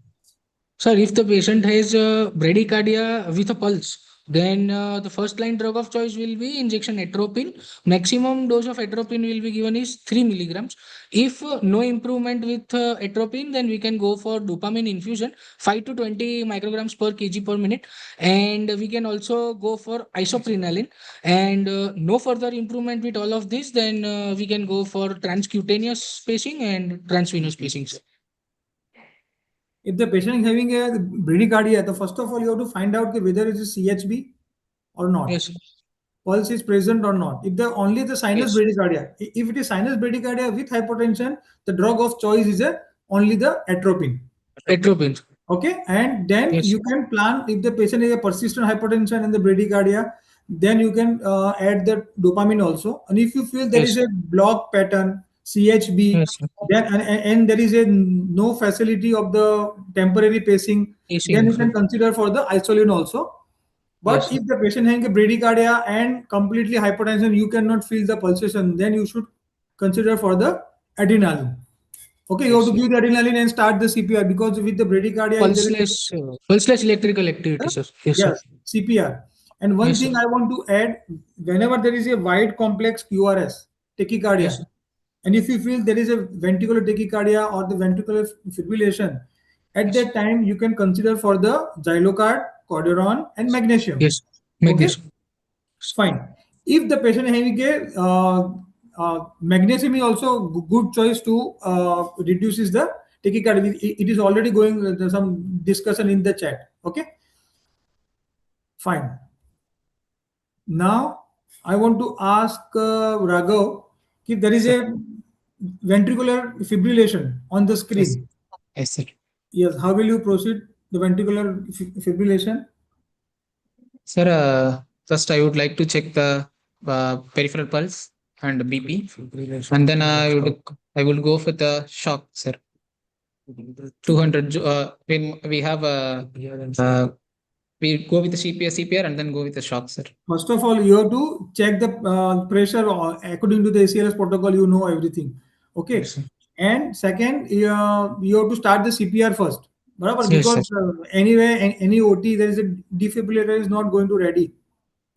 Speaker 10: Sir, if the patient has bradycardia with a pulse, then the first line drug of choice will be injection atropine. Maximum dose of atropine will be given is 3 milligrams. If no improvement with atropine, then we can go for dopamine infusion, 5 to 20 micrograms per kg per minute. And we can also go for isoprenaline. And no further improvement with all of this, then we can go for transcutaneous spacing and transvenous spacing, sir.
Speaker 6: If the patient is having a bradycardia, the first of all you have to find out whether it is CHB or not.
Speaker 10: Yes, sir.
Speaker 6: Pulse is present or not. If the only the sinus
Speaker 10: Yes.
Speaker 6: bradycardia, if it is sinus bradycardia with hypotension, the drug of choice is only the atropine.
Speaker 10: Atropine.
Speaker 6: Okay, and then
Speaker 10: Yes.
Speaker 6: you can plan if the patient is a persistent hypertension and the bradycardia, then you can add the dopamine also. And if you feel there
Speaker 10: Yes.
Speaker 6: is a block pattern, CHB,
Speaker 10: Yes, sir.
Speaker 6: then and there is a no facility of the temporary pacing,
Speaker 10: Pacing,
Speaker 6: then you
Speaker 10: sir.
Speaker 6: can consider for the isolin also. But
Speaker 10: Yes,
Speaker 6: if the patient having a bradycardia and completely hypertension, you cannot feel the pulsation, then you should consider for the adrenaline. Okay, you have
Speaker 10: Yes,
Speaker 6: to
Speaker 10: sir.
Speaker 6: give the adrenaline and start the CPR, because with the bradycardia, if there is
Speaker 10: Pulseless electrical activity, sir. Yes, sir.
Speaker 6: yes, CPR. And one
Speaker 10: Yes,
Speaker 6: thing
Speaker 10: sir.
Speaker 6: I want to add, whenever there is a wide complex QRS, tachycardia,
Speaker 10: Yes, sir.
Speaker 6: and if you feel there is a ventricular tachycardia or the ventricular fibrillation, at
Speaker 10: Yes.
Speaker 6: that time you can consider for the Xylocard, Corderon, and magnesium.
Speaker 10: Yes.
Speaker 6: Okay,
Speaker 10: Magnesium.
Speaker 6: fine. If the patient having a magnesium is also good choice to reduces the tachycardia. It is already going some discussion in the chat. Okay, fine. Now I want to ask Raghav if there is a ventricular fibrillation on the
Speaker 5: Yes.
Speaker 6: screen.
Speaker 5: Yes, sir.
Speaker 6: Yes, how will you proceed the ventricular fibrillation?
Speaker 5: Sir, first I would like to check the peripheral pulse and BP, and then I would go for the shock, sir. 200. When we have we go with the CPR and then go with the shock, sir.
Speaker 6: First of all, you have to check the pressure according to the ACLS protocol. You know everything. Okay.
Speaker 5: Yes, sir.
Speaker 6: And second, you have to start the CPR first. Barabar?
Speaker 5: Yes, sir.
Speaker 6: Because anyway, any OT, there is a defibrillator is not going to ready.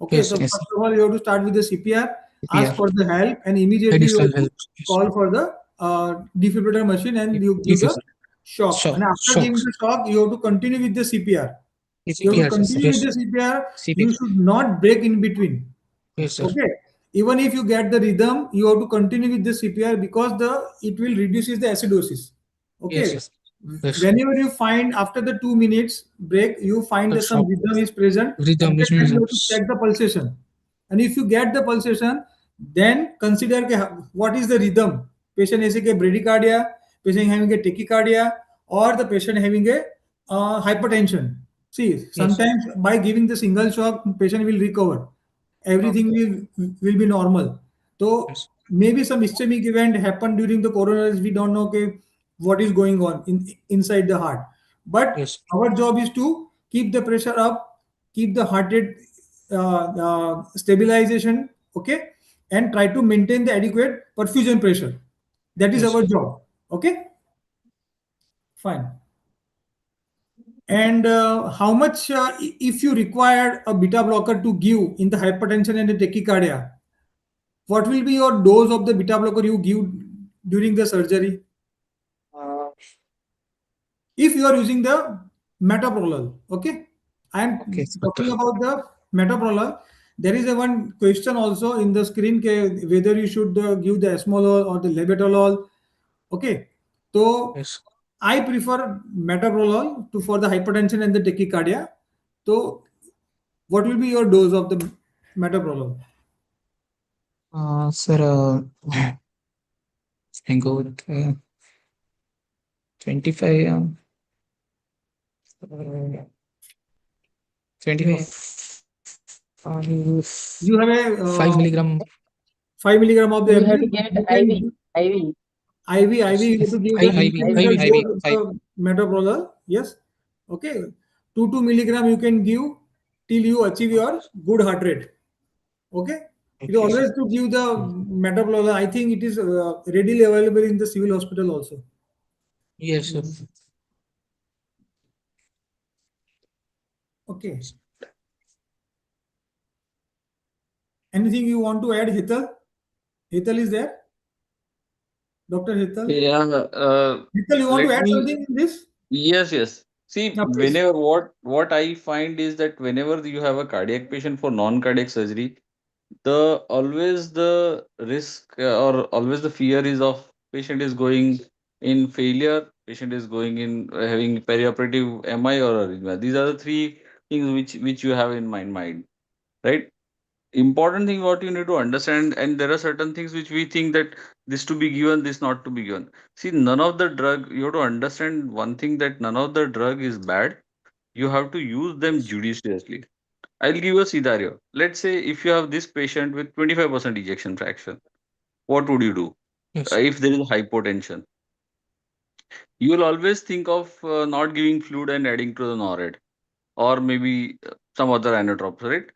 Speaker 6: Okay.
Speaker 5: Yes,
Speaker 6: So
Speaker 5: yes,
Speaker 6: first of all, you have to start with the CPR, ask
Speaker 5: CPR.
Speaker 6: for the help, and immediately you
Speaker 5: Additional
Speaker 6: have to
Speaker 5: help. Yes.
Speaker 6: call for the defibrillator machine and you give
Speaker 5: Yes,
Speaker 6: the
Speaker 5: yes.
Speaker 6: shock.
Speaker 5: Shock.
Speaker 6: And after
Speaker 5: Shock.
Speaker 6: giving the shock, you have to continue with the CPR. You have to
Speaker 5: CPR, sir.
Speaker 6: continue with
Speaker 5: Yes.
Speaker 6: the CPR. You
Speaker 5: CPR.
Speaker 6: should not break in between.
Speaker 5: Yes, sir.
Speaker 6: Okay. Even if you get the rhythm, you have to continue with the CPR, because it will reduces the acidosis. Okay.
Speaker 5: Yes, yes.
Speaker 6: Whenever you find after the 2 minutes break, you find
Speaker 5: The
Speaker 6: that some
Speaker 5: shock.
Speaker 6: rhythm is present. At
Speaker 5: Rhythm
Speaker 6: that
Speaker 5: is
Speaker 6: time, you have to
Speaker 5: measures.
Speaker 6: check the pulsation. And if you get the pulsation, then consider what is the rhythm. Patient is a bradycardia, patient having a tachycardia, or the patient having a hypertension. See,
Speaker 5: Yes.
Speaker 6: sometimes by giving the single shock, patient will recover. Everything will be normal. So
Speaker 5: Yes.
Speaker 6: maybe some ischemic event happened during the coronavirus. We don't know what is going on inside the heart. But
Speaker 5: Yes.
Speaker 6: our job is to keep the pressure up, keep the heart rate stabilization, okay, and try to maintain the adequate perfusion pressure. That is
Speaker 10: Yes.
Speaker 6: our job, okay? Fine. And how much, if you require a beta blocker to give in the hypertension and the tachycardia, what will be your dose of the beta blocker you give during the surgery? If you are using the metoprolol, okay? I am
Speaker 10: Okay.
Speaker 6: talking about the metoprolol. There is a one question also in the screen whether you should give the esmolol or the labetalol, okay? So
Speaker 10: Yes.
Speaker 6: I prefer metoprolol for the hypertension and the tachycardia. So what will be your dose of the metoprolol?
Speaker 5: Sir, I go with 25. 25.
Speaker 6: You have a
Speaker 10: 5 milligram.
Speaker 6: 5 milligram of the
Speaker 9: You have to
Speaker 6: mg.
Speaker 9: give
Speaker 6: You
Speaker 9: it
Speaker 6: can
Speaker 9: IV. IV.
Speaker 6: IV, you have to give the
Speaker 10: IV,
Speaker 6: incremental
Speaker 10: IV,
Speaker 6: dose of
Speaker 5: 5.
Speaker 6: the metoprolol. Yes. Okay. 2 milligram you can give till you achieve your good heart rate. Okay. It is
Speaker 10: Okay, sir.
Speaker 6: always to give the metoprolol. I think it is readily available in the civil hospital also.
Speaker 10: Yes, sir.
Speaker 6: Okay. Anything you want to add, Hital? Hital is there? Dr. Hital?
Speaker 8: Yeah.
Speaker 6: Hital, you want to
Speaker 8: Let
Speaker 6: add
Speaker 8: me.
Speaker 6: something in this?
Speaker 8: Yes, yes. See,
Speaker 6: Yeah, please.
Speaker 8: whenever what I find is that whenever you have a cardiac patient for non-cardiac surgery, always the risk or always the fear is of patient is going in failure, patient is going in having perioperative MI or arrhythmia. These are the three things which you have in mind, right? Important thing what you need to understand, and there are certain things which we think that this to be given, this not to be given. See, none of the drug, you have to understand one thing, that none of the drug is bad. You have to use them judiciously. I'll give you a scenario. Let's say if you have this patient with 25% ejection fraction, what would you do?
Speaker 10: Yes.
Speaker 8: If there is hypotension, you will always think of not giving fluid and adding to the NORAD, or maybe some other anatropes, right?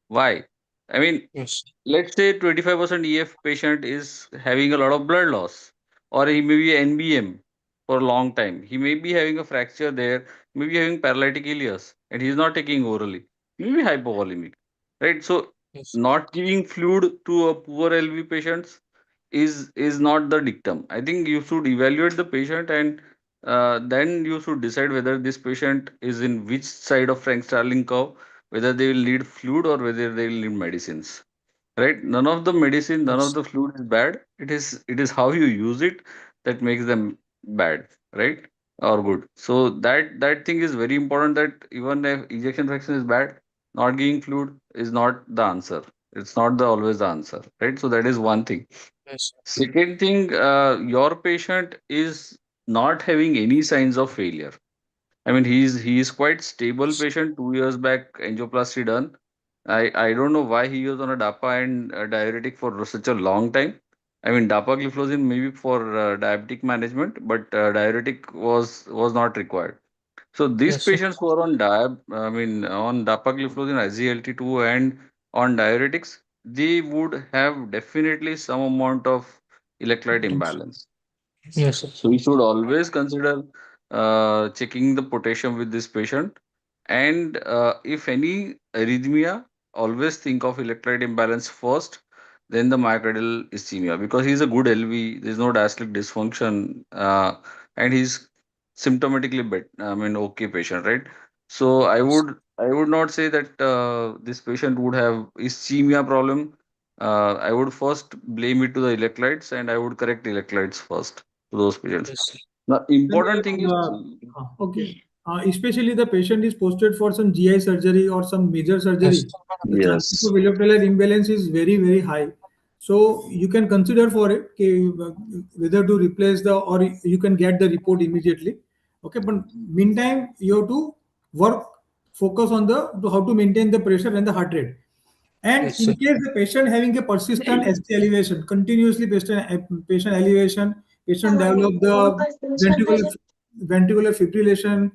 Speaker 8: Why? I mean,
Speaker 10: Yes.
Speaker 8: let's say 25% EF patient is having a lot of blood loss, or he may be NBM for a long time. He may be having a fracture there, maybe having paralytic ileus, and he's not taking orally. He may be hypovolemic, right? So,
Speaker 10: Yes.
Speaker 8: not giving fluid to a poor LV patients is not the dictum. I think you should evaluate the patient, and then you should decide whether this patient is in which side of Frank Starling curve, whether they will need fluid or whether they will need medicines, right? None of the medicine, none of
Speaker 10: Yes.
Speaker 8: the fluid is bad. It is how you use it that makes them bad, right, or good. So that thing is very important, that even if ejection fraction is bad, not giving fluid is not the answer. It's not the always the answer, right? So that is one thing.
Speaker 10: Yes.
Speaker 8: Second thing, your patient is not having any signs of failure. I mean, he is quite stable patient. 2 years back, angioplasty done. I don't know why he was on a DAPA and diuretic for such a long time. I mean, dapagliflozin maybe for diabetic management, but diuretic was not required. So these
Speaker 10: Yes, sir.
Speaker 8: patients who are on on dapagliflozin, SGLT2, and on diuretics, they would have definitely some amount of electrolyte imbalance.
Speaker 10: Yes, sir.
Speaker 8: So we should always consider checking the potassium with this patient. And if any arrhythmia, always think of electrolyte imbalance first, then the myocardial ischemia, because he's a good LV, there's no diastolic dysfunction, and he's symptomatically okay patient, right? So I would not say that this patient would have ischemia problem. I would first blame it to the electrolytes, and I would correct electrolytes first to those patients.
Speaker 10: Yes, sir.
Speaker 8: The
Speaker 6: Then,
Speaker 8: important thing is,
Speaker 6: okay. Especially the patient is posted for some GI surgery or some major
Speaker 10: Yes.
Speaker 6: surgery, the chances
Speaker 8: yes,
Speaker 6: of electrolyte imbalance is very, very high. So you can consider for it whether to replace or you can get the report immediately. Okay, but meantime you have to work, focus on to how to maintain the pressure and the heart rate. And
Speaker 10: Yes,
Speaker 6: in
Speaker 10: sir.
Speaker 6: case the patient having a persistent ST elevation, continuously patient elevation, patient develop the ventricular fibrillation,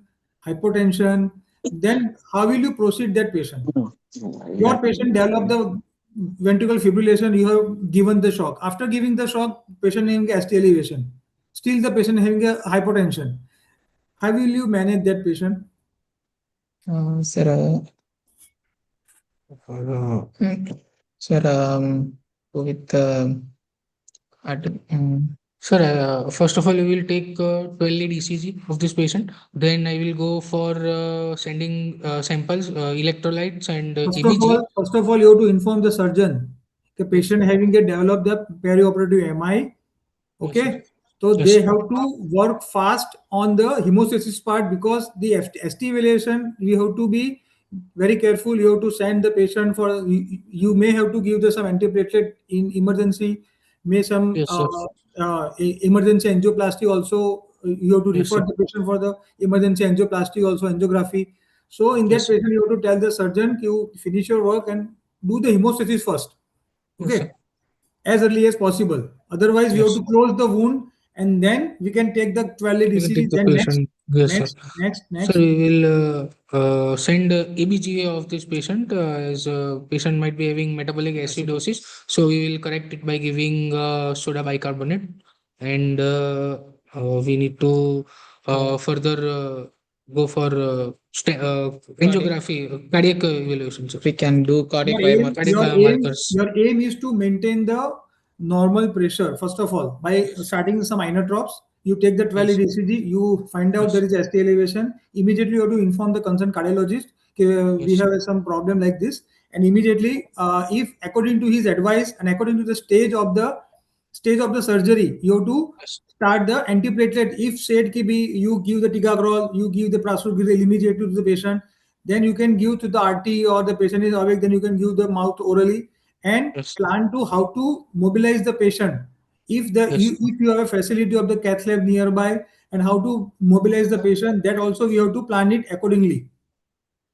Speaker 6: hypotension, then how will you proceed that patient? Your patient developed the ventricular fibrillation, you have given the shock. After giving the shock, patient having ST elevation. Still the patient having a hypotension. How will you manage that patient?
Speaker 5: Sir, sir, with
Speaker 10: Sir, first of all, we will take 12 lead ECG of this patient. Then I will go for sending samples, electrolytes and EBG.
Speaker 6: First of all, you have to inform the surgeon. The patient having a developed the perioperative MI. Okay, so
Speaker 10: Yes,
Speaker 6: they
Speaker 10: sir.
Speaker 6: have to work fast on the hemostasis part, because the ST evaluation we have to be very careful. You have to send the patient for, you may have to give the some antiplatelet in emergency, may some
Speaker 10: Yes, sir.
Speaker 6: emergency angioplasty also. You have to
Speaker 10: Yes,
Speaker 6: refer
Speaker 10: sir.
Speaker 6: the patient for the emergency angioplasty, also angiography. So in that
Speaker 10: Yes, sir.
Speaker 6: patient, you have to tell the surgeon you finish your work and do the hemostasis first.
Speaker 10: Yes, sir.
Speaker 6: Okay, as early as possible. Otherwise, we have
Speaker 10: Yes.
Speaker 6: to close the wound and then we can take the 12 lead
Speaker 10: We can
Speaker 6: ECG.
Speaker 10: take the
Speaker 6: Then next,
Speaker 10: patient. Yes, sir. So
Speaker 6: next.
Speaker 10: we will send ABGA of this patient as patient might be having metabolic acidosis. So we will correct it by giving soda bicarbonate, and we need to further go for angiography, cardiac evaluation. So
Speaker 5: we can do cardiac
Speaker 10: cardiac biomarkers.
Speaker 6: Your aim is to maintain the normal pressure. First of all, by starting some inotropes, you take the 12
Speaker 10: Yes.
Speaker 6: lead ECG, you find out there is ST elevation. Immediately, you have to inform the concerned cardiologist. Okay, we
Speaker 10: Yes.
Speaker 6: have some problem like this, and immediately, if according to his advice and according to the stage of the surgery, you have to
Speaker 10: Yes.
Speaker 6: start the antiplatelet. If said ki be, you give the ticagrelor, you give the prasugrel immediately to the patient, then you can give to the RT, or the patient is awake, then you can give the mouth orally, and
Speaker 10: Yes.
Speaker 6: plan to how to mobilize the patient.
Speaker 10: Yes.
Speaker 6: If you have a facility of the cath lab nearby, and how to mobilize the patient, that also we have to plan it accordingly.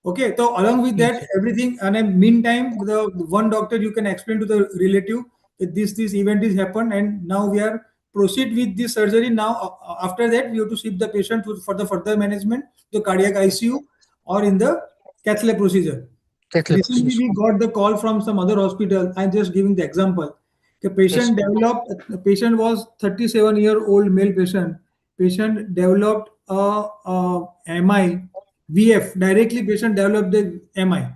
Speaker 6: Okay, so along with
Speaker 10: Yes.
Speaker 6: that, everything, and in meantime, the one doctor you can explain to the relative that this event is happened, and now we are proceed with this surgery. Now, after that, we have to shift the patient for the further management to cardiac ICU or in the cath lab procedure. Recently, we got the call from some other hospital. I'm just giving the example. The patient was 37-year-old male patient. Patient developed a MI, VF. Directly, patient developed the MI,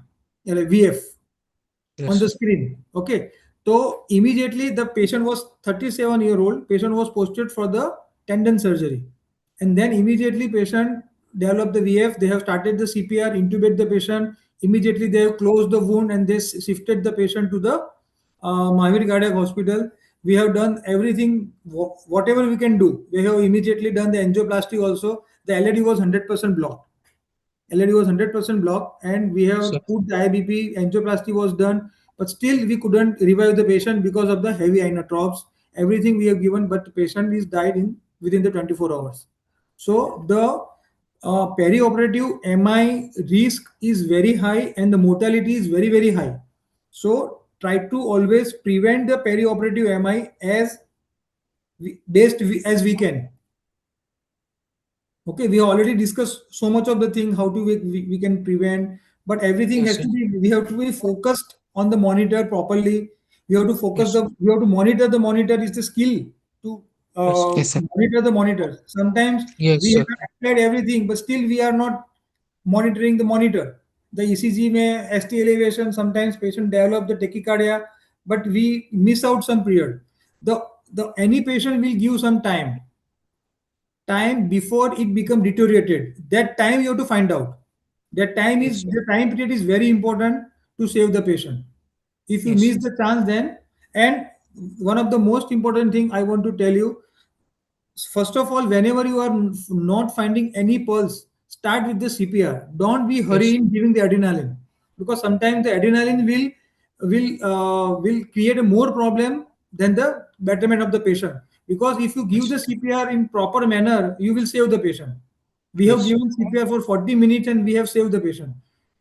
Speaker 6: VF on the
Speaker 10: Yes.
Speaker 6: screen. Okay. So immediately the patient was 37-year-old. Patient was posted for the tendon surgery, and then immediately patient developed the VF. They have started the CPR, intubate the patient. Immediately they have closed the wound and they shifted the patient to the Mahavir Cardiac Hospital. We have done everything, whatever we can do. We have immediately done the angioplasty also. The LAD was 100% blocked. LAD was 100% blocked, and we have
Speaker 10: Sir.
Speaker 6: put the IBP, angioplasty was done, but still we couldn't revive the patient because of the heavy inotropes. Everything we have given, but the patient is died in within the 24 hours. So the perioperative MI risk is very high and the mortality is very, very high. So try to always prevent the perioperative MI as we can. Okay, we already discussed so much of the thing how to we can prevent, but everything
Speaker 10: Yes,
Speaker 6: has
Speaker 10: sir.
Speaker 6: to be, we have to be focused on the monitor properly. We have to focus
Speaker 10: Yes.
Speaker 6: we have to monitor the monitor. Is the skill to
Speaker 10: Yes.
Speaker 5: Yes, sir.
Speaker 6: monitor the monitor. Sometimes
Speaker 10: Yes,
Speaker 6: we
Speaker 10: sir.
Speaker 6: have applied everything, but still we are not monitoring the monitor. The ECG may ST elevation. Sometimes patient develop the tachycardia, but we miss out some period. The any patient will give some time before it become deteriorated. That time you have to find out. That time
Speaker 10: Yes,
Speaker 6: is,
Speaker 10: sir.
Speaker 6: the time period is very important to save the patient. If you
Speaker 10: Yes.
Speaker 6: miss the chance, then, and one of the most important thing I want to tell you, first of all, whenever you are not finding any pulse, start with the CPR. Don't be hurry
Speaker 10: Yes.
Speaker 6: in giving the adrenaline, because sometimes the adrenaline will create a more problem than the betterment of the patient. Because if you give
Speaker 10: Yes.
Speaker 6: the CPR in proper manner, you will save the patient. We have
Speaker 10: Yes.
Speaker 6: given CPR for 40 minutes and we have saved the patient.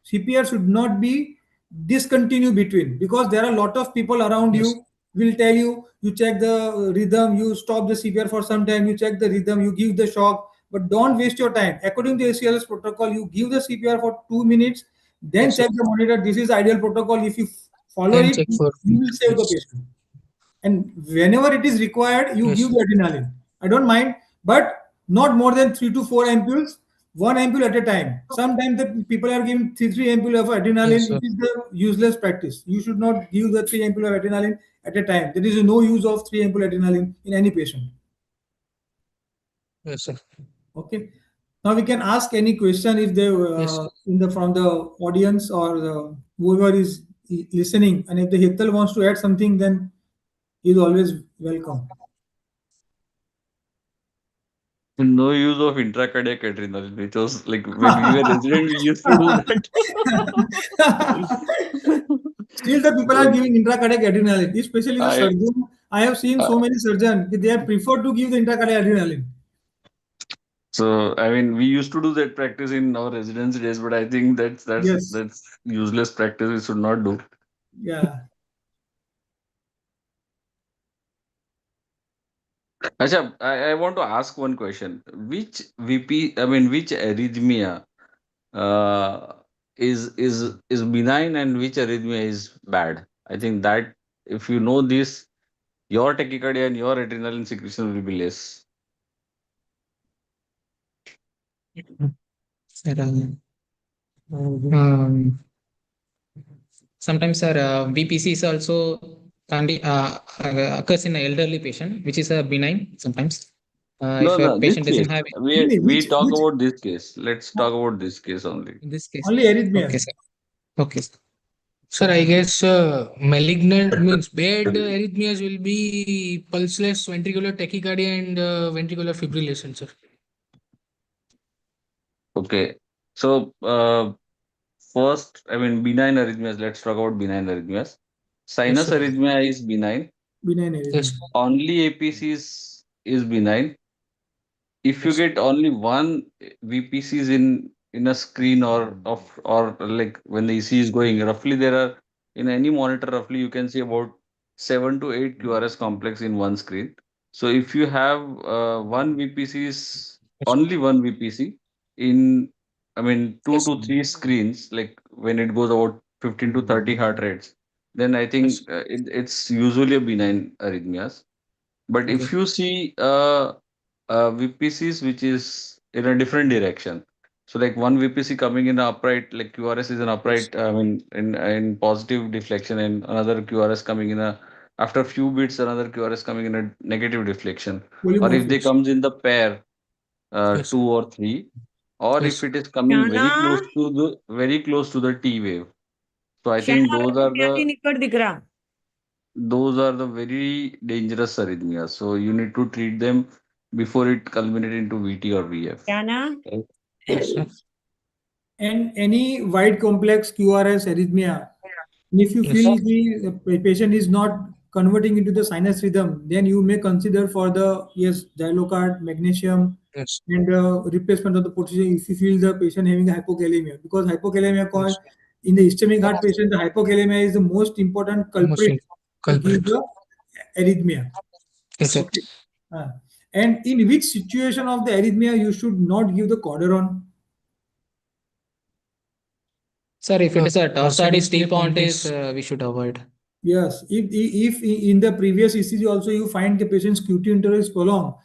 Speaker 6: CPR should not be discontinued between, because there are a lot of people around
Speaker 10: Yes.
Speaker 6: you will tell you, you check the rhythm, you stop the CPR for some time, you check the rhythm, you give the shock, but don't waste your time. According to ACLS protocol, you give the CPR for 2 minutes, then
Speaker 5: Yes, sir.
Speaker 6: check the monitor. This is ideal protocol. If you follow
Speaker 5: And
Speaker 6: it,
Speaker 5: check for
Speaker 6: you will save the
Speaker 5: yes.
Speaker 6: patient. And whenever it is required, you
Speaker 5: Yes,
Speaker 6: give the adrenaline. I don't mind, but not more than 3 to 4 ampules, 1 ampule at a time. Sometimes the people are giving three ampules of
Speaker 5: yes,
Speaker 6: adrenaline. It
Speaker 5: sir.
Speaker 6: is the useless practice. You should not give the 3 ampules of adrenaline at a time. There is no use of 3 ampule adrenaline in any patient.
Speaker 5: Yes, sir.
Speaker 6: Okay. Now we can ask any question if they
Speaker 5: Yes.
Speaker 6: in the from the audience or whoever is listening, and if the Hital wants to add something, then he is always welcome.
Speaker 8: No use of intracardiac adrenaline, which was like when we were resident, we used to do that.
Speaker 6: Still, the people are
Speaker 8: So,
Speaker 6: giving intracardiac adrenaline, especially the
Speaker 8: I,
Speaker 6: surgeon. I have seen
Speaker 8: uh,
Speaker 6: so many surgeons, they are prefer to give the intracardiac adrenaline.
Speaker 8: so I mean, we used to do that practice in our residency days, but I think
Speaker 6: Yes.
Speaker 8: that's useless practice. We should not do.
Speaker 6: Yeah.
Speaker 8: Acha, I want to ask one question. Which VP, I mean, which arrhythmia uh, is benign and which arrhythmia is bad? I think that if you know this, your tachycardia and your adrenaline secretion will be less.
Speaker 5: Sir, um, sometimes, sir, VPC is also occurs in an elderly patient, which is a benign sometimes.
Speaker 8: No,
Speaker 5: If a
Speaker 8: no, this
Speaker 5: patient doesn't
Speaker 8: case.
Speaker 5: have
Speaker 8: We talk
Speaker 6: Which
Speaker 8: about this case. Let's talk about this case only.
Speaker 5: in this case,
Speaker 6: only
Speaker 5: okay,
Speaker 6: arrhythmias.
Speaker 5: sir. Okay, sir.
Speaker 10: Sir, I guess malignant means bad arrhythmias will be pulseless ventricular tachycardia and ventricular fibrillation, sir.
Speaker 8: Okay. So, first, I mean, benign arrhythmias. Let's talk about benign arrhythmias.
Speaker 10: Yes,
Speaker 8: Sinus
Speaker 10: sir.
Speaker 8: arrhythmia is benign.
Speaker 6: Benign
Speaker 10: Yes,
Speaker 6: arrhythmia.
Speaker 8: Only APCs is benign. If you
Speaker 10: yes,
Speaker 8: get only one VPCs in a screen or like when the EC is going, roughly there are in any monitor roughly you can see about 7 to 8 QRS complex in one screen. So if you have one VPCs
Speaker 5: Yes,
Speaker 8: only one VPC in I mean two
Speaker 5: yes,
Speaker 8: to three screens like when it goes about 15 to 30 heart rates, then I
Speaker 5: yes.
Speaker 8: think it's usually a benign arrhythmias. But if
Speaker 5: Okay.
Speaker 8: you see VPCs which is in a different direction. So like one VPC coming in upright, like QRS is an
Speaker 5: Yes,
Speaker 8: upright, I mean in positive deflection, and another QRS coming in a after a few beats, another QRS coming in a negative deflection. Or if they
Speaker 6: Polymorphics.
Speaker 8: comes in the pair,
Speaker 10: yes,
Speaker 8: two or three, or if
Speaker 10: yes.
Speaker 8: it is coming
Speaker 7: Shana,
Speaker 8: very close to the T wave. So I think
Speaker 7: Shana, क्या नहीं निकट दिख रहा?
Speaker 8: those are the very dangerous arrhythmias. So you need to treat them before it culminates into VT or VF.
Speaker 7: Shana,
Speaker 8: Right?
Speaker 10: Yes, sir.
Speaker 6: And any wide complex QRS arrhythmia, and if you
Speaker 10: Yes,
Speaker 6: feel the patient is not converting into the sinus rhythm, then you may consider for the yes dilocard, magnesium,
Speaker 10: yes,
Speaker 6: and replacement of the potassium if you feel the patient having hypokalemia. Because hypokalemia
Speaker 10: yes.
Speaker 6: in the ischemic heart patient, the hypokalemia is the most important culprit
Speaker 10: Machine
Speaker 6: to give
Speaker 10: culprit.
Speaker 6: the arrhythmia.
Speaker 10: Yes, sir.
Speaker 6: Okay. And in which situation of the arrhythmia you should not give the corderon?
Speaker 5: Sir, if it is a
Speaker 10: Torsades
Speaker 5: torsades deep
Speaker 10: pontis.
Speaker 5: we should avoid.
Speaker 6: Yes, if in the previous ECG also you find the patient's QT interval is prolonged,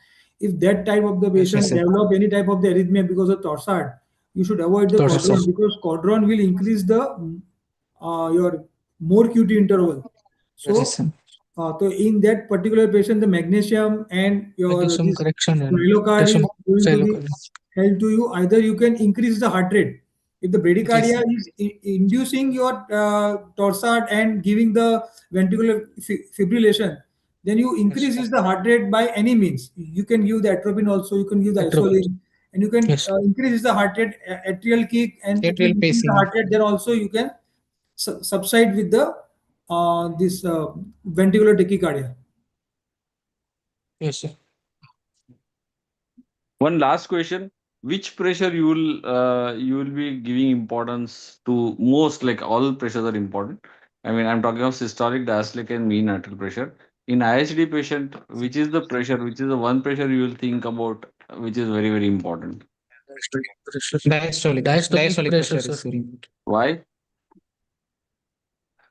Speaker 6: if that type of the
Speaker 5: Yes,
Speaker 6: patient
Speaker 5: yes, sir.
Speaker 6: develop any type of the arrhythmia because of torsade, you should avoid the
Speaker 10: Torsades.
Speaker 6: cordron because cordron will increase the your more QT interval.
Speaker 10: Yes.
Speaker 5: Yes,
Speaker 6: So,
Speaker 5: sir.
Speaker 6: so in that particular patient, the magnesium and
Speaker 10: I do
Speaker 6: your
Speaker 10: some
Speaker 6: this
Speaker 10: correction and
Speaker 6: Zylocard
Speaker 10: there's
Speaker 6: is
Speaker 10: some
Speaker 6: going to be
Speaker 10: xylocaine.
Speaker 6: help to you. Either you can increase the heart rate. If the
Speaker 5: Yes,
Speaker 6: bradycardia
Speaker 5: sir.
Speaker 6: is inducing your torsade and giving the ventricular fibrillation, then you
Speaker 5: Yes,
Speaker 6: increases the heart rate by any means. You can give the atropine also, you can give the
Speaker 10: Atropine.
Speaker 6: isoline, and you can
Speaker 10: Yes.
Speaker 6: increase the heart rate, atrial kick, and it will
Speaker 5: Atrial
Speaker 6: increase the
Speaker 5: pacing.
Speaker 6: heart rate. Then also you can subside with the this ventricular tachycardia.
Speaker 10: Yes, sir.
Speaker 8: One last question: which pressure you will be giving importance to most? Like all pressures are important. I mean, I'm talking of systolic, diastolic, and mean arterial pressure. In IHD patient, which is the pressure? Which is the one pressure you will think about which is very, very important.
Speaker 5: Diastolic pressure is very important.
Speaker 8: Why?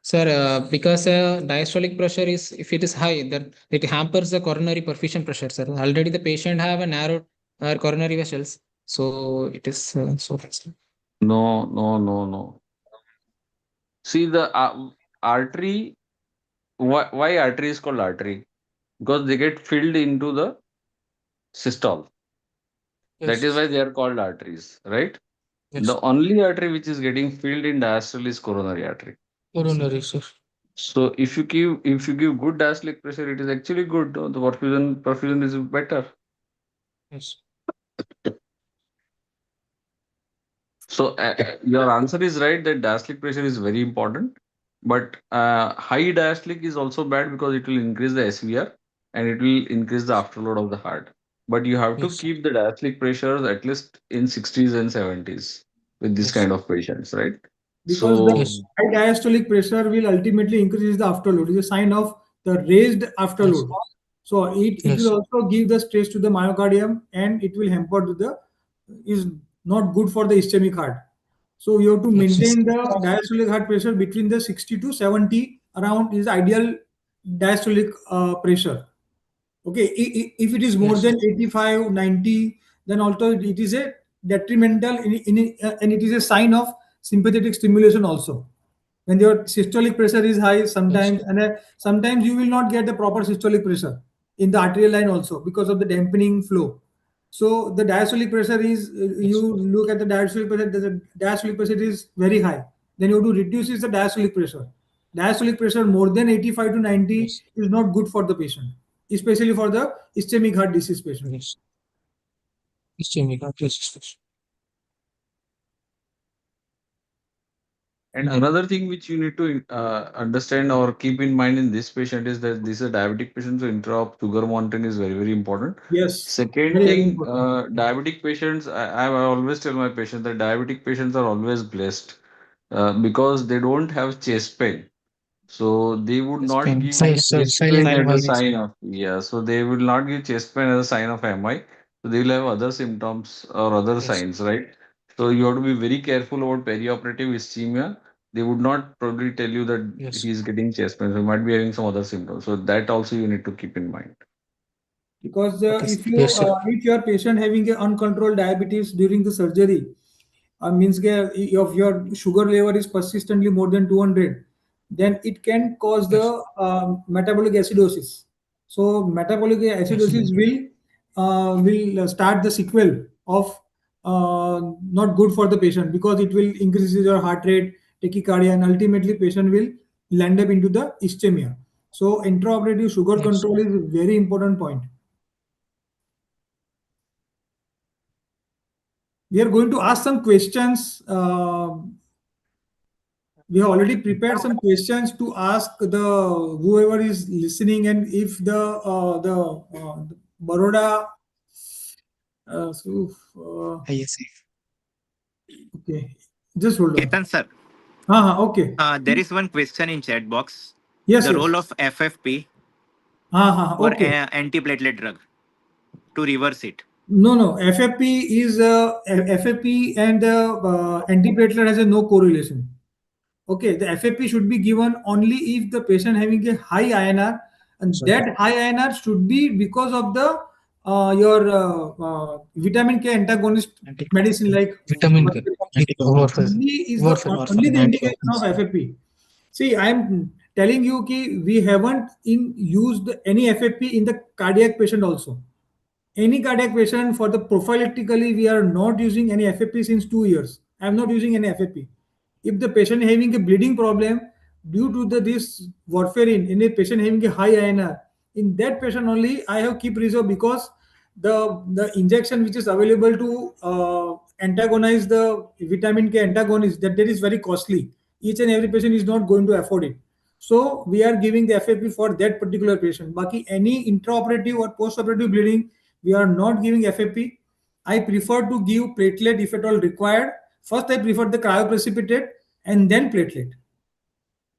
Speaker 5: Sir, because diastolic pressure is, if it is high, then it hampers the coronary perfusion pressure, sir. Already the patient have a narrowed coronary vessels, so it is so.
Speaker 8: No, no, no, no. See the artery. Why artery is called artery? Because they get filled into the systole. That is why they are called arteries, right?
Speaker 10: Yes.
Speaker 8: The only artery which is getting filled in diastole is coronary artery.
Speaker 10: Coronary, sir.
Speaker 8: So if you give good diastolic pressure, it is actually good. The perfusion is better.
Speaker 10: Yes.
Speaker 8: So your answer is right that diastolic pressure is very important, but high diastolic is also bad because it will increase the SVR and it will increase the afterload of the heart. But you have to
Speaker 10: Yes.
Speaker 8: keep the diastolic pressures at least in 60s and 70s with this
Speaker 10: Yes.
Speaker 8: kind of patients, right?
Speaker 6: Because
Speaker 8: So
Speaker 6: the
Speaker 10: Yes.
Speaker 6: high diastolic pressure will ultimately increase the afterload. It's a sign of the raised afterload. So it will
Speaker 10: Yes.
Speaker 6: also give the stress to the myocardium, and it will hamper to the, is not good for the ischemic heart. So you have to
Speaker 10: Yes.
Speaker 6: maintain the diastolic heart pressure between the 60 to 70 around is ideal diastolic pressure. Okay, if it is more
Speaker 10: Yes.
Speaker 6: than 85, 90, then also it is a detrimental and it is a sign of sympathetic stimulation also. When your systolic pressure is high, sometimes sometimes you will not get the proper systolic pressure in the arterial line also because of the dampening flow. So the diastolic pressure is, you look at the diastolic pressure, the diastolic pressure is very high. Then you have to reduce the diastolic pressure. Diastolic pressure more than 85 to 90
Speaker 10: Yes.
Speaker 6: is not good for the patient, especially for the ischemic heart disease patient.
Speaker 10: Yes. Ischemic heart disease.
Speaker 8: and another thing which you need to understand or keep in mind in this patient is that this is a diabetic patient, so intra sugar monitoring is very, very important.
Speaker 6: Yes,
Speaker 8: Second
Speaker 6: very, very
Speaker 8: thing,
Speaker 6: important.
Speaker 8: diabetic patients, I always tell my patients that diabetic patients are always blessed because they don't have chest pain. So they would
Speaker 5: Chest
Speaker 8: not
Speaker 5: pain,
Speaker 8: give chest
Speaker 10: Silent
Speaker 8: pain as a
Speaker 10: MI.
Speaker 8: sign of, yeah. So they will not give chest pain as a sign of MI. So they will have other symptoms or other
Speaker 10: Yes.
Speaker 8: signs, right? So you have to be very careful about perioperative ischemia. They would not probably tell you that
Speaker 10: Yes.
Speaker 8: he is getting chest pain. So he might be having some other symptoms. So that also you need to keep in mind.
Speaker 6: Because
Speaker 5: Okay,
Speaker 6: if
Speaker 10: sir.
Speaker 6: if your patient having a uncontrolled diabetes during the surgery, means if your sugar level is persistently more than 200, then it can cause the
Speaker 10: Yes.
Speaker 6: metabolic acidosis. So metabolic acidosis will start the sequel of not good for the patient, because it will increase your heart rate, tachycardia, and ultimately patient will land up into the ischemia. So intraoperative sugar
Speaker 10: Yes.
Speaker 6: control is a very important point. We are going to ask some questions. We have already prepared some questions to ask the whoever is listening, and if the Baroda. So,
Speaker 5: Yes.
Speaker 6: okay, just hold on.
Speaker 4: Ketan sir,
Speaker 6: Okay.
Speaker 4: there is one question in chat box.
Speaker 6: Yes,
Speaker 4: The
Speaker 6: yes.
Speaker 4: role of FFP for
Speaker 6: Okay.
Speaker 4: antiplatelet drug to reverse it.
Speaker 6: No, no. FFP is FFP and the antiplatelet has a no correlation. Okay, the FFP should be given only if the patient having a high INR, and that high INR should be because of the your vitamin K antagonist medicine like
Speaker 10: Vitamin K. Warfarin.
Speaker 6: only is the
Speaker 10: Warfarin.
Speaker 6: only the indication of FFP. See, I am telling you ki we haven't used any FFP in the cardiac patient also. Any cardiac patient for the prophylactically, we are not using any FFP since 2 years. I am not using any FFP. If the patient having a bleeding problem due to this warfarin in a patient having a high INR, in that patient only I have keep reserve, because the injection which is available to antagonize the vitamin K antagonist, that is very costly. Each and every patient is not going to afford it. So we are giving the FFP for that particular patient. Baki any intraoperative or postoperative bleeding, we are not giving FFP. I prefer to give platelet if at all required. First, I prefer the cryoprecipitate and then platelet.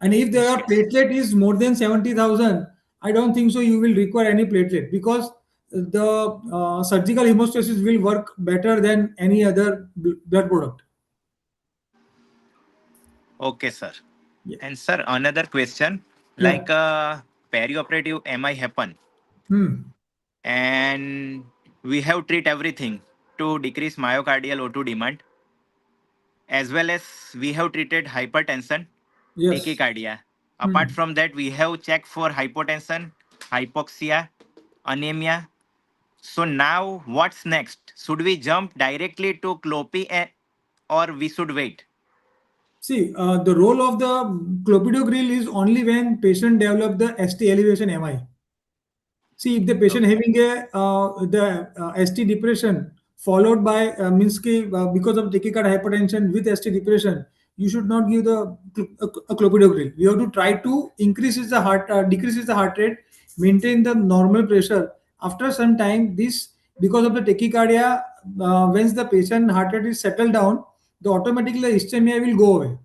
Speaker 6: And if
Speaker 10: Yes.
Speaker 6: their platelet is more than 70,000, I don't think so you will require any platelet, because the surgical hemostasis will work better than any other blood product.
Speaker 4: Okay, sir.
Speaker 6: Yeah.
Speaker 4: And sir, another question,
Speaker 6: Yeah.
Speaker 4: like perioperative MI happen, and we have treat everything to decrease myocardial O2 demand, as well as we have treated hypertension,
Speaker 6: Yes.
Speaker 4: tachycardia. Apart from that, we have checked for hypotension, hypoxia, anemia. So now what's next? Should we jump directly to clopi or we should wait?
Speaker 6: See, the role of the clopidogrel is only when patient develop the ST elevation MI. See, if the patient having the ST depression followed by means because of tachycardia hypertension with ST depression, you should not give the clopidogrel. You have to try to increases the heart, decreases the heart rate, maintain the normal pressure. After some time, this because of the tachycardia, once the patient heart rate is settled down, the automatically the ischemia will go away.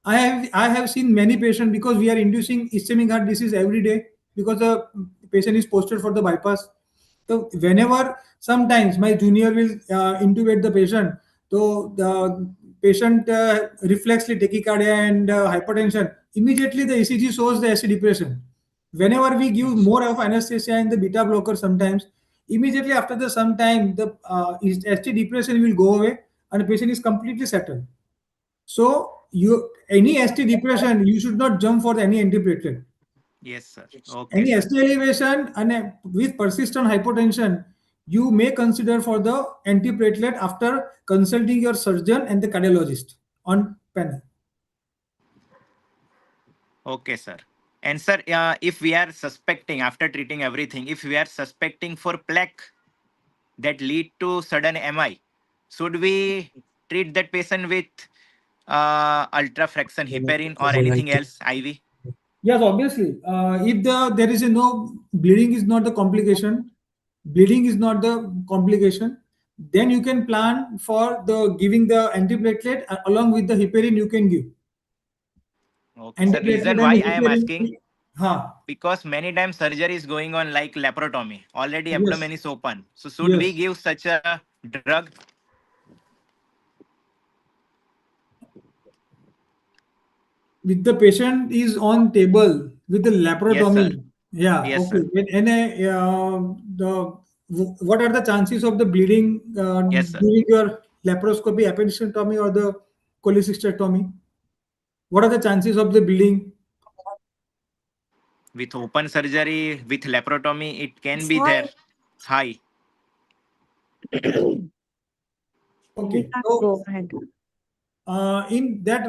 Speaker 6: I have seen many patients because we are inducing ischemic heart disease every day because the patient is posted for the bypass. So whenever sometimes my junior will intubate the patient, so the patient reflexly tachycardia and hypertension, immediately the ECG shows the ST depression. Whenever we give more of anesthesia and the beta blocker, sometimes immediately after the some time the ST depression will go away and the patient is completely settled. So you any ST depression, you should not jump for any antiplatelet.
Speaker 4: Yes, sir. Okay,
Speaker 6: Any
Speaker 4: sir.
Speaker 6: ST elevation and with persistent hypotension, you may consider for the antiplatelet after consulting your surgeon and the cardiologist on panel.
Speaker 4: Okay, sir. And sir, if we are suspecting after treating everything, if we are suspecting for plaque that lead to sudden MI, should we treat that patient with ultrafraction heparin or anything else, IV?
Speaker 6: Yes, obviously. If there is no bleeding is not the complication, bleeding is not the complication, then you can plan for the giving the antiplatelet along with the heparin you can give.
Speaker 4: Okay, sir. Reason
Speaker 6: Antiplatelet and
Speaker 4: why I am
Speaker 6: heparin.
Speaker 4: asking, because many times surgery is going on like laparotomy. Already abdomen
Speaker 6: Yes.
Speaker 4: is open. So should
Speaker 6: Yes.
Speaker 4: we give such a drug?
Speaker 6: With the patient is on table with the
Speaker 4: Yes, sir.
Speaker 6: laparotomy. Yeah.
Speaker 4: Yes,
Speaker 6: Okay.
Speaker 4: sir.
Speaker 6: What are the chances of the bleeding
Speaker 4: Yes, sir.
Speaker 6: during your laparoscopy, appendectomy, or the cholecystectomy? What are the chances of the bleeding?
Speaker 4: With open surgery, with laparotomy, it can
Speaker 7: It's
Speaker 4: be
Speaker 7: high.
Speaker 4: there high.
Speaker 6: Okay.
Speaker 7: Vikas,
Speaker 6: So
Speaker 7: go ahead.
Speaker 6: in that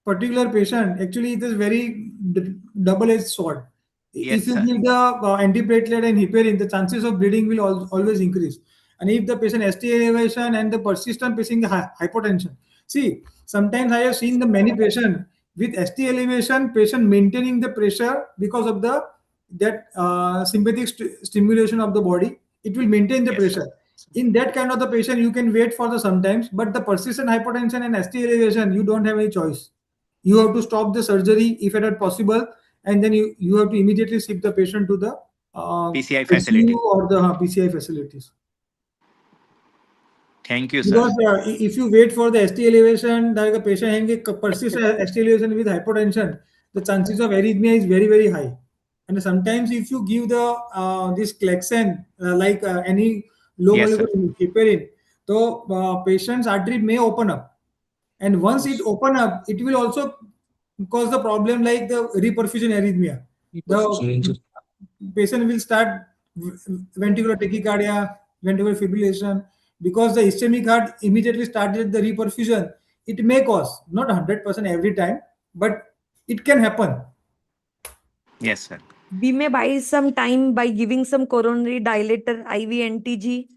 Speaker 6: particular patient, actually, it is very double-edged sword.
Speaker 4: Yes,
Speaker 6: If you
Speaker 4: sir.
Speaker 6: give the antiplatelet and heparin, the chances of bleeding will always increase. And if the patient ST elevation and the persistent patient hypotension, see, sometimes I have seen the many patient with ST elevation, patient maintaining the pressure because of the that sympathetic stimulation of the body, it will maintain the
Speaker 4: Yes, sir.
Speaker 6: pressure. In that kind of the patient, you can wait for the sometimes, but the persistent hypertension and ST elevation, you don't have any choice. You have to stop the surgery if at all possible, and then you have to immediately ship the patient to the
Speaker 4: PCI
Speaker 6: ICU
Speaker 4: facility.
Speaker 6: or the PCI facilities.
Speaker 4: Thank you, sir.
Speaker 6: Because if you wait for the ST elevation, like a patient having a persistent ST elevation with hypertension, the chances of arrhythmia is very, very high. And sometimes if you give the this Clexane, like any low
Speaker 4: Yes, sir.
Speaker 6: molecular heparin, so patient's artery may open up. And once it open up, it will also cause the problem like the reperfusion arrhythmia. The patient will start ventricular tachycardia, ventricular fibrillation, because the ischemic heart immediately started the reperfusion. It may cause, not 100% every time, but it can happen.
Speaker 4: Yes, sir.
Speaker 7: We may buy some time by giving some coronary dilator, IV NTG.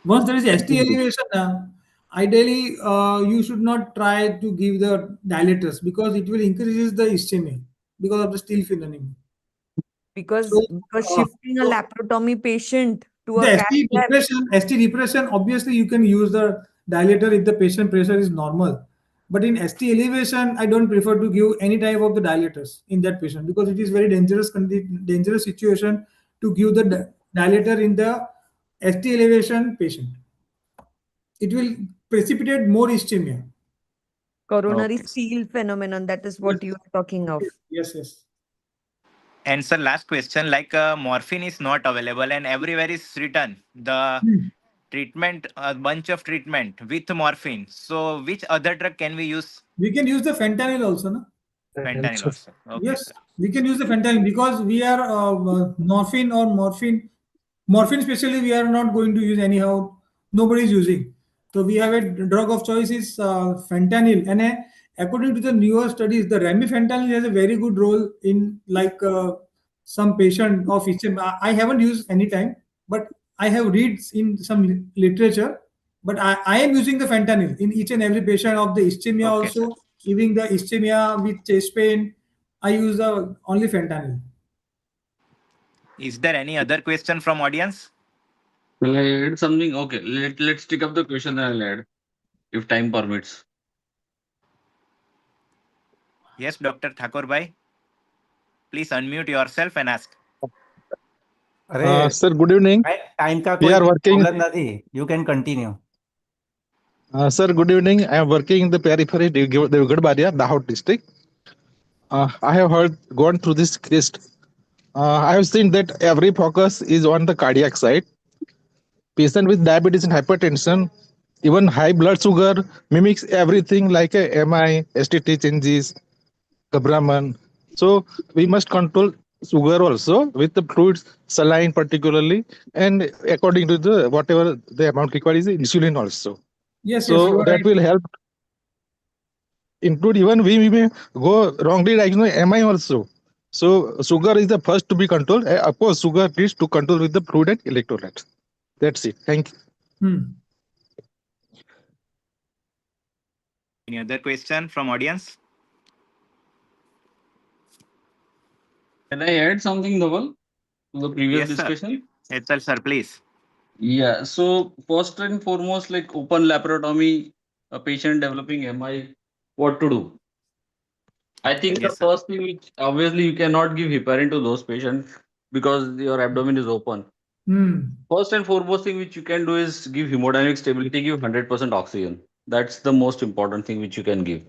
Speaker 6: Once there is ST elevation, ideally you should not try to give the dilators because it will increase the ischemia because of the steel phenomenon.
Speaker 7: Because
Speaker 6: So,
Speaker 7: shifting a
Speaker 6: so
Speaker 7: laparotomy patient to a
Speaker 6: the
Speaker 7: cath lab.
Speaker 6: ST depression, obviously you can use the dilator if the patient pressure is normal. But in ST elevation, I don't prefer to give any type of the dilators in that patient because it is very dangerous situation to give the dilator in the ST elevation patient. It will precipitate more ischemia.
Speaker 7: Coronary
Speaker 4: Okay.
Speaker 7: seal phenomenon, that is
Speaker 6: Yes,
Speaker 7: what you are talking of.
Speaker 6: yes, yes.
Speaker 4: And sir, last question, like morphine is not available and everywhere is written the
Speaker 6: Hmm.
Speaker 4: treatment, a bunch of treatment with morphine. So which other drug can we use?
Speaker 6: We can use the fentanyl also, no?
Speaker 4: Fentanyl also. Okay,
Speaker 6: Yes,
Speaker 4: sir.
Speaker 6: we can use the fentanyl because we are morphine especially we are not going to use anyhow. Nobody is using. So we have a drug of choice is fentanyl, and according to the newer studies, the remifentanil has a very good role in like some patient of ischemia. I haven't used any time, but I have read in some literature. But I am using the fentanyl in each and every patient of the ischemia
Speaker 4: Okay, sir.
Speaker 6: also. Even the ischemia with chest pain, I use the only fentanyl.
Speaker 4: Is there any other question from audience?
Speaker 8: Will I add something? Okay, let's take up the question and I'll add if time permits.
Speaker 4: Yes, Dr. Thakur bhai. Please unmute yourself and ask.
Speaker 3: अरे
Speaker 11: Sir, good evening.
Speaker 3: Time का
Speaker 11: We
Speaker 3: कोई
Speaker 11: are working.
Speaker 3: Problem નથી. You can continue.
Speaker 11: Sir, good evening. I am working in the periphery, Devgadbaria, Dahod district. I have gone through this case. I have seen that every focus is on the cardiac side. Patient with diabetes and hypertension, even high blood sugar mimics everything like a MI, STT changes, Gabraman. So we must control sugar also with the fluids, saline particularly, and according to the whatever the amount required is insulin also.
Speaker 6: Yes, yes, you
Speaker 11: So
Speaker 6: are
Speaker 11: that
Speaker 6: right.
Speaker 11: will help include even we may go wrongly diagnose MI also. So sugar is the first to be controlled. Of course, sugar needs to control with the fluid and electrolytes. That's it. Thank you.
Speaker 6: Hmm.
Speaker 4: Any other question from audience?
Speaker 8: Can I add something, Dhaval, to the previous
Speaker 4: Yes, sir.
Speaker 8: discussion?
Speaker 4: Ethel, sir, please.
Speaker 8: Yeah, so first and foremost, like open laparotomy, a patient developing MI, what to do? I think the
Speaker 4: Yes, sir.
Speaker 8: first thing which obviously you cannot give heparin to those patients because your abdomen is open.
Speaker 6: Hmm.
Speaker 8: First and foremost thing which you can do is give hemodynamic stability, give 100% oxygen. That's the most important thing which you can give,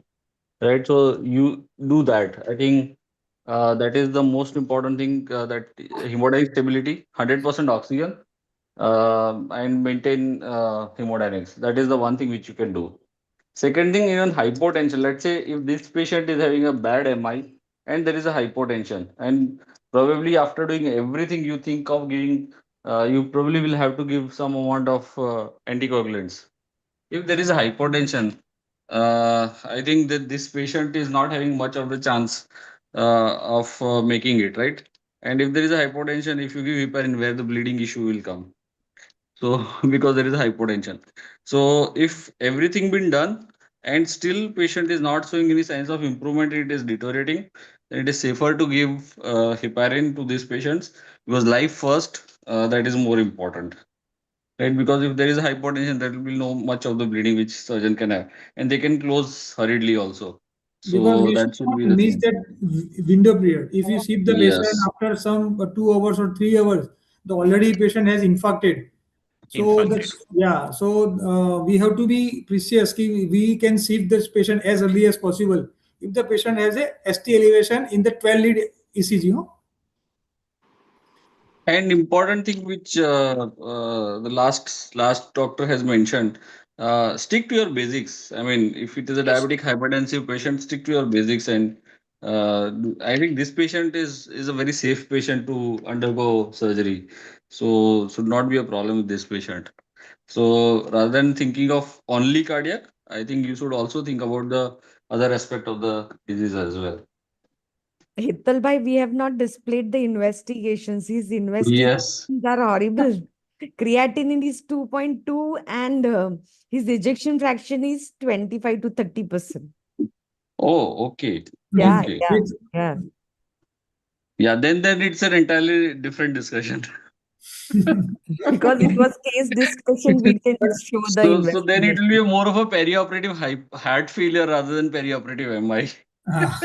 Speaker 8: right? So you do that. I think that is the most important thing, that hemodynamic stability, 100% oxygen, and maintain hemodynamics. That is the one thing which you can do. Second thing, even hypotension. Let's say if this patient is having a bad MI and there is a hypotension, and probably after doing everything you think of giving, you probably will have to give some amount of anticoagulants. If there is a hypotension, I think that this patient is not having much of the chance of making it, right? And if there is a hypotension, if you give heparin, where the bleeding issue will come? So because there is a hypotension. So if everything been done and still patient is not showing any signs of improvement, it is deteriorating, then it is safer to give heparin to these patients, because life first, that is more important, right? Because if there is a hypotension, there will be no much of the bleeding which surgeon can have, and they can close hurriedly also.
Speaker 6: Because
Speaker 8: So
Speaker 6: we should
Speaker 8: that should
Speaker 6: not
Speaker 8: be the
Speaker 6: miss
Speaker 8: thing.
Speaker 6: that window period. If you see the patient
Speaker 8: Yes.
Speaker 6: after some 2 hours or 3 hours, the already patient has infected. So the
Speaker 4: Infected.
Speaker 8: Yes.
Speaker 6: yeah, so we have to be precise. We can see this patient as early as possible. If the patient has a ST elevation in the 12 lead ECG, no?
Speaker 8: And important thing which the last doctor has mentioned, stick to your basics. I mean, if it is a
Speaker 6: Yes.
Speaker 8: diabetic hypertensive patient, stick to your basics. And I think this patient is a very safe patient to undergo surgery, so should not be a problem with this patient. So rather than thinking of only cardiac, I think you should also think about the other aspect of the disease as well.
Speaker 7: Hital bhai, we have not displayed the investigations. His
Speaker 8: Yes.
Speaker 7: investigations are horrible. Creatinine is 2.2 and his ejection fraction is 25 to 30%.
Speaker 8: Oh, okay.
Speaker 7: Yeah,
Speaker 8: Okay.
Speaker 7: yeah, yeah.
Speaker 8: Yeah, then it's an entirely different discussion.
Speaker 7: Because it was case discussion, we didn't show the
Speaker 8: So then it will be
Speaker 7: investigation.
Speaker 8: more of a perioperative heart failure rather than perioperative MI.
Speaker 6: Ah.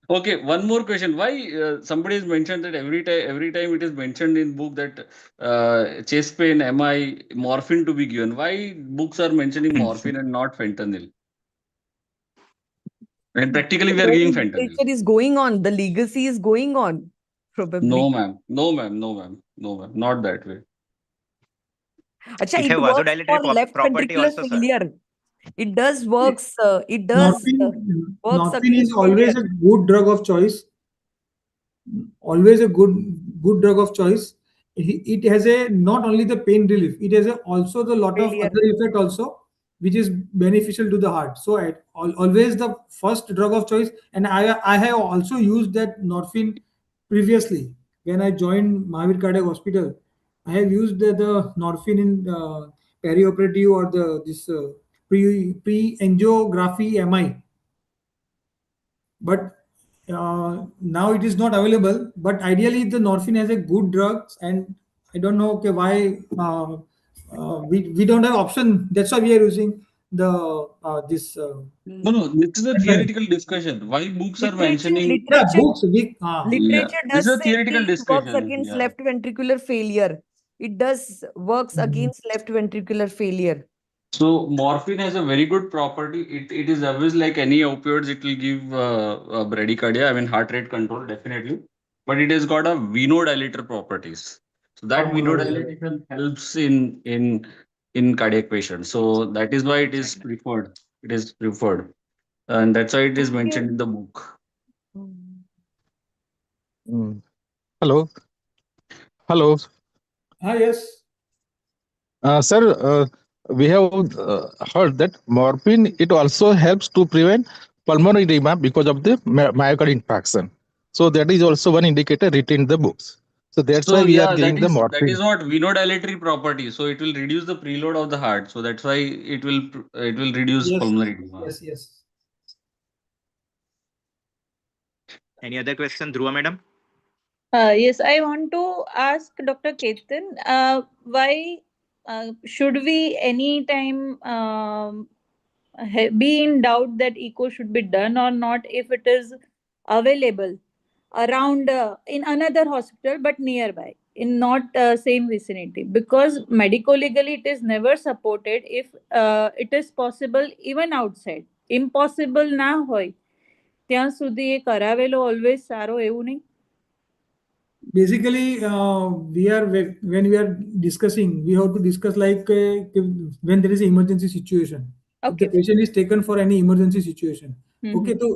Speaker 8: Okay, one more question. Why somebody has mentioned that every time it is mentioned in book that chest pain, MI, morphine to be given. Why books are mentioning morphine and not fentanyl? And practically we are
Speaker 7: The
Speaker 8: giving fentanyl.
Speaker 7: literature is going on. The legacy is going on, probably.
Speaker 8: No, ma'am. No, ma'am. No, ma'am. No, ma'am. Not that way.
Speaker 7: Acha,
Speaker 4: It
Speaker 7: it
Speaker 4: have
Speaker 7: works for
Speaker 4: vasodilatory
Speaker 7: left
Speaker 4: property
Speaker 7: ventricular
Speaker 4: also, sir.
Speaker 7: failure. It does works. It does works
Speaker 6: Norphine is
Speaker 7: against
Speaker 6: always
Speaker 7: failure.
Speaker 6: a good drug of choice. Always a good drug of choice. It has a not only the pain relief, it has a also the lot of
Speaker 7: Failure.
Speaker 6: other effect also, which is beneficial to the heart. So always the first drug of choice. And I have also used that Norphine previously when I joined Mahavir Cardiac Hospital. I have used the Norphine in perioperative or the this pre angiography MI, but now it is not available. But ideally the Norphine has a good drugs, and I don't know, okay, why we don't have option. That's why we are using the this
Speaker 8: No, no. This is a
Speaker 6: fentanyl.
Speaker 8: theoretical discussion. Why books are
Speaker 7: Literature,
Speaker 8: mentioning?
Speaker 6: Yeah,
Speaker 7: literature,
Speaker 6: books we
Speaker 8: Yeah,
Speaker 7: literature
Speaker 8: this is
Speaker 7: does
Speaker 8: a
Speaker 7: say
Speaker 8: theoretical
Speaker 7: कि it works
Speaker 8: discussion.
Speaker 7: against
Speaker 8: Yeah.
Speaker 7: left ventricular failure. It does works against left ventricular failure.
Speaker 8: So morphine has a very good property. It is always like any opioids. It will give bradycardia. I mean heart rate control definitely, but it has got a venodilator properties. So that venodilation helps in cardiac patients. So that is why it is preferred. It is preferred, and that's why it is mentioned in the book.
Speaker 11: Mm. Hello. Hello.
Speaker 6: yes.
Speaker 11: Sir, we have heard that morphine it also helps to prevent pulmonary edema because of the myocardial infarction. So that is also one indicator written in the books. So that's why
Speaker 8: So
Speaker 11: we are
Speaker 8: yeah,
Speaker 11: giving the
Speaker 8: that
Speaker 11: morphine.
Speaker 8: is what venodilatory property. So it will reduce the preload of the heart. So that's why it will reduce
Speaker 6: Yes,
Speaker 8: pulmonary edema.
Speaker 6: yes.
Speaker 4: Any other question, Dhruva madam?
Speaker 12: Yes, I want to ask Dr. Ketan, why should we anytime be in doubt that echo should be done or not if it is available around in another hospital but nearby in not same vicinity, because medico-legally it is never supported if it is possible even outside. Impossible ના હોય ત્યાં સુધી એ કરાવેલો always સારો, એવું નહીં?
Speaker 6: Basically we are when we are discussing, we have to discuss like when there is an emergency situation, if the
Speaker 12: Okay.
Speaker 6: patient is taken for any emergency situation. Okay, so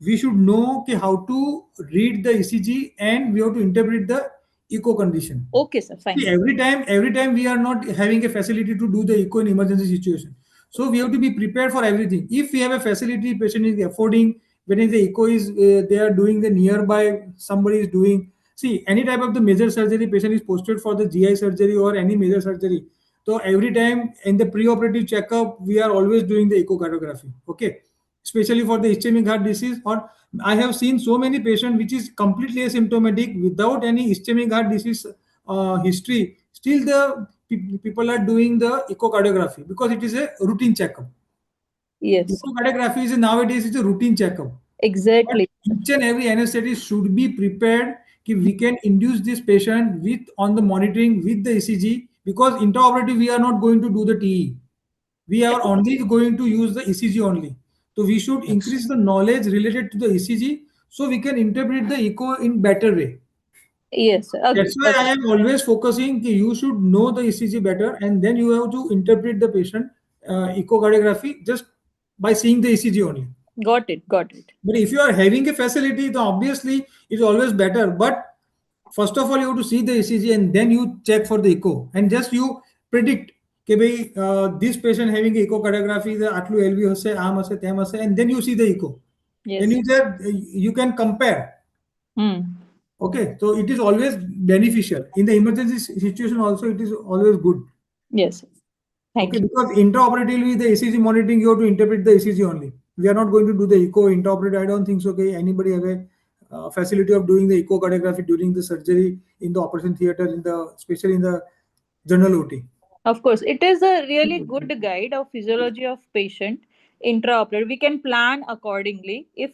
Speaker 6: we should know how to read the ECG and we have to interpret the echo condition.
Speaker 12: Okay, sir, fine.
Speaker 6: See, every time we are not having a facility to do the echo in emergency situation. So we have to be prepared for everything. If we have a facility, patient is affording, when the echo is they are doing the nearby, somebody is doing. See, any type of the major surgery, patient is posted for the GI surgery or any major surgery. So every time in the pre-operative checkup, we are always doing the echocardiography. Okay, especially for the ischemic heart disease. Or I have seen so many patients which is completely asymptomatic without any ischemic heart disease history. Still, the people are doing the echocardiography because it is a routine checkup.
Speaker 12: Yes,
Speaker 6: Echocardiography is nowadays is a routine checkup.
Speaker 12: exactly.
Speaker 6: But each and every anesthetist should be prepared कि we can induce this patient with on the monitoring with the ECG, because intraoperative we are not going to do the TE. We are only going to use the ECG only. So we should increase the knowledge related to the ECG so we can interpret the echo in better way.
Speaker 12: Yes, agree.
Speaker 6: That's why I am always focusing कि you should know the ECG better and then you have to interpret the patient echocardiography just by seeing the ECG only.
Speaker 12: Got it, got it.
Speaker 6: But if you are having a facility, then obviously it's always better. But first of all, you have to see the ECG and then you check for the echo and just you predict कि भाई this patient having echocardiography the આટલું LV હશે, આમ હશે, તેમ હશે, and then you see the echo.
Speaker 12: Yes.
Speaker 6: Then you can compare. Okay, so it is always beneficial. In the emergency situation also, it is always good.
Speaker 12: Yes. Thank
Speaker 6: Okay,
Speaker 12: you.
Speaker 6: because intraoperatively, the ECG monitoring, you have to interpret the ECG only. We are not going to do the echo intraoperative. I don't think so. Okay, anybody have a facility of doing the echocardiography during the surgery in the operation theater, especially in the general OT.
Speaker 12: Of course, it is a really good guide of physiology of patient. intraoperative. We can plan accordingly if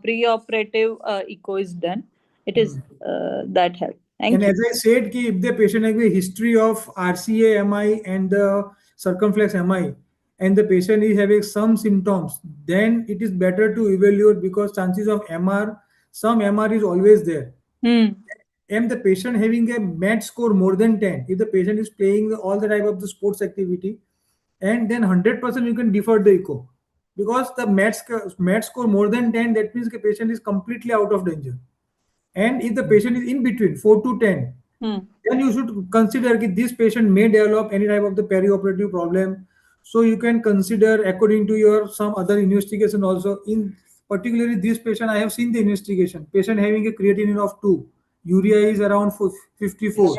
Speaker 12: pre-operative echo is done. It is that help. Thank
Speaker 6: And
Speaker 12: you.
Speaker 6: as I said, ki if the patient has a history of RCA MI and the circumflex MI, and the patient is having some symptoms, then it is better to evaluate, because chances of MR, some MR is always there. And the patient having a MAT score more than 10, if the patient is playing all the type of the sports activity, and then 100% you can defer the echo, because the MAT score more than 10, that means the patient is completely out of danger. And if the patient is in between 4 to 10, then you should consider that this patient may develop any type of the perioperative problem. So you can consider according to your some other investigation also. In particularly this patient, I have seen the investigation. Patient having a creatinine of 2, urea is around 54.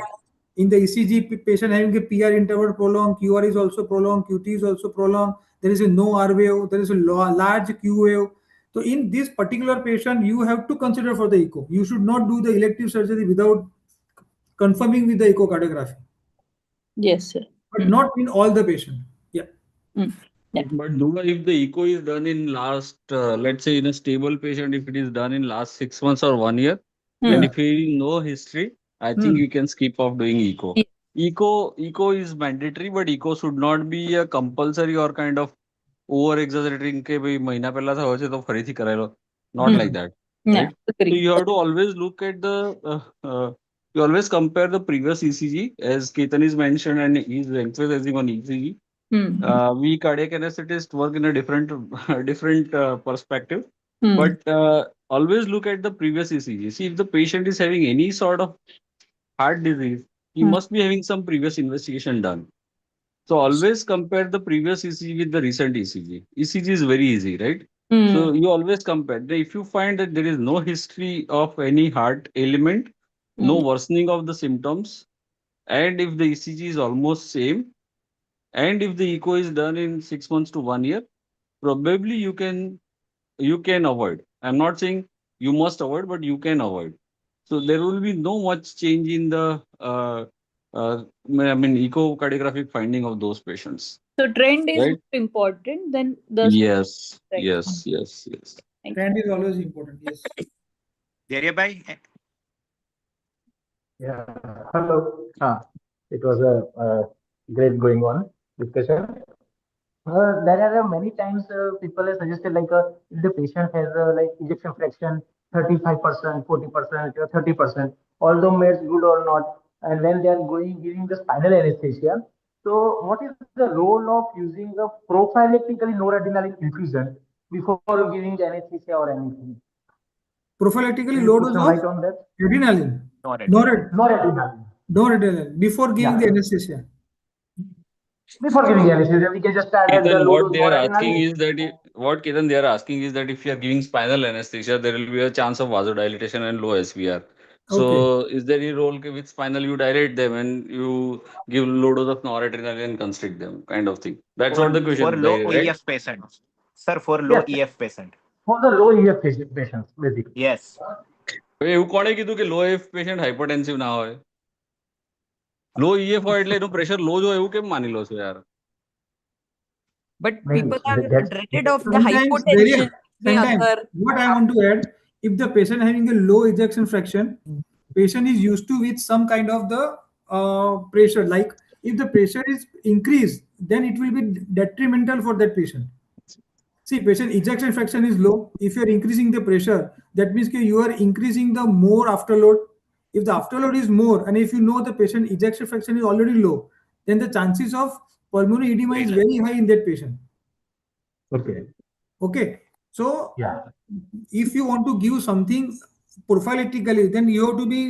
Speaker 6: In the ECG, patient having a PR interval prolonged, QR is also prolonged, QT is also prolonged. There is a no R wave, there is a large Q wave. So in this particular patient, you have to consider for the echo. You should not do the elective surgery without confirming with the echocardiography.
Speaker 12: Yes, sir.
Speaker 6: But not in all the patient. Yeah.
Speaker 8: But if the echo is done in last, let's say in a stable patient, if it is done in last 6 months or 1 year, and if he no history, I think you can skip off doing echo. Echo is mandatory, but echo should not be a compulsory or kind of over exaggerating ke bhai mahina pehla tha hoche to farithi karailo. Not like that.
Speaker 12: Yeah,
Speaker 8: Right? So you have to always look at the you always compare the previous ECG, as Ketan is mentioned, and he's emphasizing on ECG. We cardiac anesthetists work in a different perspective, but always look at the previous ECG. See, if the patient is having any sort of heart disease, he must be having some previous investigation done. So always compare the previous ECG with the recent ECG. ECG is very easy, right? So you always compare. If you find that there is no history of any heart ailment, no worsening of the symptoms, and if the ECG is almost same, and if the echo is done in 6 months to 1 year, probably you can avoid. I'm not saying you must avoid, but you can avoid. So there will be no much change in the echocardiographic finding of those patients.
Speaker 12: So trend is
Speaker 8: Right?
Speaker 12: more important than the
Speaker 8: Yes.
Speaker 12: Right.
Speaker 8: Yes.
Speaker 6: Trend is always important. Yes.
Speaker 4: Bhai,
Speaker 13: Yeah, hello. It was a great going on discussion. There are many times people have suggested like if the patient has like ejection fraction 35%, 40%, or 30%, although made good or not, and when they are going giving the spinal anesthesia. So, what is the role of using a prophylactically noradrenaline infusion before giving the anesthesia or anything?
Speaker 6: Prophylactically
Speaker 13: Can you
Speaker 6: low
Speaker 13: put
Speaker 6: dose
Speaker 13: some
Speaker 6: of
Speaker 13: light on that?
Speaker 6: adrenaline.
Speaker 13: Noradrenaline.
Speaker 6: Noradrenaline before giving the anesthesia.
Speaker 13: Before giving anesthesia, we can just start at the
Speaker 8: Ketan,
Speaker 13: low
Speaker 8: what
Speaker 13: dose
Speaker 8: they are asking
Speaker 13: noradrenaline.
Speaker 8: is that what Ketan they are asking is that if you are giving spinal anesthesia, there will be a chance of vasodilatation and low SVR. So,
Speaker 6: Okay.
Speaker 8: is there any role with spinal you dilate them and you give low dose of noradrenaline and constrict them, kind of thing? That's what the
Speaker 4: for
Speaker 8: question,
Speaker 4: low
Speaker 8: right?
Speaker 4: EF patient. Sir, for low
Speaker 13: Yes,
Speaker 4: EF patient.
Speaker 13: for the low EF patients, basically.
Speaker 4: Yes.
Speaker 8: એવું કોણે કીધું કે લો F patient હાઇપરટેન્સિવ ના હોય? લો EF હોય એટલે એનું pressure લો જ હોય એવું કેમ માની લો છો યાર?
Speaker 7: But people are dreaded of the
Speaker 6: Sometimes,
Speaker 7: hypotension may
Speaker 6: sometimes
Speaker 7: occur.
Speaker 6: what I want to add, if the patient having a low ejection fraction, patient is used to with some kind of the pressure. Like if the pressure is increased, then it will be detrimental for that patient. See, patient ejection fraction is low. If you are increasing the pressure, that means you are increasing the more afterload. If the afterload is more, and if you know the patient ejection fraction is already low, then the chances of pulmonary edema is very high in that patient. Okay. So if you want to give something prophylactically, then you have to be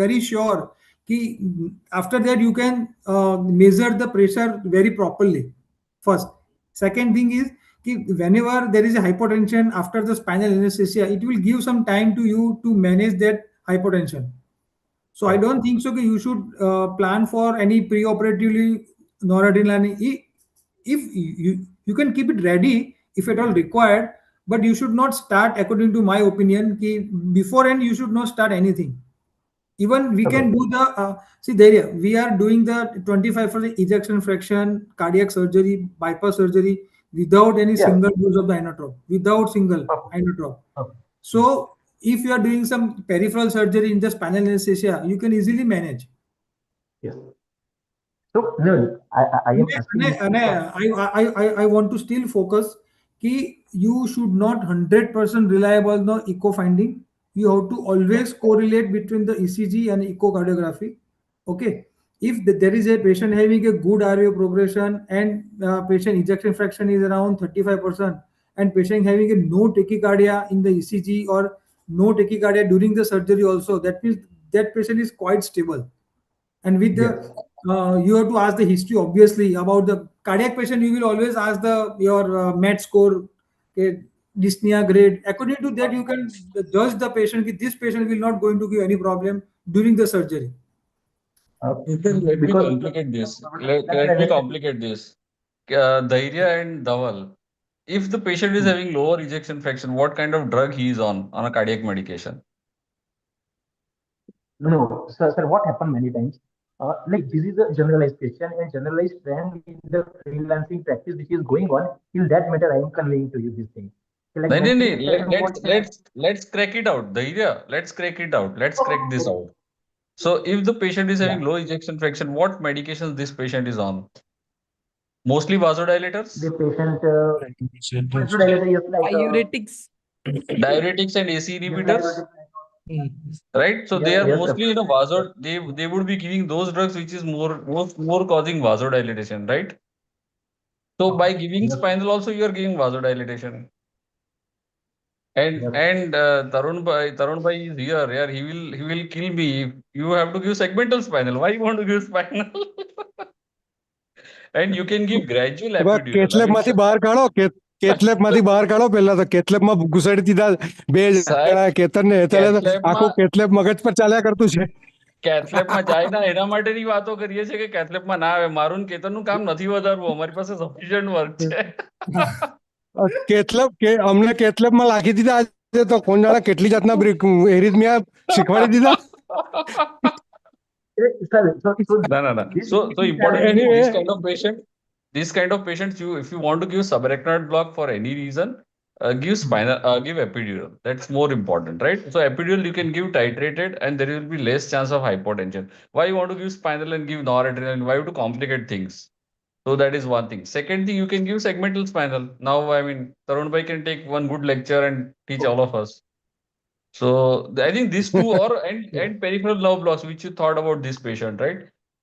Speaker 6: very sure कि after that you can measure the pressure very properly. First. Second thing is कि whenever there is a hypotension after the spinal anesthesia, it will give some time to you to manage that hypotension. So I don't think so that you should plan for any pre-operatively noradrenaline. If you can keep it ready if at all required, but you should not start, according to my opinion, कि beforehand you should not start anything. Even we can do the see there we are doing the 25 for the ejection fraction, cardiac surgery, bypass surgery. without any
Speaker 13: Yeah.
Speaker 6: single use of the inotrope, without single
Speaker 13: Okay.
Speaker 6: inotrope.
Speaker 13: Okay.
Speaker 6: So if you are doing some peripheral surgery in the spinal anesthesia, you can easily manage.
Speaker 13: Yes. So no, I am asking this
Speaker 6: And
Speaker 13: question.
Speaker 6: I want to still focus कि you should not 100% reliable the echo finding. You have to always correlate between the ECG and echocardiography. Okay. If there is a patient having a good RVO progression and patient ejection fraction is around 35% and patient having a no tachycardia in the ECG or no tachycardia during the surgery also, that means that patient is quite stable. And with the
Speaker 13: Yes.
Speaker 6: you have to ask the history obviously about the cardiac patient. You will always ask the your MET score, okay, dyspnea grade. According to that, you can judge the patient. This patient will not going to give any problem during the surgery.
Speaker 8: Let me
Speaker 13: Because
Speaker 8: complicate this. Let me complicate this. Dhairya and Dhaval. If the patient is having lower ejection fraction, what kind of drug he is on a cardiac medication?
Speaker 13: no, sir, what happened many times? Like this is a generalized question and generalized trend in the freelancing practice which is going on. In that matter, I am conveying to you this thing. So, like
Speaker 8: No, no,
Speaker 13: many
Speaker 8: no.
Speaker 13: time what
Speaker 8: Let's crack it out. Dhairya, let's crack it out. Let's crack this out. So if the patient is having
Speaker 13: yeah,
Speaker 8: low ejection fraction, what medications this patient is on? Mostly vasodilators,
Speaker 13: the patient vasodilator is like
Speaker 7: Diuretics.
Speaker 8: diuretics, and AC
Speaker 13: just like
Speaker 8: inhibitors, right? So
Speaker 13: yes,
Speaker 8: they are
Speaker 13: yes,
Speaker 8: mostly in a vasod. They would be giving those drugs which is more causing vasodilation, right? So by giving
Speaker 13: yes,
Speaker 8: spinal also you are giving vasodilation. And
Speaker 13: yes.
Speaker 8: Tarun bhai is here. Yeah, he will kill me. If you have to give segmental spinal. Why you want to give spinal? And you can give gradual epidural. I
Speaker 14: cath lab
Speaker 8: mean,
Speaker 14: માંથી બહાર કાઢો cath lab માંથી બહાર કાઢો પેલા તો cath lab માં ઘુસાડી દીધા બે
Speaker 8: સાહેબ,
Speaker 14: જણા કેતન ને હેતલે આખું
Speaker 8: કેથલેબમાં
Speaker 14: કેથલેબ મગજ પર ચાલ્યા કરતું છે.
Speaker 8: કેથલેબમાં જાય ના એના માટેની વાતો કરીએ છીએ કે કેથલેબમાં ના આવે. મારું ને કેતનનું કામ નથી વધારવું. અમારી પાસે સફિશિયન્ટ વર્ક છે.
Speaker 14: કેથલેબ અમને કેથલેબ માં લાગી દીધા આજે તો કોણ જાણે કેટલી જાતના એરિથમિયા શીખવાડી દીધા.
Speaker 13: Sir, so
Speaker 8: No.
Speaker 13: this
Speaker 8: So
Speaker 13: is
Speaker 8: important thing,
Speaker 14: Anyway,
Speaker 8: this kind of patients, if you want to give subarachnoid block for any reason, give spinal, give epidural. That's more important, right? So epidural you can give titrated, and there will be less chance of hypotension. Why you want to give spinal and give noradrenaline? Why you have to complicate things? So that is one thing. Second thing, you can give segmental spinal. Now, I mean, Tarun bhai can take one good lecture and teach all of us. So I think these two or and peripheral nerve blocks, which you thought about this patient, right?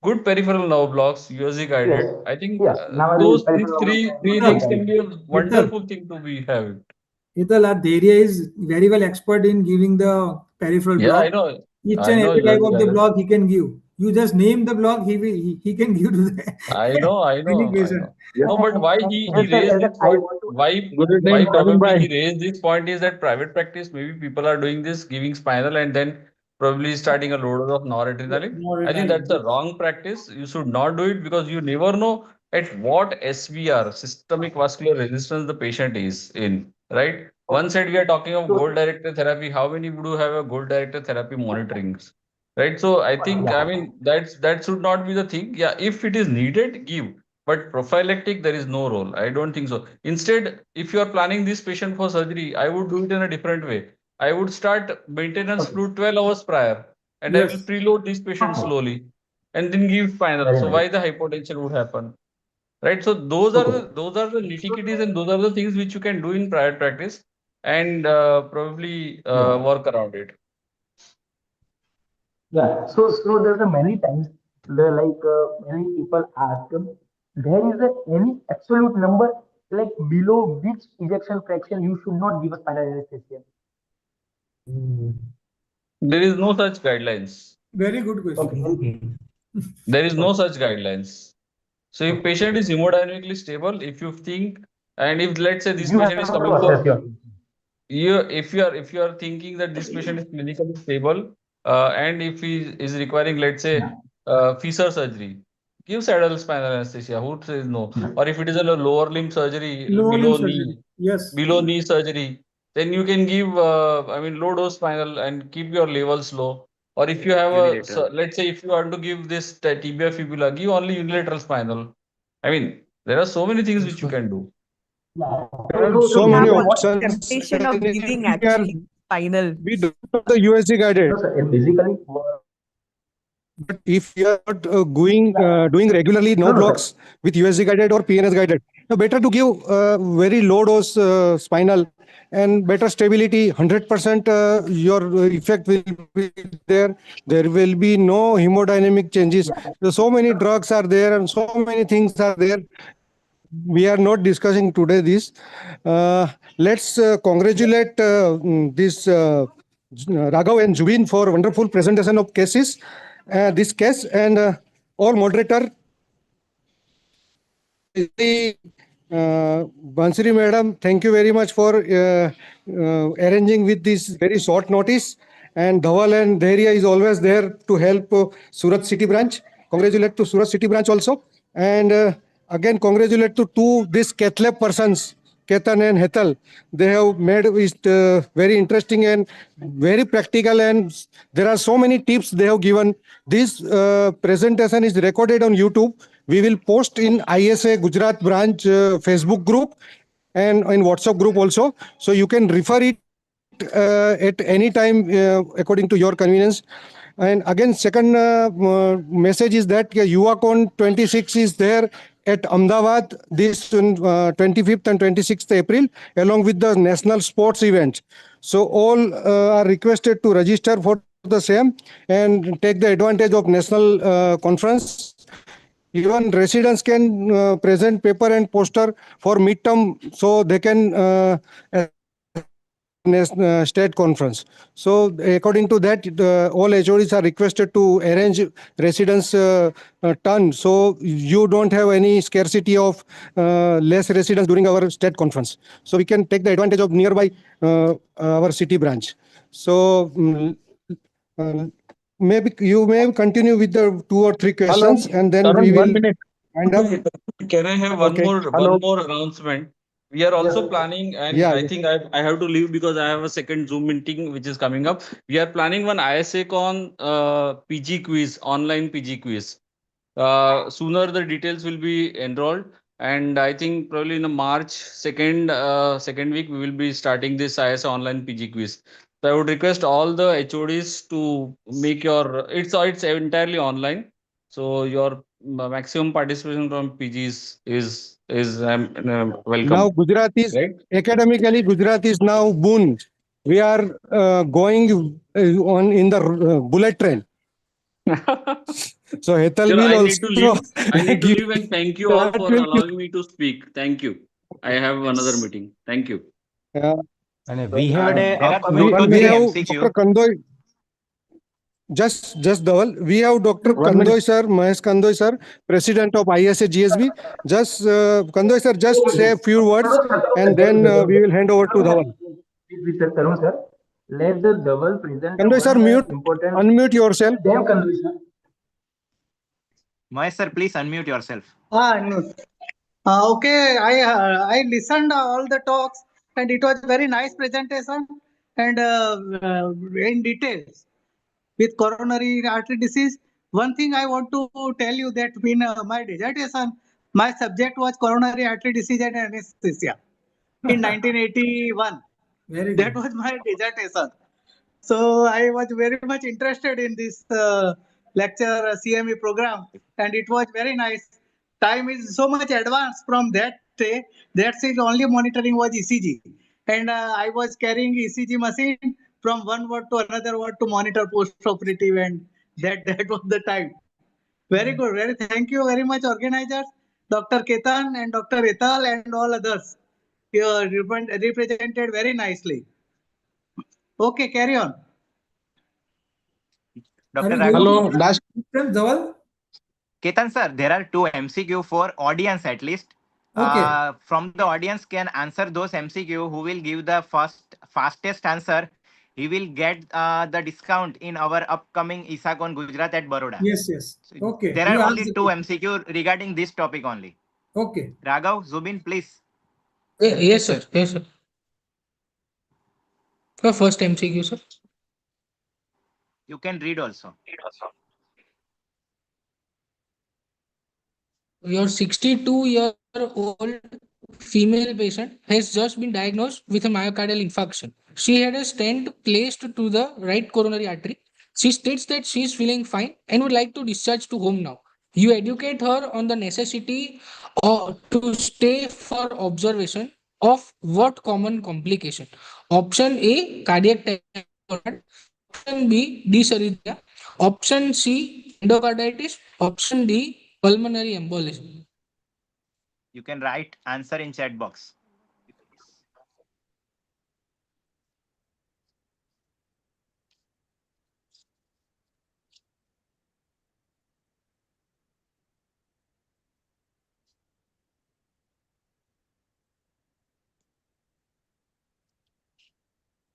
Speaker 8: Good peripheral nerve blocks, USG
Speaker 13: yes,
Speaker 8: guided. I think
Speaker 13: yes. Nowadays,
Speaker 8: these
Speaker 13: peripheral
Speaker 8: three
Speaker 13: nerve
Speaker 8: things
Speaker 6: Hetal,
Speaker 8: can
Speaker 13: guide.
Speaker 8: be a
Speaker 6: Hetal,
Speaker 8: wonderful thing to be having.
Speaker 6: Dhairya is very well expert in giving the peripheral
Speaker 8: Yeah,
Speaker 6: block. Each and every type
Speaker 8: USG
Speaker 6: of the
Speaker 8: guided.
Speaker 6: block he can give. You just name the block, he can give to the
Speaker 8: I
Speaker 6: any
Speaker 8: know.
Speaker 6: patient.
Speaker 8: No, but why he
Speaker 13: Yes, sir,
Speaker 8: raised
Speaker 13: as
Speaker 8: this
Speaker 13: I
Speaker 8: point?
Speaker 13: want to.
Speaker 11: Good
Speaker 8: Why
Speaker 11: evening, Tarun
Speaker 8: probably
Speaker 11: bhai.
Speaker 8: he raised this point is that private practice, maybe people are doing this, giving spinal and then probably starting a load of noradrenaline.
Speaker 6: More
Speaker 8: I think
Speaker 6: adrenaline,
Speaker 8: that's a
Speaker 6: yes.
Speaker 8: wrong practice. You should not do it because you never know at what SVR, systemic vascular resistance, the patient is in, right? One side we are talking of goal
Speaker 13: So,
Speaker 8: directed therapy. How many would you have a goal directed therapy monitorings? Right. So I think, I
Speaker 13: yeah,
Speaker 8: mean, that should not be the thing. Yeah, if it is needed, give. But prophylactic, there is no role. I don't think so. Instead, if you are planning this patient for surgery, I would do it in a different way. I would start maintenance
Speaker 13: okay,
Speaker 8: fluid 12 hours prior, and I will
Speaker 6: Yes.
Speaker 8: preload this patient
Speaker 13: okay,
Speaker 8: slowly, and then give spinal.
Speaker 13: very
Speaker 8: So
Speaker 13: nice.
Speaker 8: why the hypotension would happen? Right. So
Speaker 13: Okay,
Speaker 8: those are the nitty-gritties, and those are the things which you can do in private practice, and probably
Speaker 13: yeah,
Speaker 8: work around it.
Speaker 13: yeah. So there's a many times the many people ask, there is any absolute number like below which ejection fraction you should not give a spinal anesthesia.
Speaker 8: There is no such guidelines.
Speaker 6: Very good
Speaker 13: Okay,
Speaker 6: question.
Speaker 13: very
Speaker 8: There is no
Speaker 13: okay,
Speaker 8: such guidelines. So if
Speaker 13: okay.
Speaker 8: patient is hemodynamically stable, if you think, and if let's say this
Speaker 13: You have
Speaker 8: patient is
Speaker 13: to
Speaker 8: coming
Speaker 13: assess
Speaker 8: for
Speaker 13: your.
Speaker 8: you, if you are thinking that this patient is clinically stable, and if he is requiring, let's say,
Speaker 13: Yeah,
Speaker 8: Fisher surgery, give saddle spinal anesthesia. Who says no?
Speaker 13: yeah.
Speaker 8: Or if it is a lower limb surgery,
Speaker 6: Low limb surgery. Yes.
Speaker 8: below knee surgery, then you can give, I mean, low dose spinal and keep your levels low. Or if you have let's say if you want to give this tibia fibula, give only unilateral spinal. I mean, there are so many things which you can do.
Speaker 14: There are so many
Speaker 7: Yeah, but
Speaker 14: options.
Speaker 7: temptation of
Speaker 14: And
Speaker 7: giving
Speaker 14: we are
Speaker 7: actually final.
Speaker 14: we don't have the USG guided.
Speaker 13: No, sir. Basically,
Speaker 14: But if you are not doing regularly,
Speaker 13: no,
Speaker 14: no
Speaker 13: no, sir.
Speaker 14: blocks with USG guided or PNS guided, better to give very low dose spinal and better stability. 100% your effect will be there. There will be no hemodynamic changes. So many drugs are there and so many things are there. We are not discussing today this. Let's congratulate this Raghav and Jubin for wonderful presentation of cases. This case and all moderator. Bansiri madam, thank you very much for arranging with this very short notice. And Dhawal and Dharia is always there to help Surat City branch. Congratulate to Surat City branch also. And again, congratulate to two these Cath persons, Ketan and Hetal. They have made it very interesting and very practical. And there are so many tips they have given. This presentation is recorded on YouTube. We will post in ISA Gujarat branch Facebook group and in WhatsApp group also. So you can refer it at any time according to your convenience. And again, second message is that UACon 26 is there at Ahmedabad this 25th and 26th April, along with the national sports event. So all are requested to register for the same and take the advantage of national conference. Even residents can present paper and poster for midterm, so they can state conference. So according to that, all HODs are requested to arrange residents turn. So you don't have any scarcity of less residents during our state conference. So we can take the advantage of nearby our city branch. So maybe you may continue with the 2 or 3 questions and then we will wind up.
Speaker 8: Can I have
Speaker 14: Okay.
Speaker 8: one more announcement? We are also planning, and
Speaker 14: Yeah,
Speaker 8: I
Speaker 14: yeah.
Speaker 8: think I have to leave because I have a second Zoom meeting which is coming up. We are planning one ISA con PG quiz, online PG quiz. Sooner the details will be enrolled, and I think probably in the March second week we will be starting this ISA online PG quiz. So I would request all the HODs to make your it's entirely online. So your maximum participation from PGs is welcome.
Speaker 14: Now Gujarat is
Speaker 8: Right?
Speaker 14: academically Gujarat is now boon. We are going on in the bullet train. So Hetal
Speaker 8: Sure,
Speaker 14: will
Speaker 8: I need to
Speaker 14: also
Speaker 8: leave. I need to
Speaker 14: give
Speaker 8: leave, and thank you all
Speaker 14: that
Speaker 8: for
Speaker 14: will
Speaker 8: allowing me to speak. Thank you. I have another meeting. Thank you.
Speaker 3: And we have a
Speaker 4: there are
Speaker 3: upcoming
Speaker 4: two to
Speaker 14: we
Speaker 4: three
Speaker 14: have
Speaker 4: MCQ.
Speaker 14: Dr. Kandoy. Just Dawal. We have Dr. Kandoy sir, Mahesh Kandoy sir, President of ISA GSB. Just Kandoy sir, just say a few words and then we will hand over to Dawal.
Speaker 13: Please, Tarun sir. Let the double present
Speaker 14: Kandoy sir,
Speaker 13: one
Speaker 14: mute,
Speaker 13: important.
Speaker 14: unmute yourself.
Speaker 13: Damn condition.
Speaker 4: Mahesh sir, please unmute yourself.
Speaker 15: No. Okay, I listened all the talks and it was very nice presentation and in details with coronary artery disease. One thing I want to tell you that in my dissertation, my subject was coronary artery disease and anesthesia in 1981.
Speaker 6: Very
Speaker 15: That
Speaker 6: good.
Speaker 15: was my dissertation. So I was very much interested in this lecture CME program, and it was very nice. Time is so much advanced from that day. That's it. Only monitoring was ECG, and I was carrying ECG machine from one ward to another ward to monitor post-operative, and that was the time. Very good. Very thank you very much, organizers, Dr. Ketan and Dr. Etal and all others. You are represented very nicely. Okay, carry on.
Speaker 6: Are
Speaker 4: Dr.
Speaker 6: you going
Speaker 4: Raghav.
Speaker 6: to questions, Dawal?
Speaker 4: Ketan sir, there are two MCQ for audience at least.
Speaker 6: Okay.
Speaker 4: From the audience can answer those MCQ. Who will give the fastest answer? He will get the discount in our upcoming ISACon Gujarat at Baroda.
Speaker 6: Yes, yes. Okay.
Speaker 4: There
Speaker 6: You
Speaker 4: are
Speaker 6: ask
Speaker 4: only
Speaker 6: the
Speaker 4: two
Speaker 6: question.
Speaker 4: MCQ regarding this topic only.
Speaker 6: Okay.
Speaker 4: Raghav, Zubin, please.
Speaker 10: Yes, sir. Yes, sir. First MCQ, sir.
Speaker 4: You can read also.
Speaker 10: Your 62-year-old female patient has just been diagnosed with a myocardial infarction. She had a stent placed to the right coronary artery. She states that she is feeling fine and would like to discharge to home now. You educate her on the necessity to stay for observation of what common complication. Option A, cardiac tachycardia. Option B, dysarrhythmia. Option C, endocarditis. Option D, pulmonary embolism.
Speaker 4: You can write answer in chat box.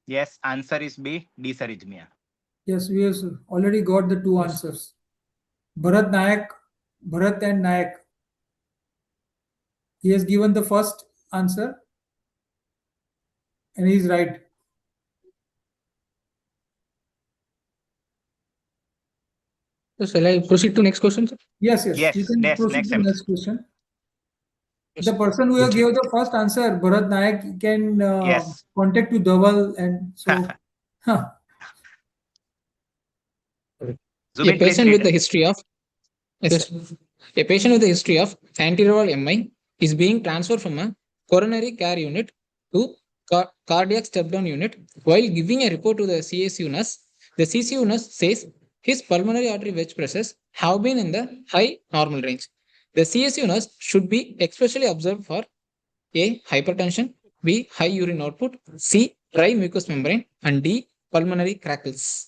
Speaker 4: Yes, answer is B, dysarrhythmia.
Speaker 6: Yes, we have already got the two answers. Bharat and Nayak. He has given the first answer and he is right.
Speaker 10: So shall I proceed to next question, sir?
Speaker 6: Yes, you
Speaker 4: Yes,
Speaker 6: can
Speaker 4: next,
Speaker 6: proceed
Speaker 4: next
Speaker 6: to next question.
Speaker 10: Yes,
Speaker 6: The
Speaker 10: sir.
Speaker 6: person who
Speaker 10: Thank you.
Speaker 6: gave the first answer, Bharat Nayak, can
Speaker 4: Yes.
Speaker 6: contact to Dhaval, and so.
Speaker 10: A
Speaker 4: Zubin, please
Speaker 10: patient with
Speaker 4: read.
Speaker 10: the history of yes, a patient with a history of anterior MI is being transferred from a coronary care unit to cardiac step-down unit. While giving a report to the CSU nurse, the CCU nurse says his pulmonary artery wedge pressures have been in the high normal range. The CSU nurse should be especially observed for A, hypertension, B, high urine output, C, dry mucous membrane, and D, pulmonary crackles.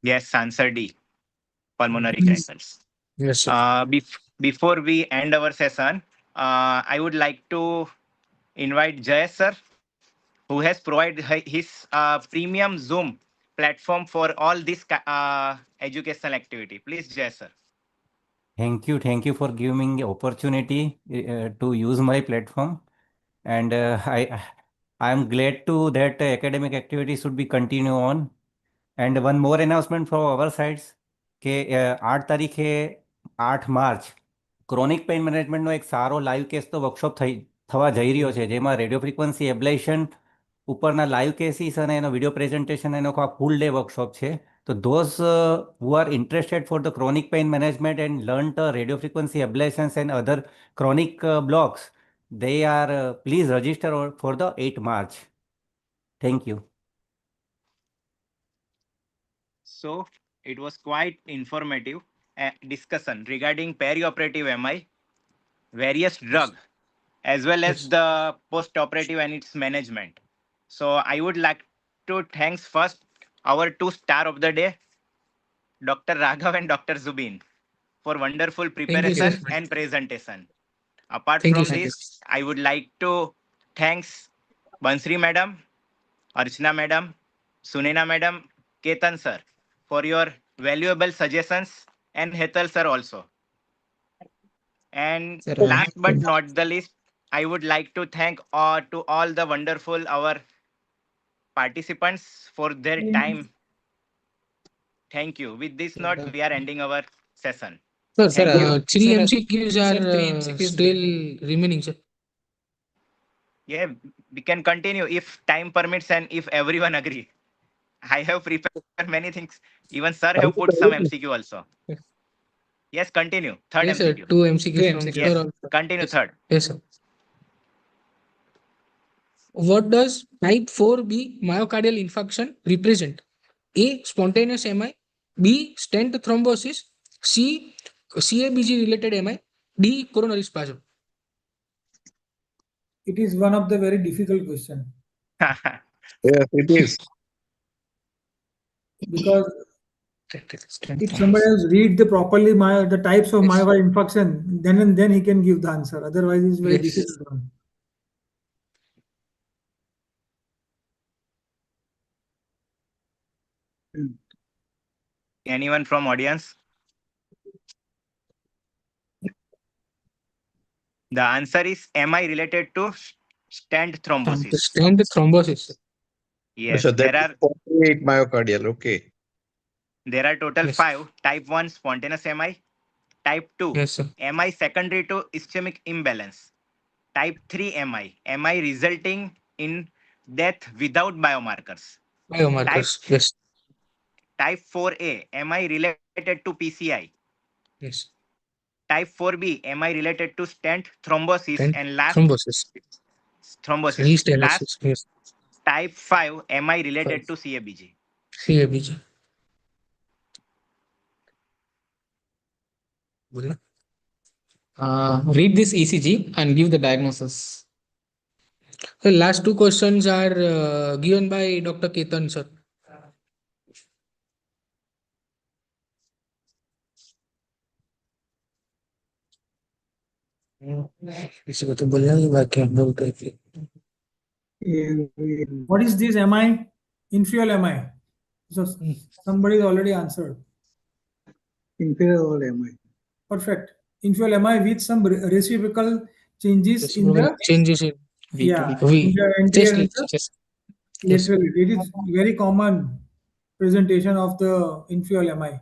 Speaker 4: Yes, answer D, pulmonary crackles.
Speaker 10: Yes, sir.
Speaker 4: Before we end our session, I would like to invite Jay sir, who has provided his premium Zoom platform for all this educational activity. Please, Jay sir.
Speaker 3: Thank you for giving me opportunity to use my platform, and I am glad to that academic activity should be continue on. And one more announcement from our sides કે 8 તારીખે 8 March chronic pain મેનેજમેન્ટનો એક સારો live કેસનો workshop થવા જઈ રહ્યો છે, જેમાં રેડિયો ફ્રીક્વન્સી એબ્લેશન ઉપરના લાઈવ કેસીસ અને એનો વિડીયો પ્રેઝન્ટેશન એનો આ ફૂલ ડે વર્કશોપ છે. તો those who are interested for the chronic pain management and learn the radio frequency ablations and other chronic blocks, they are please register for the 8 March. Thank you.
Speaker 4: So it was quite informative discussion regarding perioperative MI, various drug, as well as the post-operative and its management. So I would like to thanks first our two star of the day, Dr. Raghav and Dr. Zubin, for wonderful preparation and presentation. Apart
Speaker 10: Thank you,
Speaker 4: from
Speaker 10: sir.
Speaker 4: this, I would like to thanks Bansri madam, Archana madam, Sunena madam, Ketan sir for your valuable suggestions, and Hetal sir also. And
Speaker 10: Sir,
Speaker 4: last but not the least, I would like to thank to all the wonderful our participants for their time. Thank you. With this note, we are ending our session.
Speaker 10: Sir,
Speaker 4: Thank you.
Speaker 10: three MCQs are still remaining, sir.
Speaker 4: Yeah, we can continue if time permits and if everyone agree. I have prepared many things. Even sir have put some MCQ also. Yes, continue. Third
Speaker 10: Yes, sir.
Speaker 4: MCQ.
Speaker 10: 2 MCQs from
Speaker 4: Yes,
Speaker 10: sir.
Speaker 4: continue
Speaker 10: Yes.
Speaker 4: third.
Speaker 10: Yes, sir. What does type 4B myocardial infarction represent? A, spontaneous MI, B, stent thrombosis, C, CABG related MI, D, coronary spasm.
Speaker 6: It is one of the very difficult question.
Speaker 11: Yes, it is.
Speaker 6: Because if somebody else read the properly the types of myocardial infarction, then and then he can give the answer. Otherwise, it's very difficult one.
Speaker 4: Anyone from audience? The answer is MI related to stent thrombosis.
Speaker 10: Stent thrombosis.
Speaker 4: Yes,
Speaker 11: So that
Speaker 4: there
Speaker 11: is
Speaker 4: are
Speaker 11: 48 myocardial. Okay.
Speaker 4: There are total
Speaker 10: Yes.
Speaker 4: 5. Type 1 spontaneous MI. Type 2
Speaker 10: Yes, sir.
Speaker 4: MI secondary to ischemic imbalance. Type 3 MI resulting in death without biomarkers. Type,
Speaker 10: Biomarkers. Yes.
Speaker 4: type 4A MI related to PCI.
Speaker 10: Yes.
Speaker 4: Type 4B MI related to stent thrombosis,
Speaker 10: Then
Speaker 4: and last
Speaker 10: thrombosis.
Speaker 4: thrombosis. Last,
Speaker 10: Restenosis. Yes.
Speaker 4: type 5 MI related
Speaker 10: 5.
Speaker 4: to CABG.
Speaker 10: CABG. बोलना. Read this ECG and give the diagnosis. The last two questions are given by Dr. Ketan, sir. किसी को तो बोलना ही बाकी हम लोग तो
Speaker 6: What is this MI? Inferior MI. So somebody already answered.
Speaker 15: Inferior MI.
Speaker 6: Perfect. Inferior MI with some reciprocal changes in the
Speaker 10: changes in V.
Speaker 6: yeah
Speaker 10: V.
Speaker 6: in the anterior and the
Speaker 10: Yes.
Speaker 6: lateral. It is very common presentation of the inferior MI.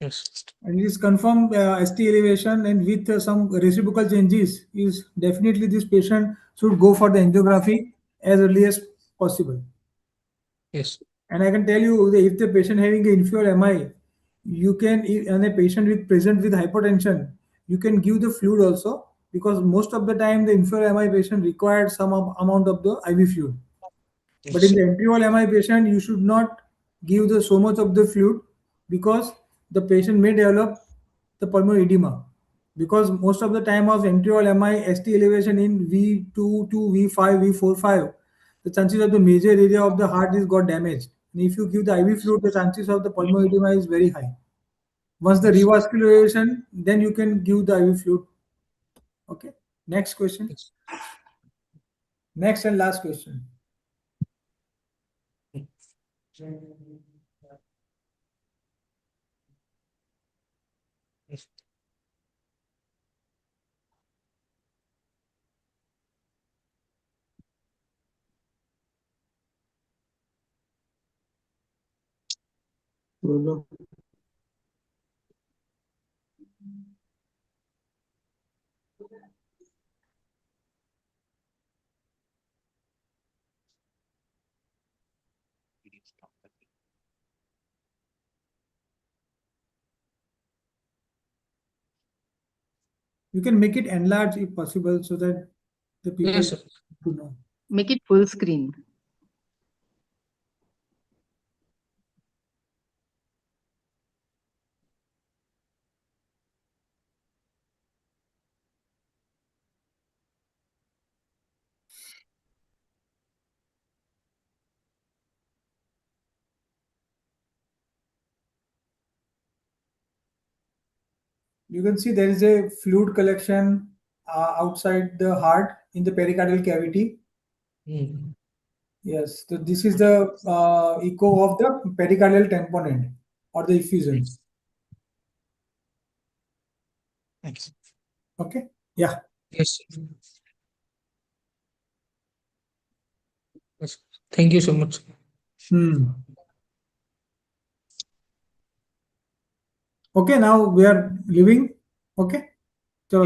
Speaker 10: Yes.
Speaker 6: And it is confirmed ST elevation and with some reciprocal changes is definitely this patient should go for the angiography as early as possible.
Speaker 10: Yes.
Speaker 6: And I can tell you that if the patient having an inferior MI, you can, and a patient with present with hypertension, you can give the fluid also, because most of the time the inferior MI patient required some amount of the IV fluid. But in the anterior MI patient, you should not give so much of the fluid, because the patient may develop the pulmonary edema. Because most of the time of anterior MI ST elevation in V2 to V5, V4, 5, the chances of the major area of the heart is got damaged. And if you give the IV fluid, the chances of the pulmonary edema is very high. Once the revascularization, then you can give the IV fluid. Okay. Next question. Next and last question. You can make it enlarge if possible, so that the people to know.
Speaker 9: Make it full screen.
Speaker 6: You can see there is a fluid collection outside the heart in the pericardial cavity. Yes, so this is the echo of the pericardial tamponade or the effusions.
Speaker 10: Thanks.
Speaker 6: Okay. Yeah.
Speaker 10: Yes. Yes. Thank you so much.
Speaker 6: Okay, now we are leaving. Okay.